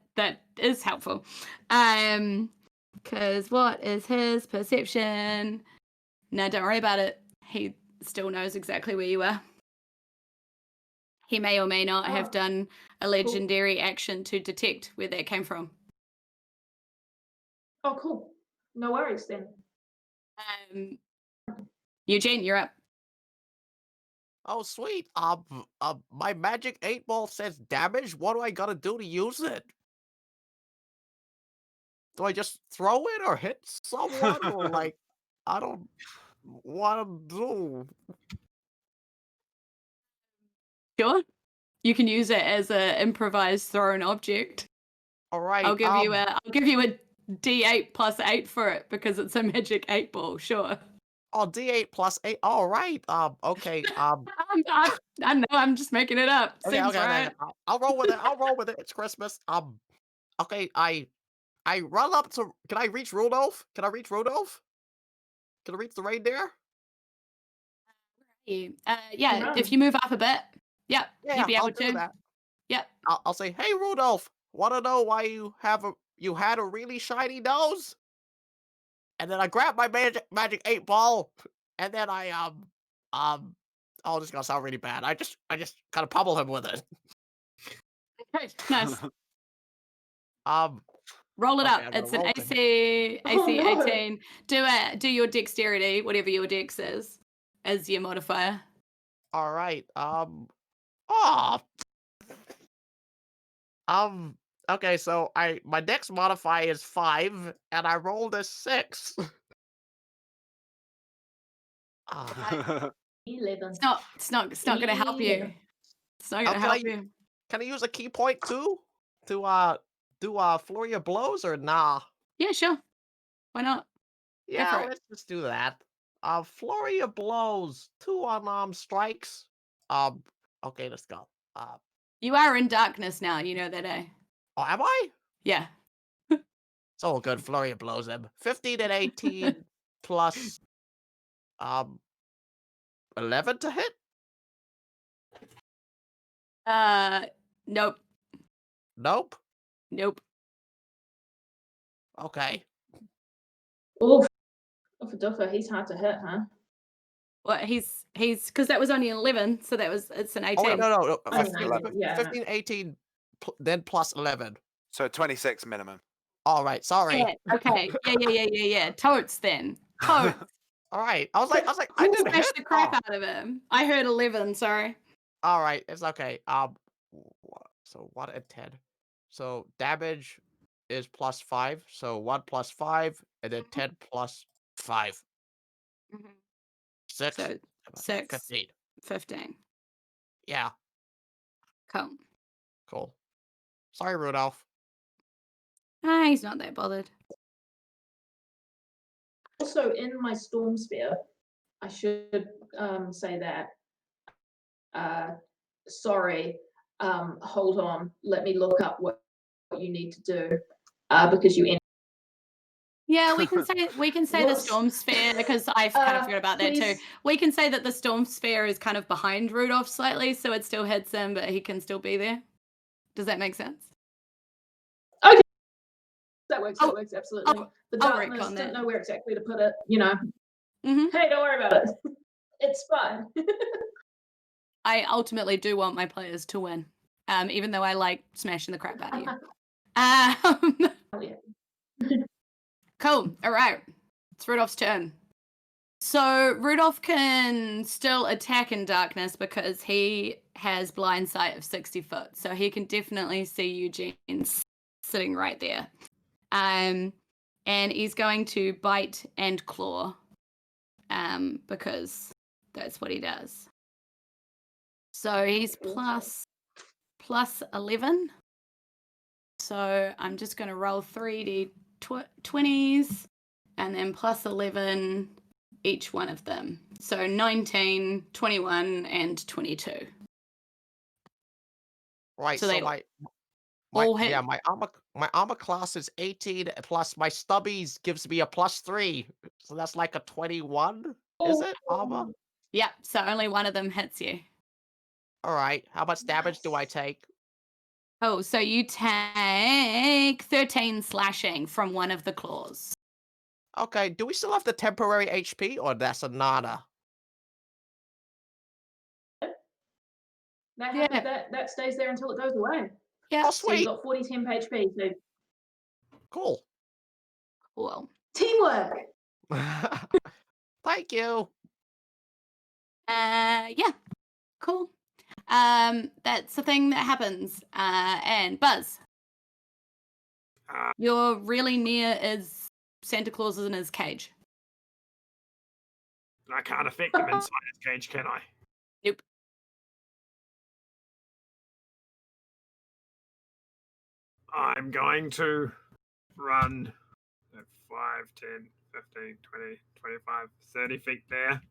is helpful. Because what is his perception? No, don't worry about it. He still knows exactly where you are. He may or may not have done a legendary action to detect where that came from. Oh, cool. No worries then. Eugene, you're up. Oh, sweet. My magic 8-ball says damage. What do I gotta do to use it? Do I just throw it or hit someone? Or like, I don't want to do. Sure. You can use it as an improvised thrown object. All right. I'll give you a D8 plus 8 for it because it's a magic 8-ball. Sure. Oh, D8 plus 8. All right. Okay. I know. I'm just making it up. Okay. Seems Okay. right. I'll roll with it. I'll roll with it. It's Christmas. Okay. I run up to. Can I reach Rudolph? Can I reach Rudolph? Can I reach the reindeer? Yeah. If you move up a bit, yep, Yeah, you'd be I'll able do to. that. Yep. I'll say, hey Rudolph, want to know why you had a really shiny nose? And then I grab my magic 8-ball, and then I oh, this is gonna sound really bad. I just kind of pummel him with it. Okay, nice. Roll it okay, up. I'm It's gonna an roll AC Oh, no. 18. Do your dexterity, whatever your dex is, as your modifier. All right. Okay, so my dex modifier is 5, and I rolled a 6. 11. It's not gonna help you. It's not gonna help you. Can I use a key point too? To do flurry of blows or nah? Yeah, sure. Why not? Yeah, for it. let's just do that. Flurry of blows, 2 unarmed strikes. Okay, let's go. You are in darkness now, you know that, eh? Oh, am I? Yeah. It's all good. Flurry of blows him. 15 and 18 plus 11 to hit. Nope. Nope. Nope. Okay. Oof. Uffa duffa, he's hard to hit, huh? Well, he's because that was only an 11, so it's an 18. Oh wait, no. I mean, 11. yeah. 15, 18, then plus 11. So 26 minimum. All right. Sorry. Yeah, okay. Yeah. Totes then. Totes. All right. I was like, I You didn't smashed hit. the crap Oh. out of him. I heard 11, sorry. All right, it's okay. So 1 and 10. So damage is +5. So 1 plus 5, and then 10 plus 5. Mhm. 6. So 6, 15. 15. Yeah. Cool. Cool. Sorry, Rudolph. He's not that bothered. Also, in my storm sphere, I should say that. Sorry, hold on. Let me look up what you need to do because you. Yeah, we can say the Whoops. storm sphere because I've kind of forgot about that too. please. We can say that the storm sphere is kind of behind Rudolph slightly, so it still hits him, but he can still be there. Does that make sense? That works. Oh, That works absolutely. The I'll darkness retcon didn't that. know where exactly to put it. You know. Mhm. Hey, don't worry about it. It's fine. I ultimately do want my players to win, even though I like smashing the crap out of you. Oh, yeah. Cool. All right. It's Rudolph's turn. So Rudolph can still attack in darkness because he has blind sight of 60 foot. So he can definitely see Eugene sitting right there. And he's going to bite and claw because that's what he does. So he's plus 11. So I'm just going to roll 3d20s and then plus 11 each one of them. So 19, 21, and 22. Right. So So they my all hit. yeah, my armor class is 18 plus my stubbies gives me a +3. So that's like a 21, is it? Armor? Yep. So only one of them hits you. All right. How much damage do I take? Oh, so you take 13 slashing from one of the claws. Okay. Do we still have the temporary HP or that's a nada? That, Yeah. that stays there until it goes away. Yeah. Oh, So you sweet. got 40 temp HP. So Cool. Cool. teamwork. Thank you. Yeah. Cool. That's the thing that happens. And Buzz, you're really near is Santa Claus is in his cage. I can't affect him inside his cage, can I? Nope. I'm going to run 5, 10, 15, 20, 25, 30 feet there.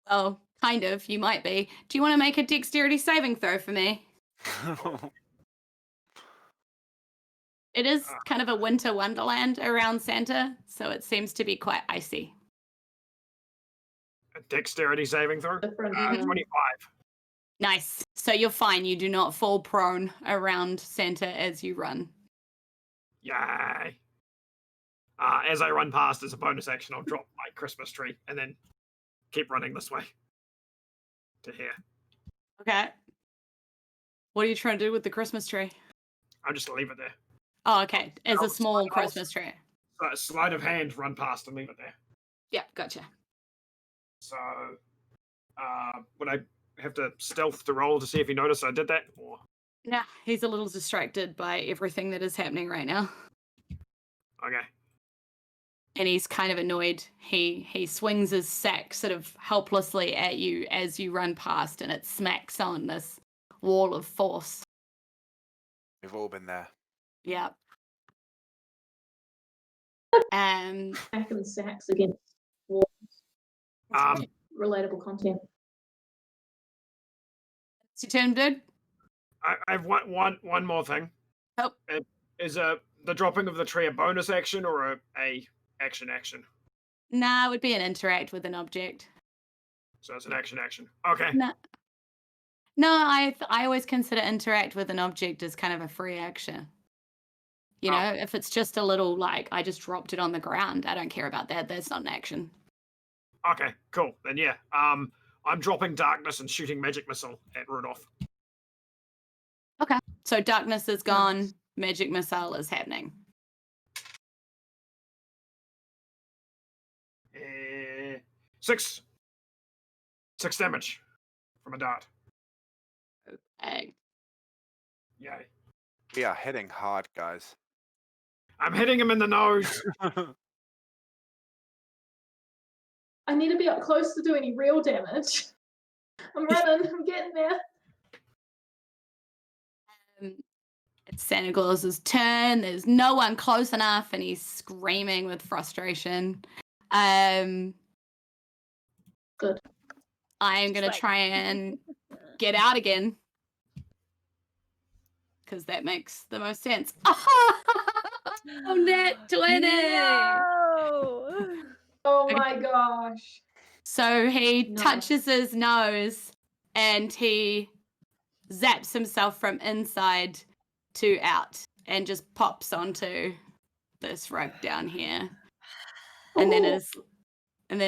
Oh, kind of. You might be. Do you want to make a dexterity saving throw for me? It is kind of a winter wonderland around Santa, so it seems to be quite icy. A dexterity saving throw? Different. 25. Nice. So you're fine. You do not fall prone around Santa as you run. Yay. As I run past as a bonus action, I'll drop my Christmas tree and then keep running this way to here. Okay. What are you trying to do with the Christmas tree? I'll just leave it there. Oh, okay. As a I'll- small I'll- Christmas tree. Sleight of hand, run past and leave it there. Yeah, gotcha. So, would I have to stealth to roll to see if he noticed I did that? Or Nah, he's a little distracted by everything that is happening right now. okay. And he's kind of annoyed. He swings his sack sort of helplessly at you as you run past, and it smacks on this wall of force. We've all been there. Yeah. Back and sacks against walls. Relatable content. It's your turn, dude. I have one more thing. Oh. Is the dropping of the tree a bonus action or a action? Nah, it would be an interact with an object. So it's an action. Okay. Nah. No, I always consider interact with an object as kind of a free action. You know, if it's just a little like I just dropped it on the ground, I don't care about that. That's not an action. Okay, cool. Then yeah, I'm dropping darkness and shooting magic missile at Rudolph. Okay. So darkness is gone. Nice. Magic missile is happening. 6 damage from a dart. Okay. Yay. We are hitting hard, guys. I'm hitting him in the nose. I need to be up close to do any real damage. I'm running. I'm getting there. It's Santa Claus's turn. There's no one close enough, and he's screaming with frustration. Good. I am gonna Like- try and get out again because that makes the most sense. Oh, net 20. No. Oh my gosh. So he Nice. touches his nose and he zaps himself from inside to out and just pops onto this rug down here. And then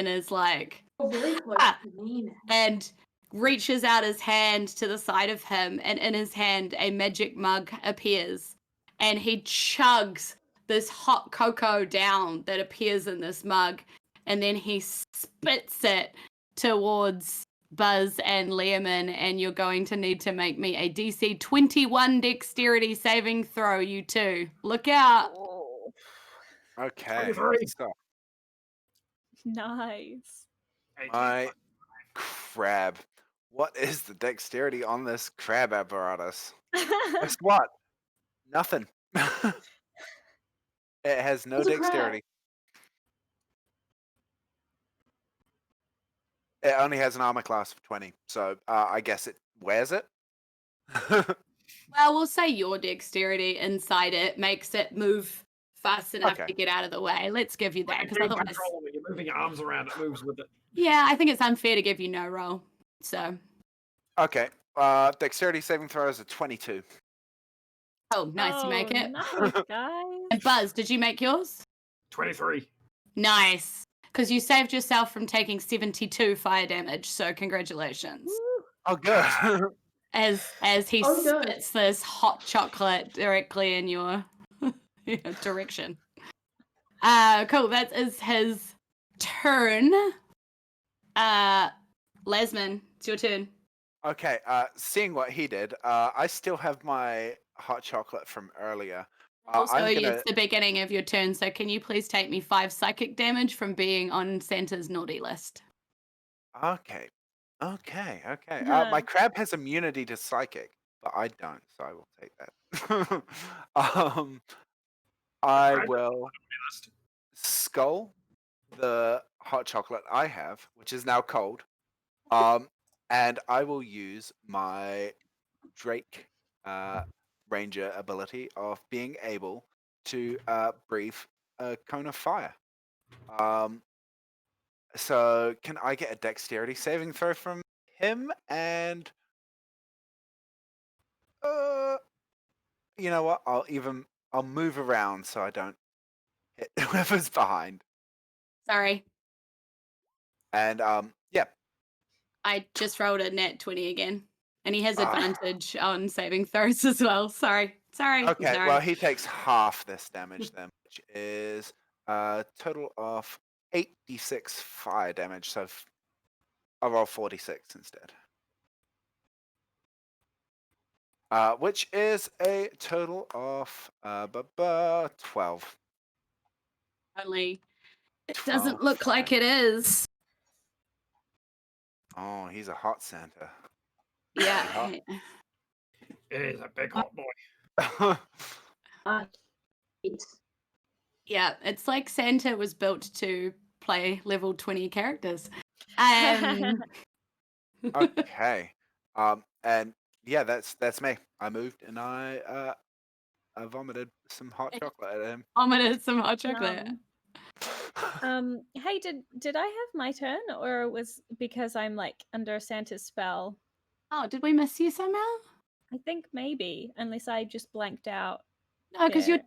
is like Oh, very close Ah. to me now. and reaches out his hand to the side of him, and in his hand a magic mug appears, and he chugs this hot cocoa down that appears in this mug, and then he spits it towards Buzz and Leomon, and you're going to need to make me a DC 21 dexterity saving throw, you two. Look out. Oh, Okay. 23. So nice. 18. my crab. What is the dexterity on this crab apparatus? Guess what? Nothing. It has no It's a crab. dexterity. It only has an armor class of 20, so I guess it wears it. Well, we'll say your dexterity inside it makes it move fast enough Okay. to get out of the way. Let's give you that, When because you gain otherwise, control, when you're moving your arms around, it moves with it. yeah, I think it's unfair to give you no roll. So, Okay. Dexterity saving throw is a 22. oh, nice, you make it. Nice, guys. And Buzz, did you make yours? 23. Nice, because you saved yourself from taking 72 fire damage. So, congratulations. Woo. Oh, good. As he Oh, good. spits this hot chocolate directly in your direction. Cool. That is his turn. Lesman, it's your turn. Okay. Seeing what he did, I still have my hot chocolate from earlier. Also, I'm gonna. it's the beginning of your turn, so can you please take me 5 psychic damage from being on Santa's naughty list? Okay. My Huh. crab has immunity to psychic, but I don't, so I will take that. I Crab will list. skull the hot chocolate I have, which is now cold. And I will use my Drake Ranger ability of being able to breathe a cone of fire. So can I get a dexterity saving throw from him? And you know what? I'll move around so I don't hit whoever's behind. Sorry, And yeah. I just rolled a nat 20 again. And he has Ah. advantage on saving throws as well. Sorry. Okay, well he takes half this damage then, which is a total of 8d6 fire damage. So I'll roll 46 instead. Which is a total of 12. Only it doesn't 12 look like fire. it is. Oh, he's a hot Santa. Yeah. It is a big hot boy. Yeah, it's like Santa was built to play level 20 characters. Okay. And yeah, that's me. I moved and I vomited some hot chocolate at him. Ominous some hot chocolate. Hey, did I have my turn, or was because I'm like under Santa's spell? Oh, did we miss you somehow? I think maybe, unless I just blanked out. No, because there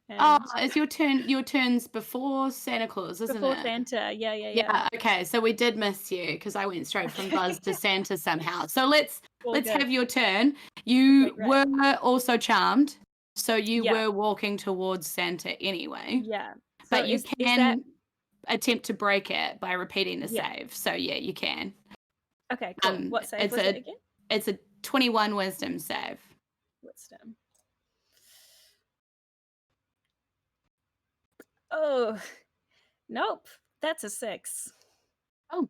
it's your turn. Your turn's before Santa Claus, isn't before it? Santa. Yeah. Yeah. Okay, so we did miss you because I went straight from Buzz to Santa somehow. So let's good. have your turn. You Okay, great. were also charmed, so you Yeah. were walking towards Santa anyway. Yeah. But So you is can that attempt to break it by repeating the Yeah. save. So yeah, you can. okay? Cool. What save was it again? It's a 21 wisdom save. Wisdom. Oh, nope. That's a 6. Oh,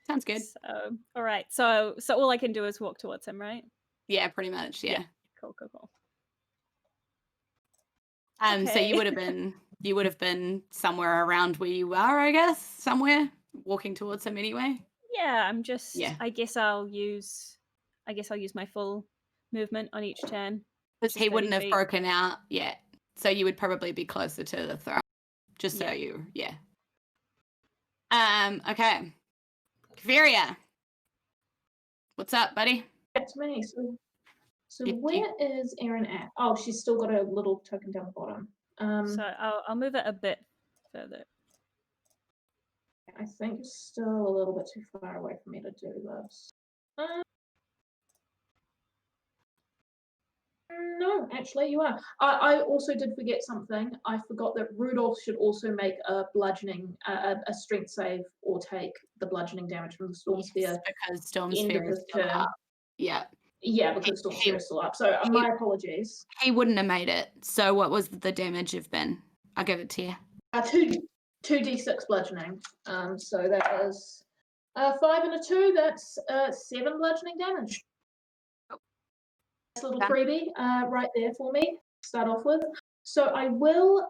sounds good. So, all right. So all I can do is walk towards him, right? Yeah, pretty much. Yeah. Cool. So Okay. you would have been somewhere around where you are, I guess, somewhere walking towards him anyway. Yeah, I'm just. Yeah. I guess I'll use my full movement on each turn. Because which is he 30 wouldn't have feet. broken out yet. So you would probably be closer to the throne. Just so Yeah. Okay. Kveria. What's up, buddy? That's me. So You- where is Erin at? Oh, she's still got a little token down the bottom. So I'll move it a bit further. I think you're still a little bit too far away for me to do this. No, actually, you are. I also did forget something. I forgot that Rudolph should also make a bludgeoning, a strength save, or take the bludgeoning damage from the Storm Sphere. Because Storm End of Sphere is his still turn. up. Yeah. Yeah, because Storm Sphere is still up. So my apologies. He wouldn't have made it. So what was the damage have been? I'll give it to you. 2d6 bludgeoning. So that is 5 and a 2. That's 7 bludgeoning damage. Nice little Done. freebie right there for me. Start off with. So I will.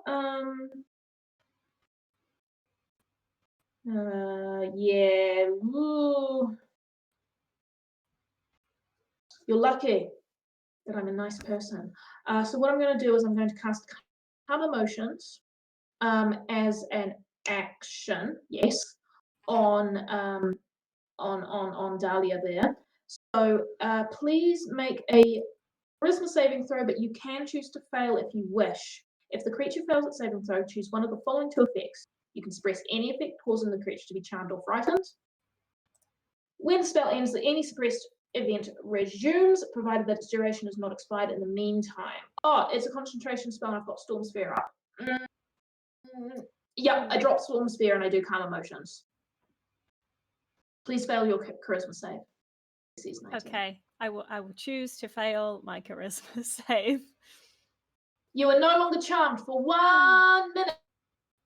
Yeah. Woo. You're lucky that I'm a nice person. So what I'm going to do is I'm going to cast Calm Emotions as an action, yes, on Dahlia there. So please make a charisma saving throw, but you can choose to fail if you wish. If the creature fails at saving throw, choose one of the following 2 effects. You can suppress any effect causing the creature to be charmed or frightened. When the spell ends, any suppressed event resumes, provided that its duration is not expired in the meantime. Oh, it's a concentration spell and I've got Storm Sphere up. Yeah, I drop Storm Sphere and I do Calm Emotions. Please fail your charisma save. Okay, I will choose to fail my charisma save. You are no longer charmed for 1 minute.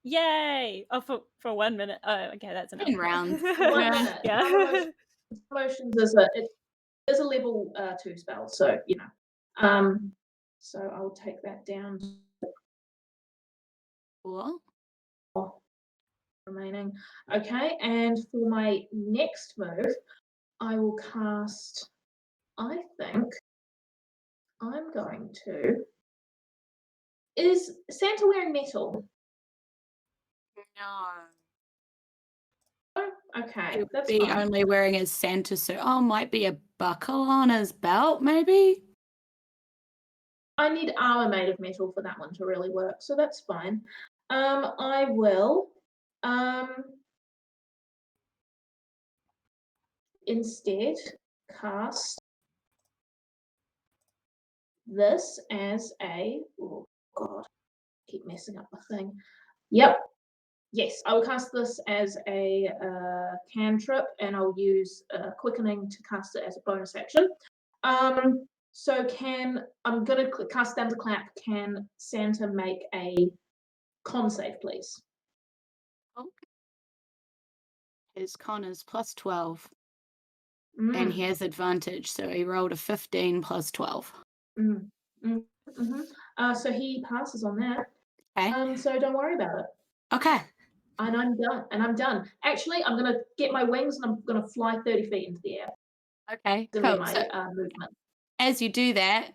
Yay! Oh, for 1 minute. Oh, okay, that's enough. In rounds. 1 minute. Yeah. Emotions is a level 2 spell, so you know. So I'll take that down. Cool. Remaining. Okay, and for my next move, I will cast. I think I'm going to. Is Santa wearing metal? No. Okay, He would that's be fine. only wearing his Santa suit. Oh, might be a buckle on his belt, maybe? I need armor made of metal for that one to really work, so that's fine. I will instead cast this as a. Oh God, keep messing up the thing. Yep. Yes, I will cast this as a cantrip, and I'll use quickening to cast it as a bonus action. So I'm going to cast Thunderclap. Can Santa make a con save, please? Okay. His con is plus 12. And he has advantage, so he rolled a 15 plus 12. So he passes on that. Okay. So don't worry about it. Okay. And I'm done. Actually, I'm going to get my wings and I'm going to fly 30 feet into the air. Okay, To cool. my So movement. as you do that,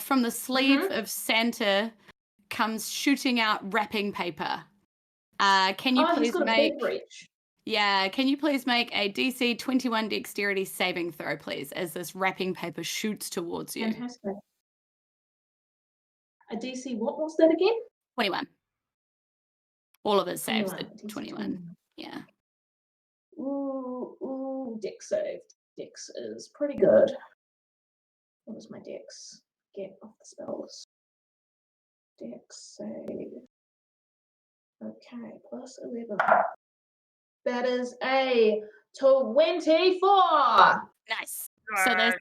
from the sleeve of Santa comes shooting out wrapping paper. Can you He's please got a make... big reach. Yeah, can you please make a DC 21 dexterity saving throw, please, as this wrapping paper shoots towards you? Fantastic. A DC, what was that again? 21. All of his saves 21. are 21. Yeah. Ooh, dex save. Dex is pretty good. What was my dex? Get off the spells. Dex save. Okay, plus 11. That is a 24. Nice. So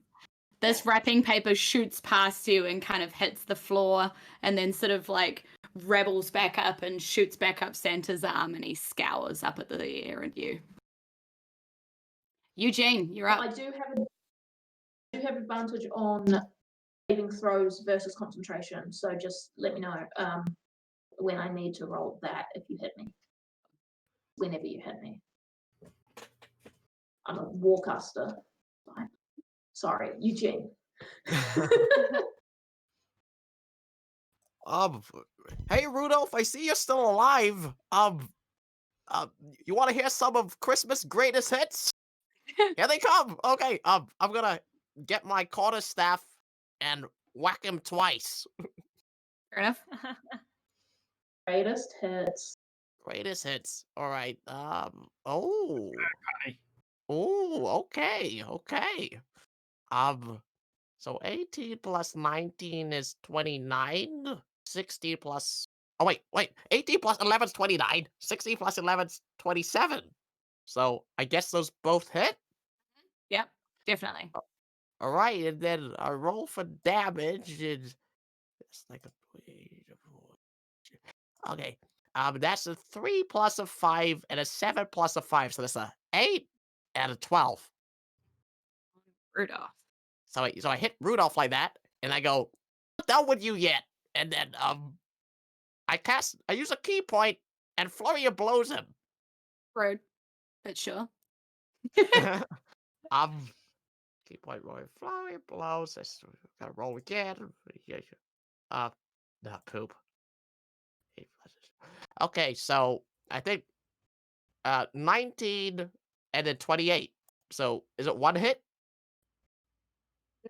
this wrapping paper shoots past you and kind of hits the floor and then sort of like rebels back up and shoots back up Santa's arm and he scours up at the air at you. Eugene, you're up. I do have advantage on saving throws versus concentration, so just let me know when I need to roll that if you hit me. Whenever you hit me. I'm a warcaster. Fine. Sorry, Eugene. Hey Rudolph, I see you're still alive. You want to hear some of Christmas greatest hits? Here they come. Okay, I'm gonna get my quarterstaff and whack him twice. Fair enough. Greatest hits. Greatest hits. All right. Oh. Oh. Okay. Okay. So 18 plus 19 is 29. 60 plus. Oh wait. 18 plus 11 is 29. 60 plus 11 is 27. So I guess those both hit. Yep, definitely. All right, and then I roll for damage. And it's like a. Okay. That's a 3 plus a 5 and a 7 plus a 5. So that's a 8 and a 12. Rudolph. So I hit Rudolph like that, and I go, "Not done with you yet." And then I use a key point, and Flurry of blows him. Rude, but sure. Key point rolling Flurry blows. Gotta roll again. Not poop. Okay, so I think 19 and then 28. So is it one hit?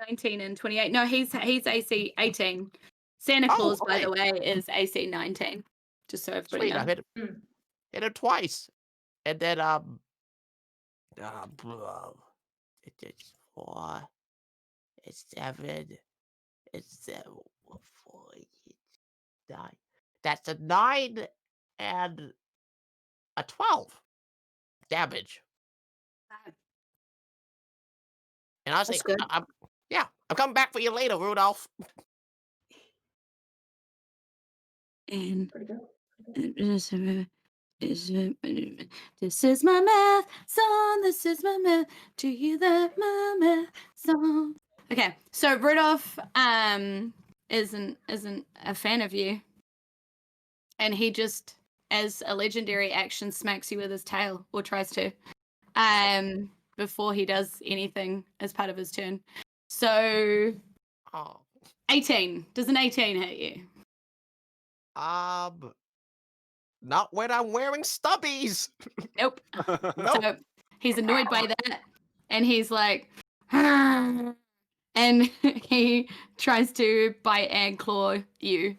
19 and 28. No, he's AC 18. Santa Claus, by the way, is AC 19. Just so everybody Sweet, I knows. hit him twice. And then it's 4, it's 7, it's 7, 4, 9. That's a 9 and a 12 damage. And I was That's like, good. I'm coming back for you later, Rudolph. And Pretty good. this is my math song. This is my math. Do you like my math song? Okay, so Rudolph isn't a fan of you, and he just, as a legendary action, smacks you with his tail, or tries to, before he does anything as part of his turn. So, 18. Does an 18 hit you? Not when I'm wearing stubbies. Nope. Nope. So he's annoyed by that, and he's like, and he tries to bite and claw you.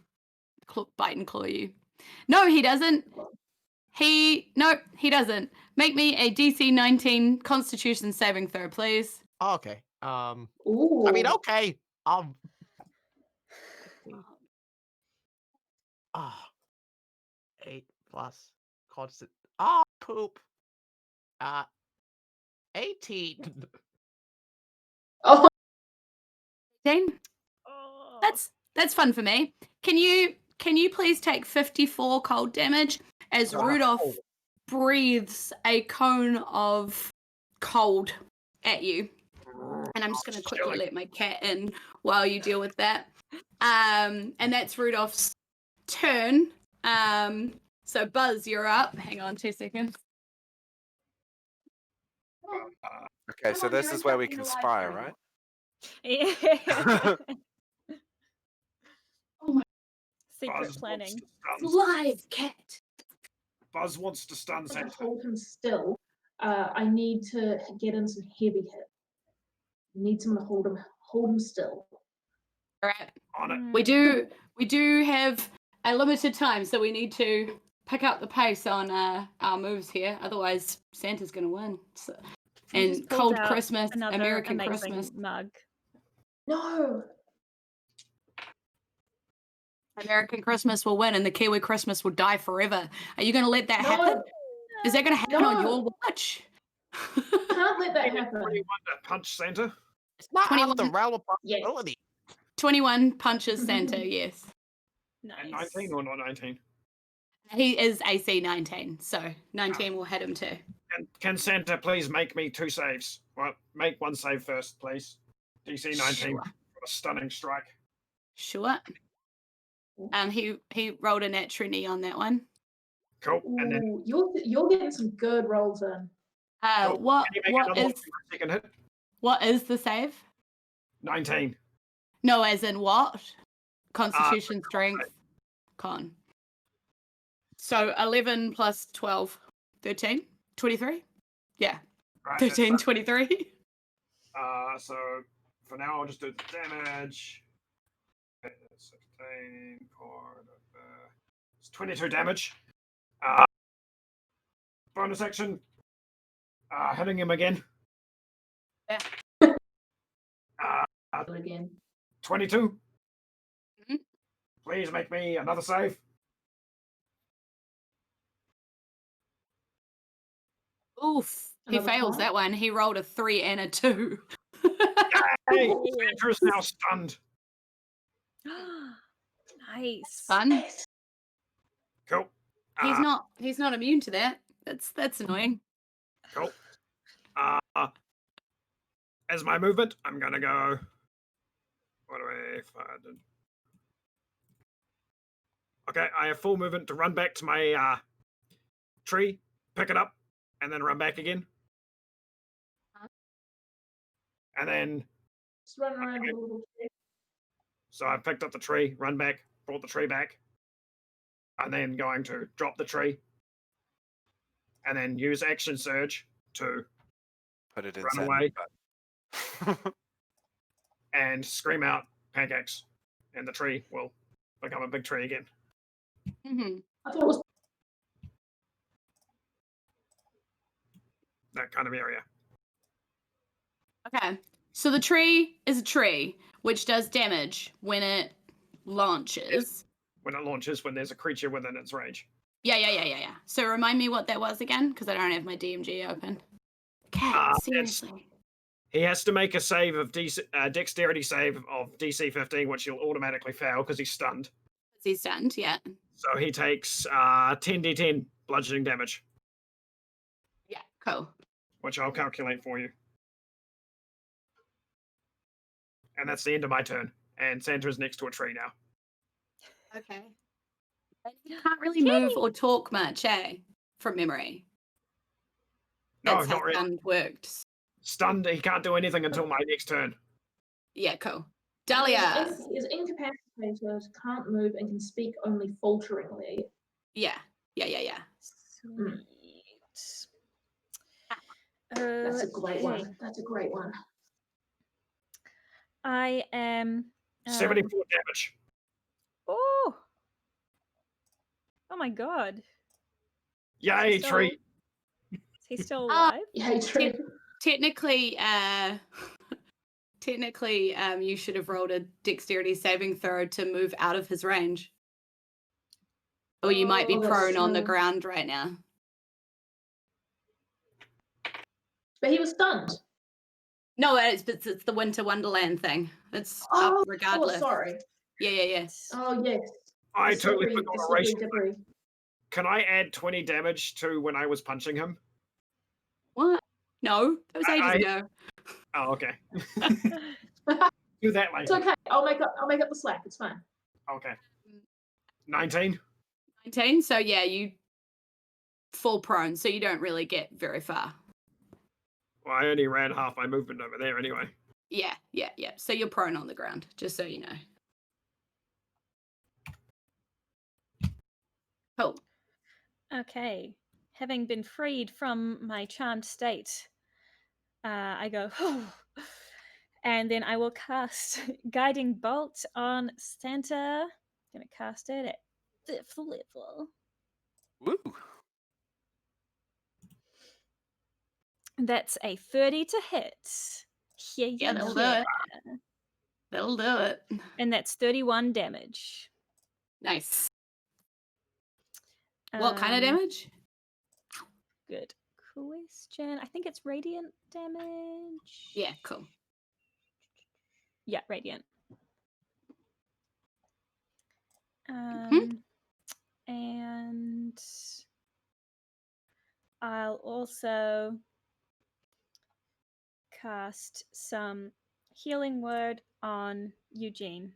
Bite and claw you. No, he doesn't. He doesn't. Make me a DC 19 Constitution saving throw, please. Okay. Ooh. I mean, okay. 8 plus constant. Poop. 18. Oh, 18? That's fun for me. Can you please take 54 cold damage as Rudolph breathes a cone of cold at you? And I'm just going to quickly let my cat in while you deal with that. And that's Rudolph's turn. So Buzz, you're up. Hang on 2 seconds. Okay, so this is where we conspire, right? oh my Secret planning. Live cat. Buzz wants to stun God. Santa. Hold him still. I need to get in some heavy hit. I need someone to hold him still. All right. On it. We do have a limited time, so we need to pick up the pace on our moves here. Otherwise, Santa's gonna win. So, I just and pulled cold out Christmas, another American amazing Christmas. mug. No. American Christmas will win, and the Kiwi Christmas will die forever. Are you gonna let that No. happen? Is that gonna happen on No. your watch? Can't let that Even happen. 21 to punch Santa. It's not out of 21. the realm of Yes. possibility. 21 punches Santa, yes. And Nice. 19 or not 19? He is AC 19, so 19 will hit him too. And can Santa please make me 2 saves? Well, make 1 save first, please. DC 19 Sure. for a stunning strike. Sure. He rolled a nat 20 on that one. Cool. And then Ooh, you're getting some good rolls in. cool. What Can you make what another one is for my second hit? what is the save? 19. No, as in what? Constitution, strength, con. So 11 plus 12, 13, 23? Yeah, Right, that's 13, fine. 23. So for now, I'll just do the damage. 16, it's 22 damage. Bonus action. Hitting him again. Yeah. Again. 22. Mhm. Please make me another save. Oof, he Another fails five? that one. He rolled a 3 and a 2. Hey, Yes. Santa is now stunned. Nice. Fun. Cool. He's not immune to that. That's annoying. Cool. As my movement, I'm gonna go. What do I find? Okay, I have full movement to run back to my tree, pick it up, and then run back again. And then, Just run around a little bit. so I picked up the tree, run back, brought the tree back, and then going to drop the tree, and then use action surge to Put it in run Santa's away butt. and scream out pancakes, and the tree will become a big tree again. Hmm. I thought it was That kind of area. Okay. So the tree is a tree, which does damage when it launches. When it launches, when there's a creature within its range. Yeah. So remind me what that was again, because I don't have my DMG open. Okay, it's- seriously. He has to make a save of dexterity save of DC 15, which he'll automatically fail because he's stunned. He's stunned, yeah. So he takes 10d10 bludgeoning damage, Yeah, cool. which I'll calculate for you. And that's the end of my turn. And Santa is next to a tree now. Okay. You can't really move or talk much, from memory. No, That's not how really. stunned worked. Stunned, he can't do anything until my next turn. Yeah, cool. Dahlia. is incapacitated, can't move, and can speak only falteringly. Yeah. Mm. Sweet. That's a great Okay. one. That's a great one. I am. 74 damage. Oh my god. Yay, So- tree. Is he still alive? Yeah, true. Technically, you should have rolled a dexterity saving throw to move out of his range. Or you might be Oh, that's prone on the true. ground right now. But he was stunned. No, it's the Winter Wonderland thing. It's Oh, up regardless. sorry. Yeah. Oh, yes. I The totally slippery- forgot the a slippery racial. debris. Can I add 20 damage to when I was punching him? What? No, that was ages I- ago. Oh, okay. Do that It's later. okay. I'll make up the slack. It's fine. Okay. 19. 19, so yeah, you fall prone, so you don't really get very far. Well, I only ran half my movement over there anyway. Yeah. So you're prone on the ground, just so you know. Cool. Okay. having been freed from my charmed state, I go, and then I will cast Guiding Bolt on Santa. I'm gonna cast it at 5th level. Woo. That's a 30 to hit. Yeah, that'll do it. That'll do it. And that's 31 damage. Nice. What kind of damage? Good question. I think it's radiant damage. Yeah, cool. Yeah, radiant. And I'll also cast some healing word on Eugene.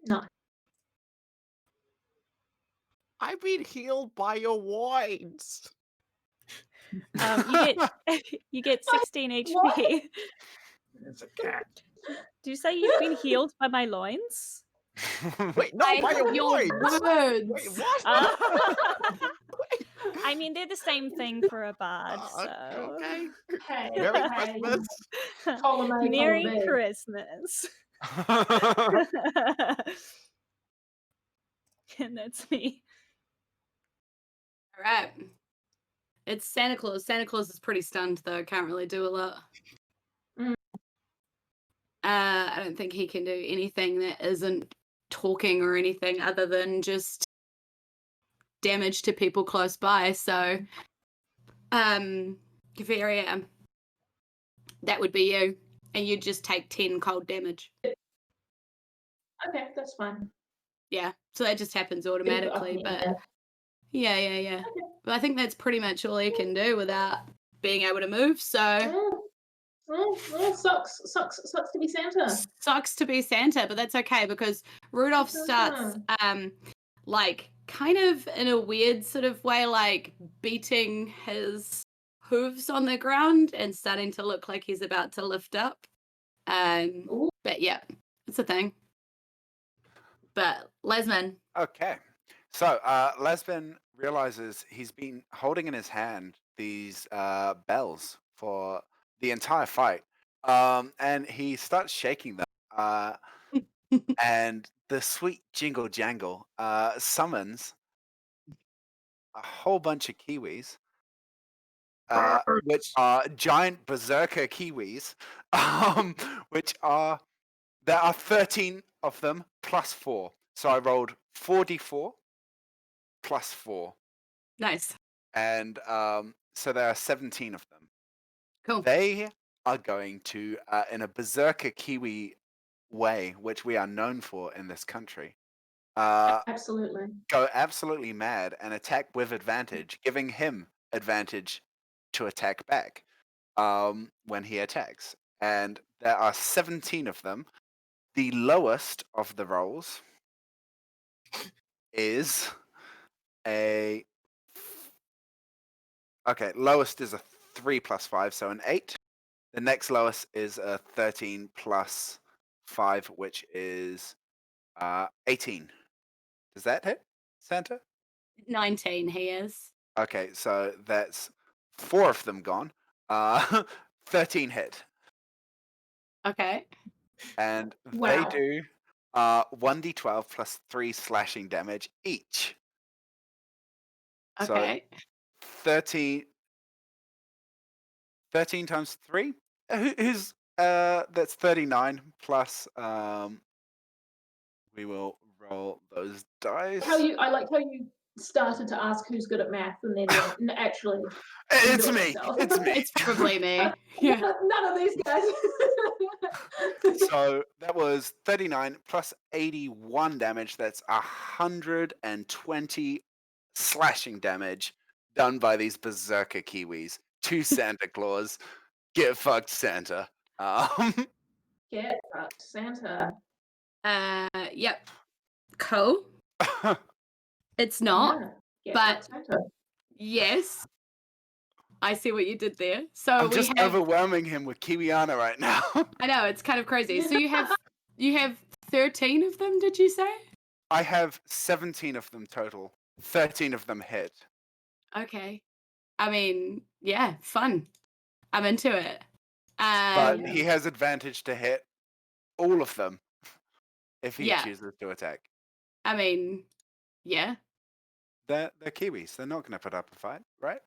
No. I've been healed by your wines. You get 16 HP. It's a cat. Do you say you've been healed by my loins? Wait, no, by your wines. Words. Wait, what? I mean, they're the same thing for a bard, so. Okay. Hey, Merry hey. Christmas. Column A, Merry column B. Christmas. And that's me. All right. It's Santa Claus. Santa Claus is pretty stunned, though. Can't really do a lot. I don't think he can do anything that isn't talking or anything other than just damage to people close by. So, Gaviria, that would be you. And you'd just take 10 cold damage. Okay, that's fine. Yeah. So that just happens automatically. But yeah. But I think that's pretty much all you can do without being able to move. So Well, sucks to be Santa. sucks to be Santa, but that's okay because Rudolph starts like kind of in a weird sort of way, like beating his hooves on the ground and starting to look like he's about to lift up. But yeah, it's a thing. But Lesman. Okay. So Lesbin realizes he's been holding in his hand these bells for the entire fight. And he starts shaking them. And the sweet jingle jangle summons a whole bunch of kiwis, which are giant berserker kiwis, there are 13 of them plus 4. So I rolled 4d4 plus 4. Nice. And so there are 17 of them. Cool. They are going to, in a berserker kiwi way, which we are known for in this country, Absolutely. go absolutely mad and attack with advantage, giving him advantage to attack back when he attacks. And there are 17 of them. The lowest of the rolls is lowest is a 3 plus 5, so an 8. The next lowest is a 13 plus 5, which is 18. Does that hit, Santa? 19 he is. Okay, so that's 4 of them gone. 13 hit. Okay. And Wow. they do 1d12 plus 3 slashing damage each. Okay. So 13 times 3? Who's that's 39 plus we will roll those dice. I like how you started to ask who's good at math and then went, actually It's do it me. myself." It's me. It's probably me. Yeah. None of these guys. So that was 39 plus 81 damage. That's 120 slashing damage done by these berserker kiwis to Santa Claus. Get fucked, Santa. Get fucked, Santa. Yep. Cool. It's not. Yeah, get but- fucked, Santa. Yes. I see what you did there. So I'm we just have overwhelming him with Kiwiana right now. I know, it's kind of crazy. So you have 13 of them, did you say? I have 17 of them total. 13 of them hit. Okay. I mean, yeah, fun. I'm into it. But Yeah. he has advantage to hit all of them if he Yeah. chooses to attack. I mean, yeah. They're Kiwis. They're not going to put up a fight, right?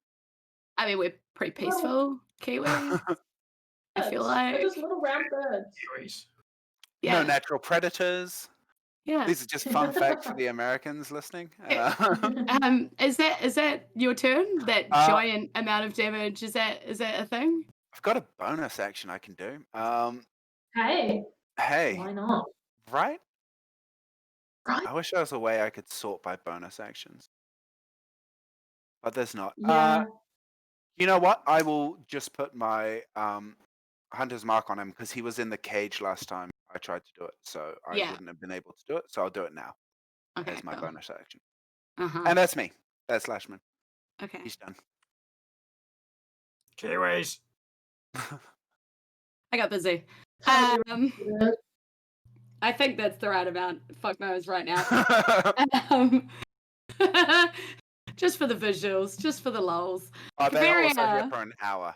I mean, we're pretty Little peaceful Kiwis. I feel birds. like, They're just little round birds. Anyways. yeah, No natural predators. yeah. These are just fun facts for the Americans listening. Is that your turn? That giant amount of damage? Is that a thing? I've got a bonus action I can do. Hey, Hey, why not? right? Right. I wish there was a way I could sort by bonus actions, but there's not. Yeah. You know what? I will just put my hunter's mark on him because he was in the cage last time I tried to do it, so I Yeah. wouldn't have been able to do it. So I'll do it now Okay, as my cool. bonus action. Uh-huh. And that's me. That's Lashman. Okay. He's done. Kiwis. I got busy. Totally good. I think that's the right amount. Fuck knows right now. Just for the visuals, just for the lols. They're also here Kavaria. for an hour.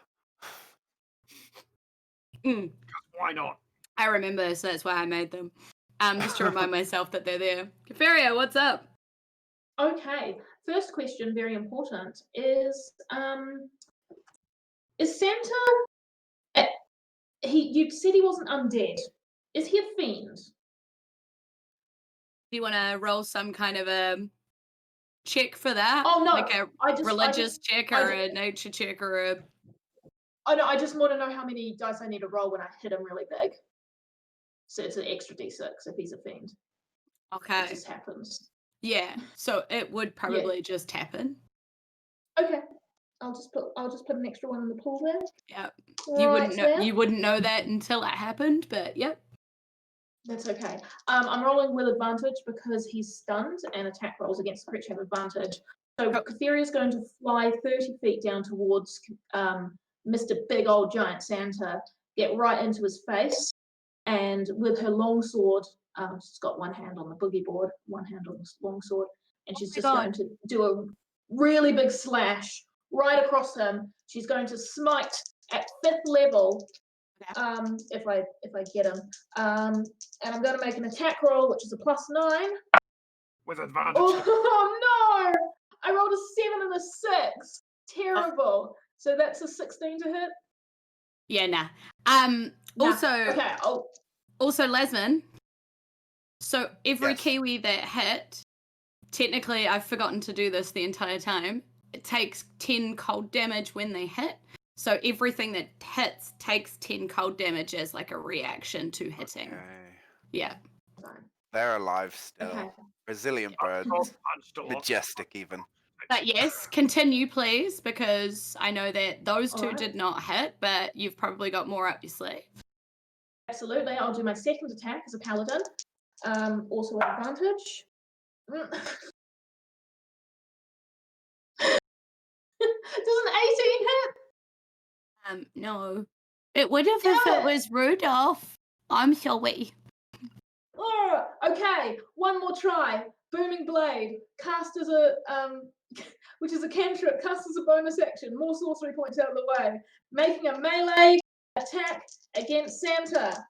Why not? I remember, so that's why I made them. Just to remind myself that they're there. Kavaria, what's up? Okay. First question, very important, is Santa? You said he wasn't undead. Is he a fiend? Do you want to roll some kind of a check for that? Oh no, Like a I just religious check or a nature check or a... Oh no, I just want to know how many dice I need to roll when I hit him really big. So it's an extra d6 if he's a fiend. It Okay. just happens. Yeah. So it would probably just happen. Okay. I'll just put an extra one in the pool there. Yep. Right, You wouldn't know that until it happened, but yep. That's okay. I'm rolling with advantage because he's stunned and attack rolls against the creature have advantage. So Kavaria is going to fly 30 feet down towards Mr. Big Old Giant Santa, get right into his face, and with her long sword, she's got one hand on the boogie board, one hand on the long sword, and she's just going to do a really big slash right across him. She's going to smite at 5th level. If I get him, and I'm going to make an attack roll, which is a +9 with advantage. Oh no! I rolled a 7 and a 6. Terrible. So that's a 16 to hit. Yeah, nah. Okay. Also, Lasman. So every Yes. Kiwi that hit, technically, I've forgotten to do this the entire time. It takes 10 cold damage when they hit. So everything that hits takes 10 cold damage as like a reaction to hitting. Okay. Yeah. They're alive still. Okay. Resilient birds. Majestic even. But yes, continue please, because I know that those two Alright. did not hit, but you've probably got more up your sleeve. Absolutely. I'll do my second attack as a paladin. Also advantage. Does an 18 hit? No. It would have if it was Rudolph. I'm sorry. Oh, okay. One more try. Booming Blade. Cast as a which is a cantrip. Cast as a bonus action. More sorcery points out of the way. Making a melee attack against Santa.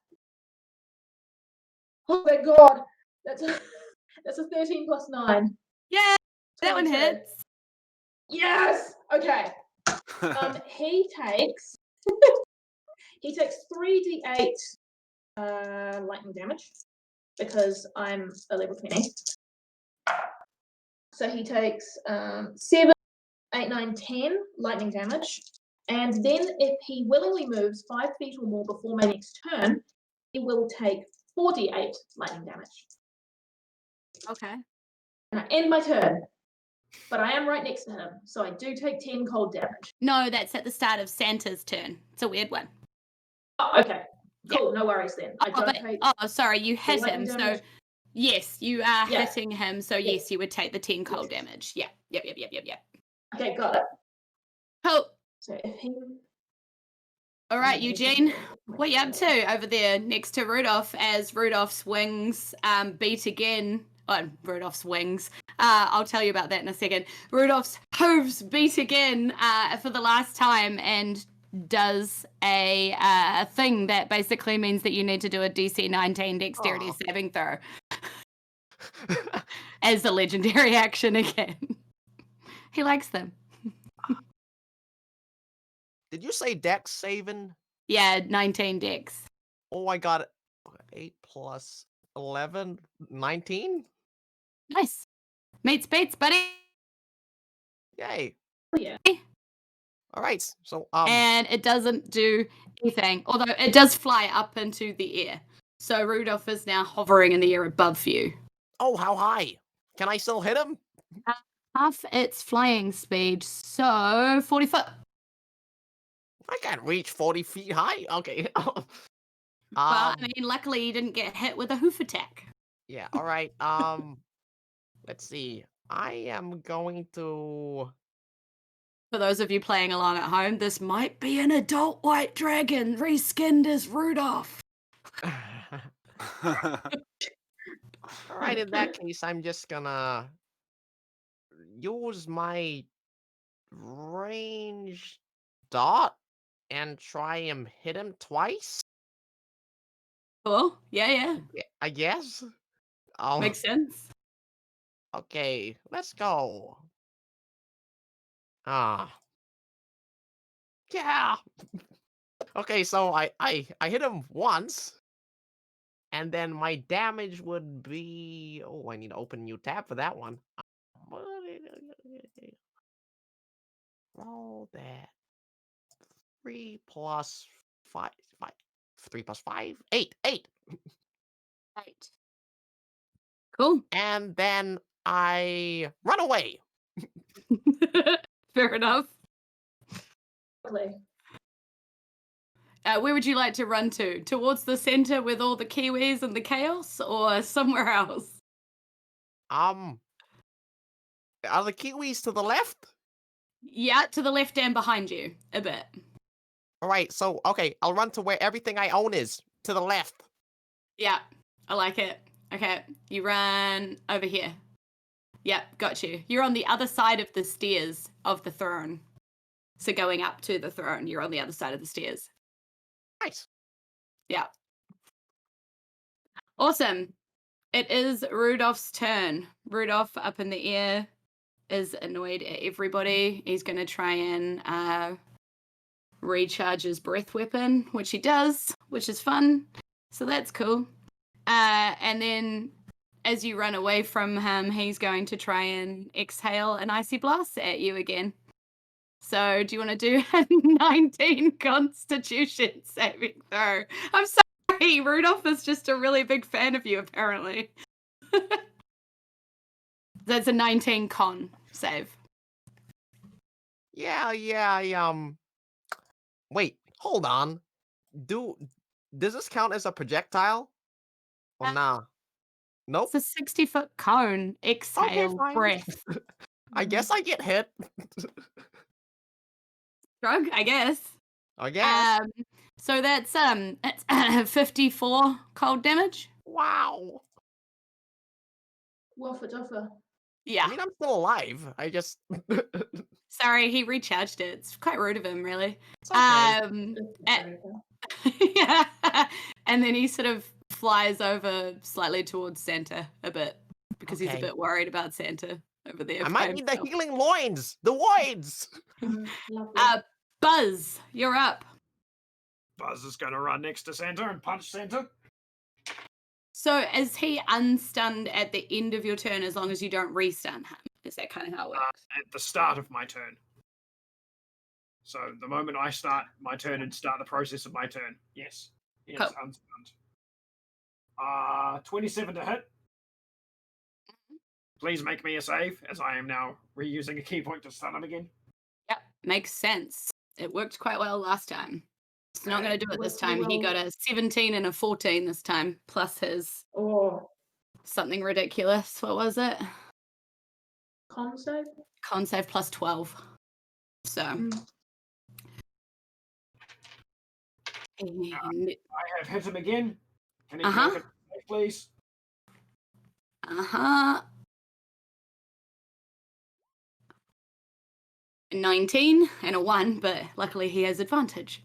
Oh my god. That's a 13 + 9. Yeah, that one 22. hits. Yes. Okay. He takes 3d8 lightning damage because I'm a level 20. So he takes 7, 8, 9, 10 lightning damage, and then if he willingly moves 5 feet or more before my next turn, he will take 48 lightning damage. Okay. And I end my turn. But I am right next to him, so I do take 10 cold damage. No, that's at the start of Santa's turn. It's a weird one. Oh, okay. Cool, no worries then. I don't take... sorry, you hit him, damage. so yes, you are Yeah. hitting him, so yes, you would take the 10 cold damage. Yeah. Yep. Okay, got it. Cool. So if he... All right, Eugene, what you up to over there next to Rudolph as Rudolph's wings beat again? Oh, Rudolph's wings. I'll tell you about that in a second. Rudolph's hooves beat again for the last time and does a thing that basically means that you need to do a DC 19 dexterity saving throw as a legendary action again. He likes them. Did you say dex saving? Yeah, 19 dex. Oh, I got it. 8 plus 11, 19? Nice. Meets beats, buddy. Yay. Yeah. All right. So, And it doesn't do anything, although it does fly up into the air. So Rudolph is now hovering in the air above you. oh, how high? Can I still hit him? Half its flying speed, so 40 foot. I can't reach 40 feet high. Okay. Well, I mean, luckily you didn't get hit with a hoof attack. Yeah, all right. Let's see. I am going to For those of you playing along at home, this might be an adult white dragon reskinned as Rudolph. All right, in that case, I'm just gonna use my range dot and try and hit him twice. Cool. Yeah. Yeah, I guess. Oh, Makes sense. okay. Let's go. Ah. Yeah. Okay, so I hit him once. And then my damage would be I need to open a new tab for that one. Roll that. 3 plus 5. 3 plus 5. 8. 8. Right. Cool. And then I run away. Fair enough. Lovely. Where would you like to run to? Towards the center with all the Kiwis and the chaos, or somewhere else? Are the Kiwis to the left? Yeah, to the left and behind you a bit. All right, so okay, I'll run to where everything I own is, to the left. Yeah, I like it. Okay, you run over here. Yep, got you. You're on the other side of the stairs of the throne. So going up to the throne, you're on the other side of the stairs. Nice. Yeah. Awesome. It is Rudolph's turn. Rudolph up in the air is annoyed at everybody. He's going to try and recharge his breath weapon, which he does, which is fun. So that's cool. And then as you run away from him, he's going to try and exhale an icy blast at you again. So do you want to do a 19 constitution saving throw? I'm sorry, Rudolph is just a really big fan of you, apparently. That's a 19 con save. Yeah, wait, hold on. Does this count as a projectile? Or nah? Nope. It's a 60-foot cone. Exhale fine. breath. I guess I get hit. Drug, I guess. I guess. So that's 54 cold damage. Wow. Woofa duffa. Yeah. I mean, I'm still alive. I just. Sorry, he recharged it. It's quite rude of him, really. It's okay. Yeah. And then he sort of flies over slightly towards Santa a bit because he's a Okay. bit worried about Santa over there. I by might need the himself. healing loins. The loins. Lovely. Buzz, you're up. Buzz is going to run next to Santa and punch Santa. So is he unstunned at the end of your turn as long as you don't restun him? Is that kind of how it works? At the start of my turn. So the moment I start my turn and start the process of my turn, yes, he is Cool. unstunned. 27 to hit. Please make me a save, as I am now reusing a key point to stun him again. Yep, makes sense. It worked quite well last time. It's not going to do it this time. He got a 17 and a 14 this time, plus his Oh, something ridiculous. What was it? con save? Con save plus 12. So. And, I have hit him again. Can he Uh-huh. make a save, please? 19 and a 1, but luckily he has advantage.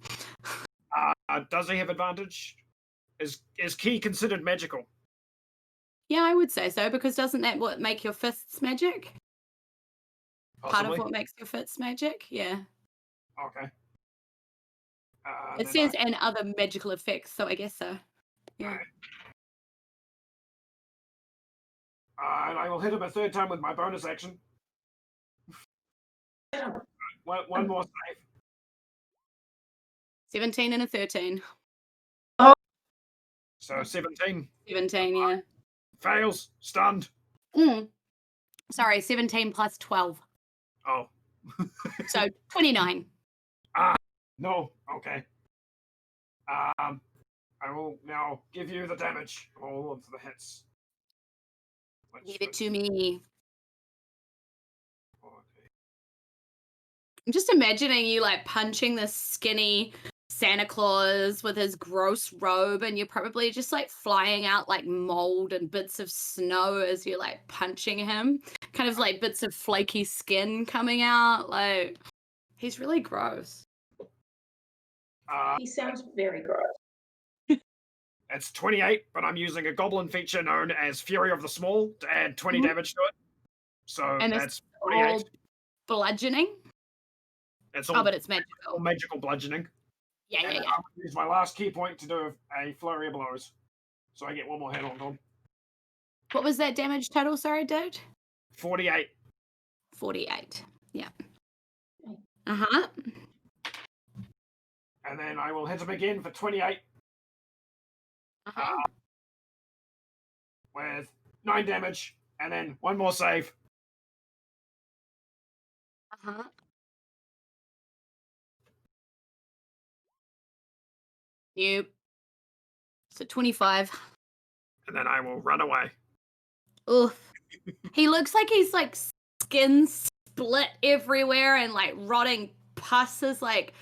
Does he have advantage? Is Key considered magical? Yeah, I would say so, because doesn't that what make your fists magic? Part Possibly. of what makes your fists magic? Yeah. Okay. It Then says and other magical effects, so I guess so. Yeah. and I will hit him a third time with my bonus action. One more save. 17 and a 13. So 17. 17, yeah. Fails. Stunned. Sorry, 17 plus 12. Oh. So 29. No. Okay. I will now give you the damage. All of the hits. Give it to me. Okay. I'm just imagining you like punching this skinny Santa Claus with his gross robe, and you're probably just like flying out like mold and bits of snow as you're like punching him. Kind of like bits of flaky skin coming out. Like, he's really gross. He sounds very gross. It's 28, but I'm using a goblin feature known as Fury of the Small to add 20 damage to it. So And that's it's 28. all bludgeoning. It's Oh, but it's magical. all magical bludgeoning. Yeah, And yeah, I yeah. will use my last key point to do a flurry of blows. So I get one more hit on Tom. What was that damage total? Sorry, dude? 48. 48. Yeah. Uh-huh. And then I will hit him again for 28 Uh-huh. with 9 damage. And then one more save. Uh-huh. Yep. So 25. And then I will run away. Oof. He looks like he's like skin split everywhere, and like rotting pus is like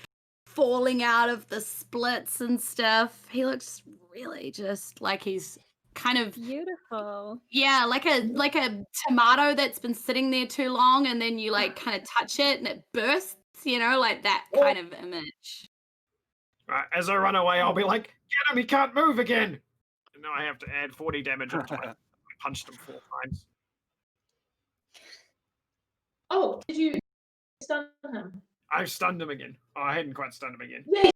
falling out of the splits and stuff. He looks really just like he's kind of Beautiful. yeah, like a tomato that's been sitting there too long, and then you like kind of touch it and it bursts, like that kind of image. Right, as I run away, I'll be like, get him, he can't move again. And now I have to add 40 damage onto it. I punched him 4 times. Oh, did you stun him? I've stunned him again. Oh, I hadn't quite stunned him again. Yeah.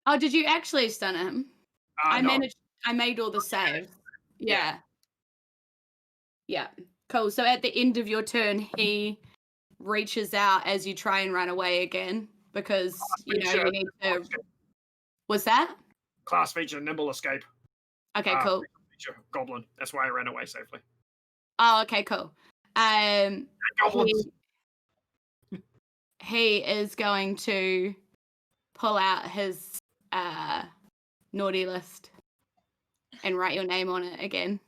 Oh, did you actually stun him? No. I made all the saves. Yeah. Yeah. Cool. So at the end of your turn, he reaches out as you try and run away again, because you need to. What's that? Class feature, nimble escape. Okay, cool. Feature, goblin. That's why I ran away safely. Oh, okay, cool. Goblins. He is going to pull out his naughty list and write your name on it again.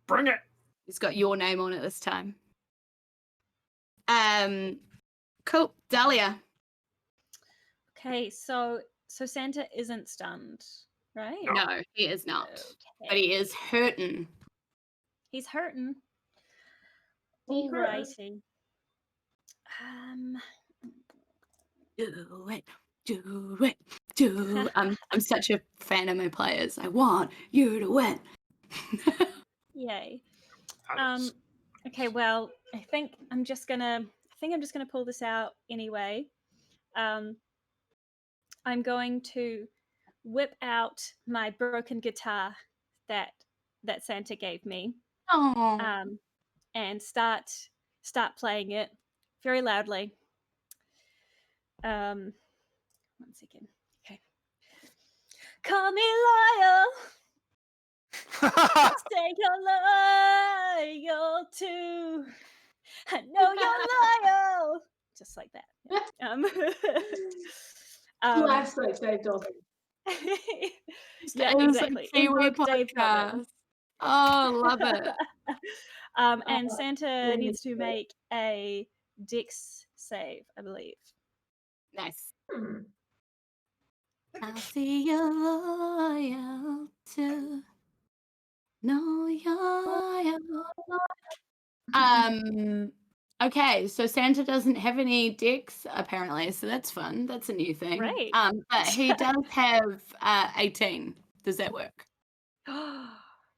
Bring it. He's got your name on it this time. Cool. Dahlia. Okay, so Santa isn't stunned, right? No, he is not. Okay. But he is hurting. He's hurting. He hurt. Alrighty. Do it. Do it. Do it. I'm such a fan of my players. I want you to win. Yay. Okay, well, I think I'm just gonna pull this out anyway. I'm going to whip out my broken guitar that Santa gave me. Oh. And start playing it very loudly. 1 second. Okay. Call me loyal. Say you're loyal too. I know you're loyal. Just like that. Classic Dave Dawson. Yeah, It was exactly. a Kiwi Invoke Dave Dawson. podcast. Oh, love it. And Santa needs to make a Dex save, I believe. Nice. I see you're loyal too. No, you're loyal. Okay, so Santa doesn't have any decks apparently, so that's fun. That's a new thing. Great. But he does have 18. Does that work?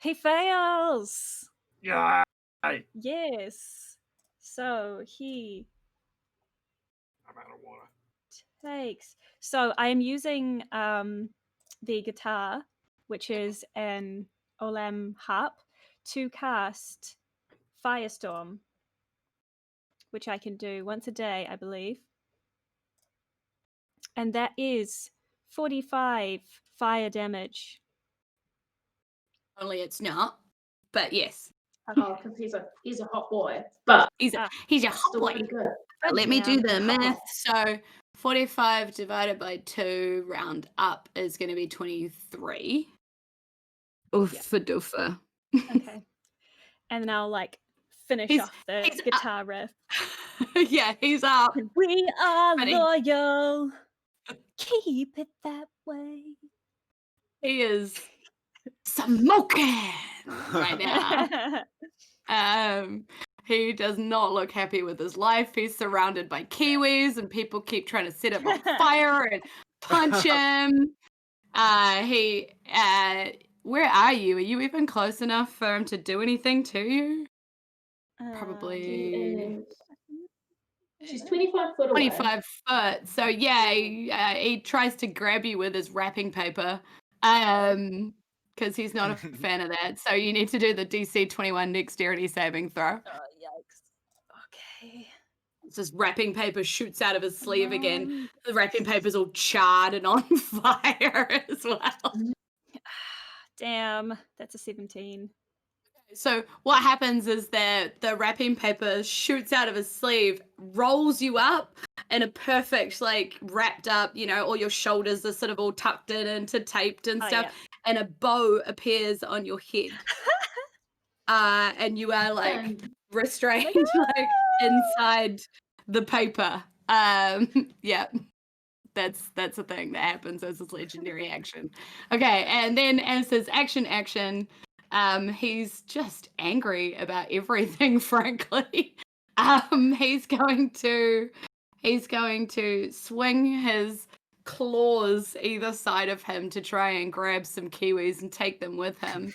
He fails. Yeah. Yes. So he I'm out of water. takes. So I am using the guitar, which is an Olam harp, to cast Firestorm, which I can do once a day, I believe. And that is 45 fire damage. Only it's not. But yes, Oh, because he's a hot boy. But he's Ah. a hot still boy. pretty good. Let me do Damn. the math. So 45 divided by 2 round up is going to be 23. Oofa doofa. Okay. And then I'll like finish He's- off the he's up. guitar riff. Yeah, he's up. We are Buddy. loyal. Keep it that way. He is smoking right now. He does not look happy with his life. He's surrounded by kiwis, and people keep trying to set him on fire and punch him. Where are you? Are you even close enough for him to do anything to you? Probably. She's 25 foot away. 25 foot. So yeah, he tries to grab you with his wrapping paper. Because he's not a fan of that. So you need to do the DC 21 dexterity saving throw. Oh, yikes. Okay. It's just wrapping paper shoots out of his sleeve again. The wrapping paper's all charred and on fire as well. Damn, that's a 17. So what happens is that the wrapping paper shoots out of his sleeve, rolls you up in a perfect, like, wrapped up, all your shoulders are sort of all tucked in and taped and stuff, and a bow appears on your head. And you are, like, restrained, like, inside the paper. Yeah. That's a thing that happens as his legendary action. Okay, and then as his action, he's just angry about everything, frankly. He's going to swing his claws either side of him to try and grab some kiwis and take them with him.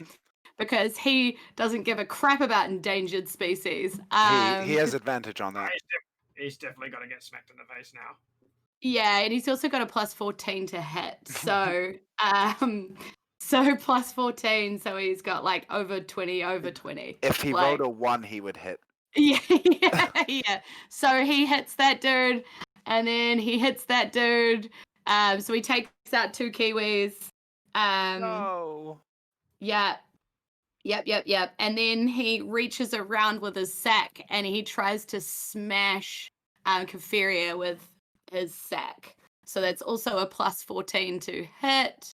Because he doesn't give a crap about endangered species. He has advantage on that. He's definitely going to get smacked in the face now. Yeah, and he's also got a plus 14 to hit. So, so plus 14, so he's got like over 20. If he like, rolled a 1, he would hit. Yeah. So he hits that dude, and then he hits that dude. So he takes out 2 kiwis. No. Yeah. Yep. And then he reaches around with his sack, and he tries to smash Keferia with his sack. So that's also a plus 14 to hit,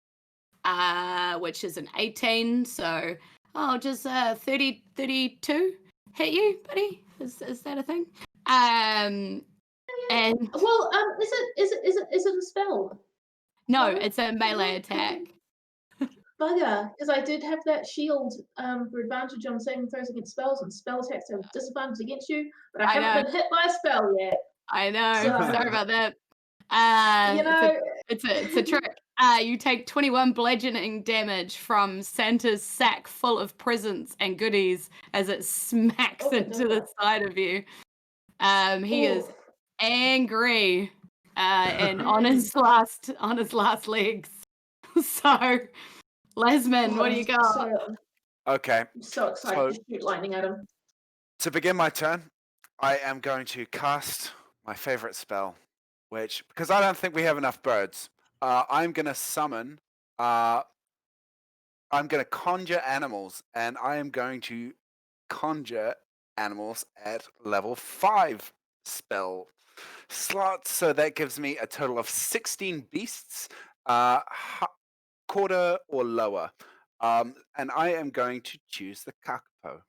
which is an 18. So just 32 hit you, buddy. Is that a thing? And well, is it a spell? no, it's a melee attack. Bugger, because I did have that shield for advantage on saving throws against spells, and spell attacks have disadvantage against you, but I haven't been hit by a spell yet. I know. So, sorry about that. It's a trick. You take 21 bludgeoning damage from Santa's sack full of presents and goodies as it smacks into the side of you. He is angry and on his last legs. So, Lasman, what do you got? Okay. I'm so excited to shoot lightning at him. To begin my turn, I am going to cast my favorite spell, which, because I don't think we have enough birds, I'm going to summon, I'm going to conjure animals, and I am going to conjure animals at level 5 spell slots. So that gives me a total of 16 beasts, quarter or lower. And I am going to choose the kakapo.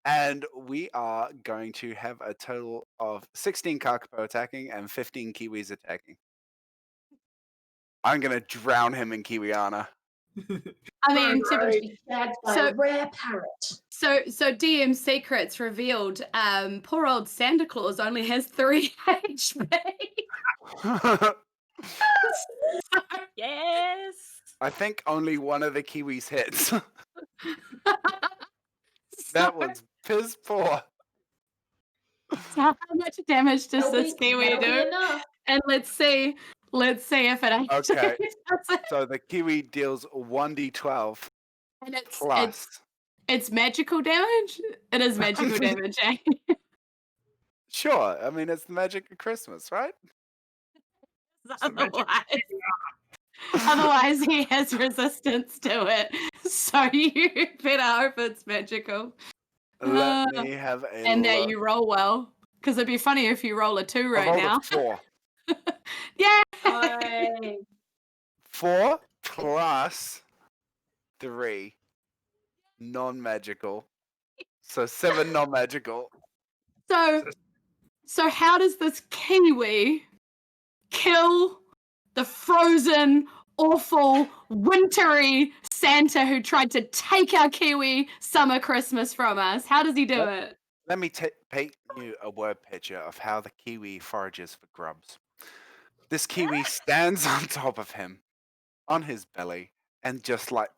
And we are going to have a total of 16 kakapo attacking and 15 kiwis attacking. I'm going to drown him in Kiwiana. I mean, Going to be shagged by So- a rare parrot. so DM secrets revealed. Poor old Santa Claus only has 3 HP. Yes. I think only one of the Kiwis hits. So- That was piss poor. so how much damage does this Kiwi that'll be do? enough. And let's see if it actually Okay. does it. So the Kiwi deals 1d12 And plus. it's magical damage. It is magical damage, eh? Sure. I mean, it's the magic of Christmas, right? Otherwise, he has resistance to it. So you better hope it's magical. Let me have a And that look. you roll well. Because it'd be funny if you roll a 2 I right rolled now. a 4. Yeah. Aye. 4 plus 3 non-magical. So 7 non-magical. So how does this Kiwi kill the frozen, awful, wintry Santa who tried to take our Kiwi summer Christmas from us? How does he do it? Let me paint you a word picture of how the Kiwi forages for grubs. This Kiwi stands on top of him, on his belly, and just like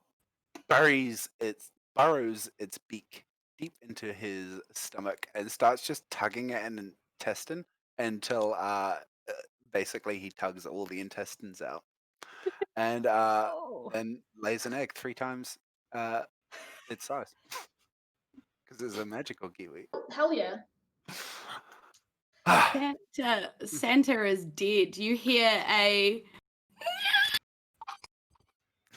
burrows its beak deep into his stomach and starts just tugging at an intestine until basically he tugs all the intestines out. And Oh. then lays an egg 3 times its size. Because it's a magical Kiwi. Hell yeah. Santa is dead. You hear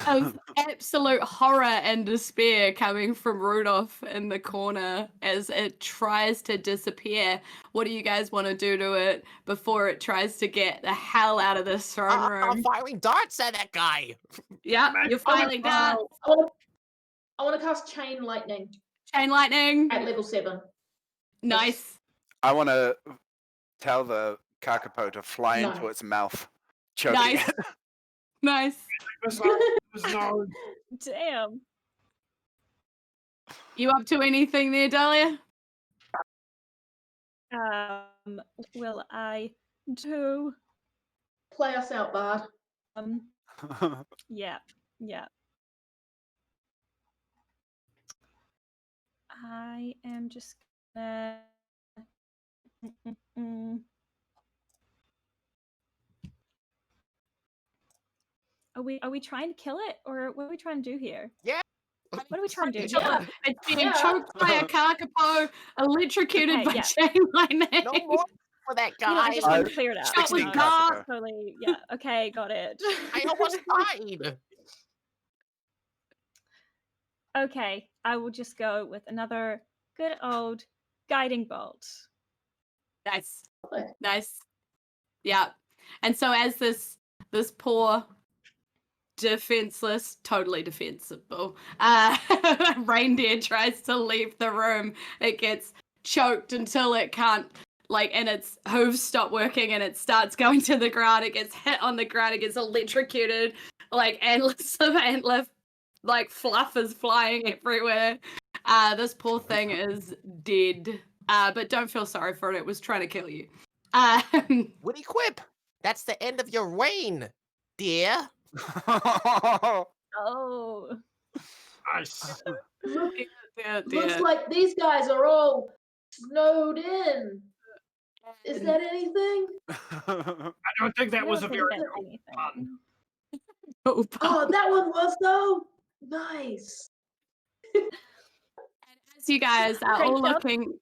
of absolute horror and despair coming from Rudolph in the corner as it tries to disappear. What do you guys want to do to it before it tries to get the hell out of this throne I'm room? firing darts at that guy. Yeah, you're filing darts. I want to cast Chain Lightning Chain lightning. at level 7. Nice. I want to tell the kakapo to fly No. into its mouth, choking Nice. it. Nice. No. Damn. You up to anything there, Dahlia? Will I do? Play us out, Bard. Yeah. I am just gonna. Are we trying to kill it, or what are we trying to do here? Yeah. What are we trying to do? Yeah. It's being Yeah. choked by a kakapo, electrocuted Okay, by yeah. chain lightning. No more for that No, I guy. just want to clear it up. Shot with No, darts. totally. Yeah. Okay, got it. I almost died. Okay, I will just go with another good old guiding bolt. Nice. Nice. Yeah. And so as this poor defenseless, totally defensible reindeer tries to leave the room, it gets choked until it can't, and its hooves stop working and it starts going to the ground. It gets hit on the ground, it gets electrocuted, antlers of antler fluff is flying everywhere. This poor thing is dead. But don't feel sorry for it. It was trying to kill you. Witty quip. That's the end of your reign, dear. Oh. Nice. Looks like these guys are all snowed in. Is that anything? I don't think that was a very that's cool anything. Oh, Oh, that one was though. Nice. as you guys are Great all job. looking,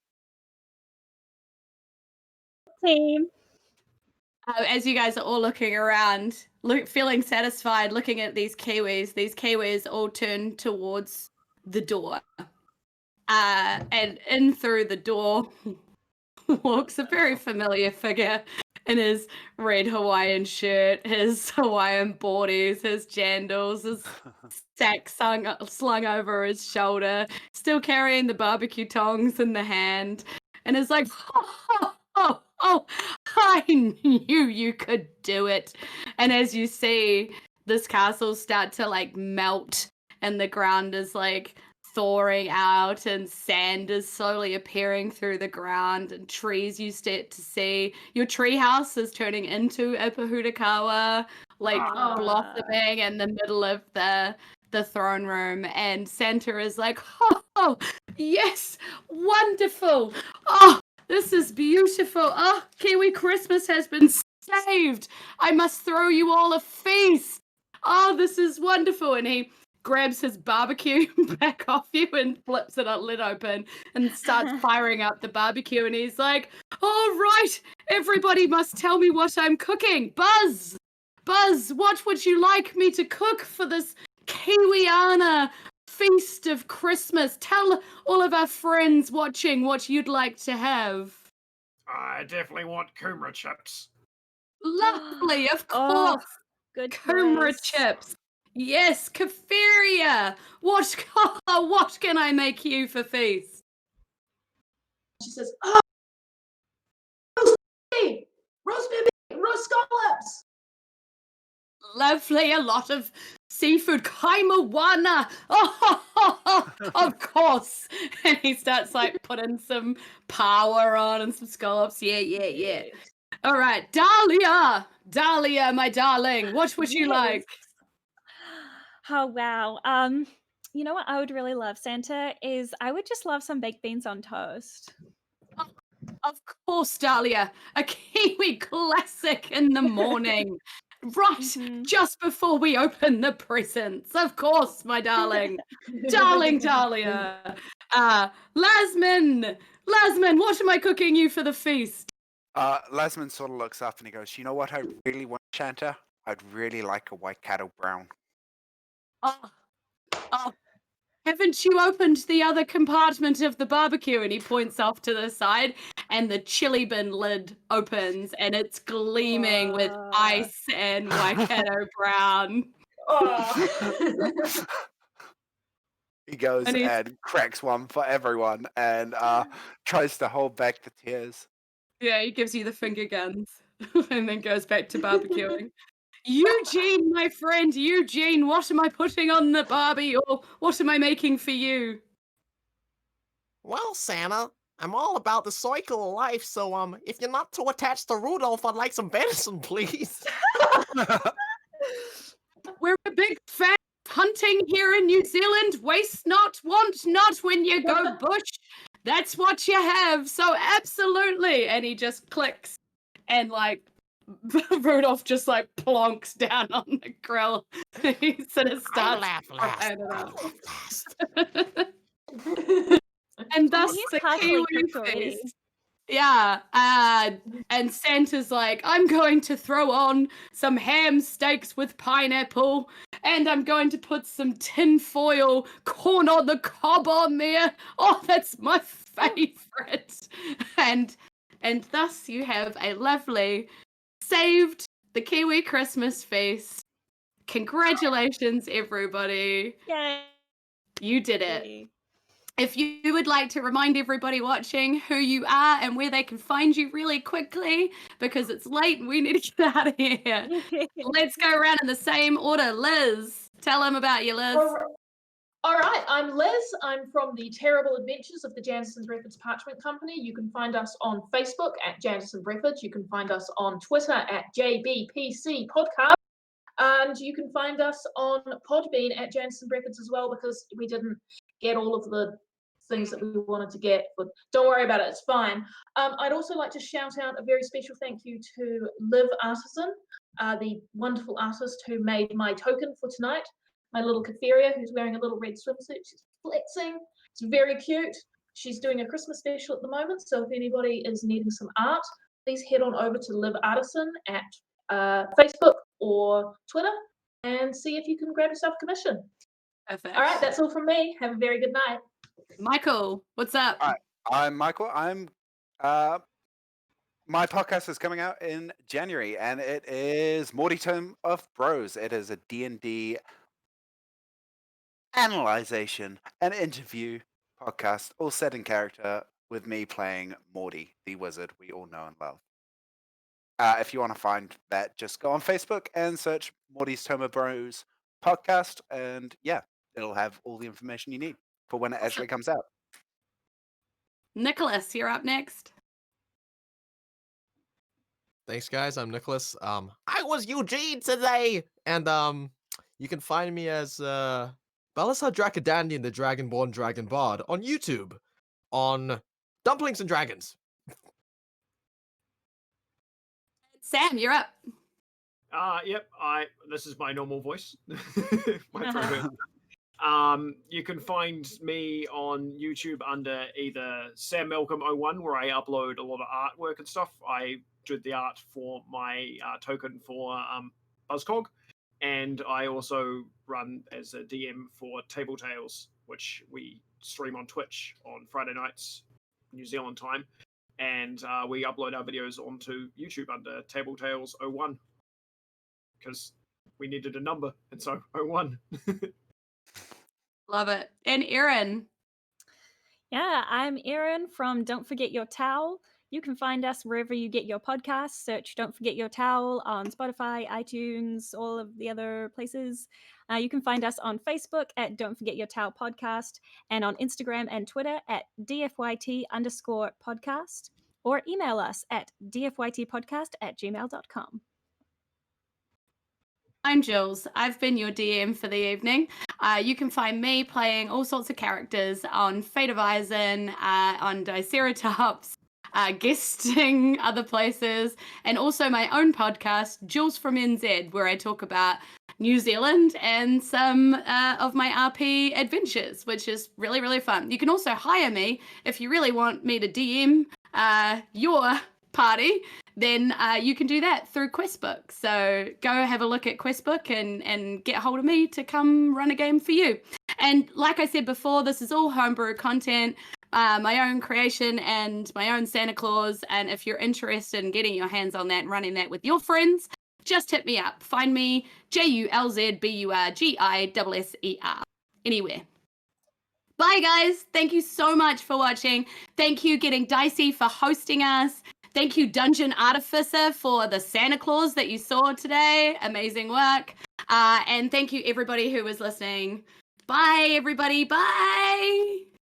Team. as you guys are all looking around, feeling satisfied, looking at these kiwis all turn towards the door. And in through the door walks a very familiar figure in his red Hawaiian shirt, his Hawaiian boardies, his jandals, his sack slung over his shoulder, still carrying the barbecue tongs in the hand, and is like, oh, I knew you could do it. And as you see this castle start to like melt, and the ground is like thawing out, and sand is slowly appearing through the ground, and trees you start to see. Your tree house is turning into a Pahudakawa, like Aw. blossoming in the middle of the throne room, and Santa is like, oh yes, wonderful. Oh, this is beautiful. Oh, Kiwi Christmas has been saved. I must throw you all a feast. Oh, this is wonderful. And he grabs his barbecue back off you and flips it lid open and starts firing up the barbecue. And he's like, all right, everybody must tell me what I'm cooking. Buzz, what would you like me to cook for this Kiwiana feast of Christmas? Tell all of our friends watching what you'd like to have. I definitely want kumara chips. Lovely, of Oh, course. good Kumara choice. chips. Yes, Kafiria. What can I make you for feast? She says, oh, roast baby, roast scallops. Lovely, a lot of seafood. Kaimawana. Oh, of course. And he starts like putting some power on and some scallops. Yeah. All right, Dahlia, my darling, what would you like? Oh wow. You know what I would really love, Santa, is I would just love some baked beans on toast. Of course, Dahlia, a Kiwi classic in the morning. Right, just before we open the presents. Of course, my darling. Darling Dahlia. Lasman, what am I cooking you for the feast? Lasman sort of looks up and he goes, you know what I really want, Shanta? I'd really like a white cattle brown. Oh, haven't you opened the other compartment of the barbecue? And he points off to the side, and the chili bin lid opens, and it's gleaming with ice and Waikato brown. He goes And and cracks one for everyone and tries to hold back the tears. Yeah, he gives you the finger guns and then goes back to barbecuing. Eugene, my friend, Eugene, what am I putting on the barbie, or what am I making for you? Well, Santa, I'm all about the cycle of life, so if you're not too attached to Rudolph, I'd like some venison, please. We're a big fan of hunting here in New Zealand. Waste not, want not when you go bush. That's what you have. So absolutely. And he just clicks, and like Rudolph just like plonks down on the grill. He sort of starts. laugh last. And thus he's the partially Kiwi cooked already. feast. Yeah, and Santa's like, I'm going to throw on some ham steaks with pineapple, and I'm going to put some tin-foil corn on the cob on there. Oh, that's my favorite. And thus you have a lovely saved the Kiwi Christmas feast. Congratulations, everybody. Yay. You did it. If you would like to remind everybody watching who you are and where they can find you really quickly, because it's late and we need to get out of here. Let's go around in the same order. Liz, tell them about you, Liz. All right, I'm Liz. I'm from the Terrible Adventures of the Jancis and Breffords Parchment Company. You can find us on Facebook at Jancis and Breffords. You can find us on Twitter at JBPC Podcast. And you can find us on Podbean at Jancis and Breffords as well, because we didn't get all of the things that we wanted to get, but don't worry about it, it's fine. I'd also like to shout out a very special thank you to Liv Artisan, the wonderful artist who made my token for tonight, my little Kafiria, who's wearing a little red swimsuit. She's flexing. It's very cute. She's doing a Christmas special at the moment, so if anybody is needing some art, please head on over to Liv Artisan at Facebook or Twitter and see if you can grab yourself a commission. Perfect. All right, that's all from me. Have a very good night. Michael, what's up? All right, I'm Michael. I'm my podcast is coming out in January, and it is Mordy Tome of Bros. It is a D&D analyzation and interview podcast, all set in character, with me playing Mordy, the wizard we all know and love. If you want to find that, just go on Facebook and search Mordy's Tome Bros podcast, and yeah, it'll have all the information you need for when it actually comes out. Nicholas, you're up next. Thanks, guys. I'm Nicholas. I was Eugene today, and you can find me as Balasar Dracodandian, the Dragonborn Dragon Bard, on YouTube, on Dumplings and Dragons. Sam, you're up. Yep. This is my normal voice. My throat hurts. You can find me on YouTube under either Sam Malcolm 01, where I upload a lot of artwork and stuff. I did the art for my token for Buzzcog, and I also run as a DM for Table Tales, which we stream on Twitch on Friday nights, New Zealand time, and we upload our videos onto YouTube under Table Tales 01 because we needed a number, and so 01. Love it. And Erin. Yeah, I'm Erin from Don't Forget Your Towel. You can find us wherever you get your podcasts. Search Don't Forget Your Towel on Spotify, iTunes, all of the other places. You can find us on Facebook at Don't Forget Your Towel Podcast, and on Instagram and Twitter at DFYT_podcast, or email us at dfytpodcast@gmail.com. I'm Julz. I've been your DM for the evening. You can find me playing all sorts of characters on Fate of Isen, on Diceratops, guesting other places, and also my own podcast, Julz from NZ, where I talk about New Zealand and some of my RP adventures, which is really, really fun. You can also hire me if you really want me to DM your party. Then you can do that through Questbook. So go have a look at Questbook and get hold of me to come run a game for you. And like I said before, this is all homebrew content, my own creation and my own Santa Claus. And if you're interested in getting your hands on that and running that with your friends, just hit me up. Find me JULZBURGISSER anywhere. Bye, guys. Thank you so much for watching. Thank you, Getting Dicey, for hosting us. Thank you, Dungeon Artificer, for the Santa Claus that you saw today. Amazing work. And thank you, everybody who was listening. Bye, everybody. Bye.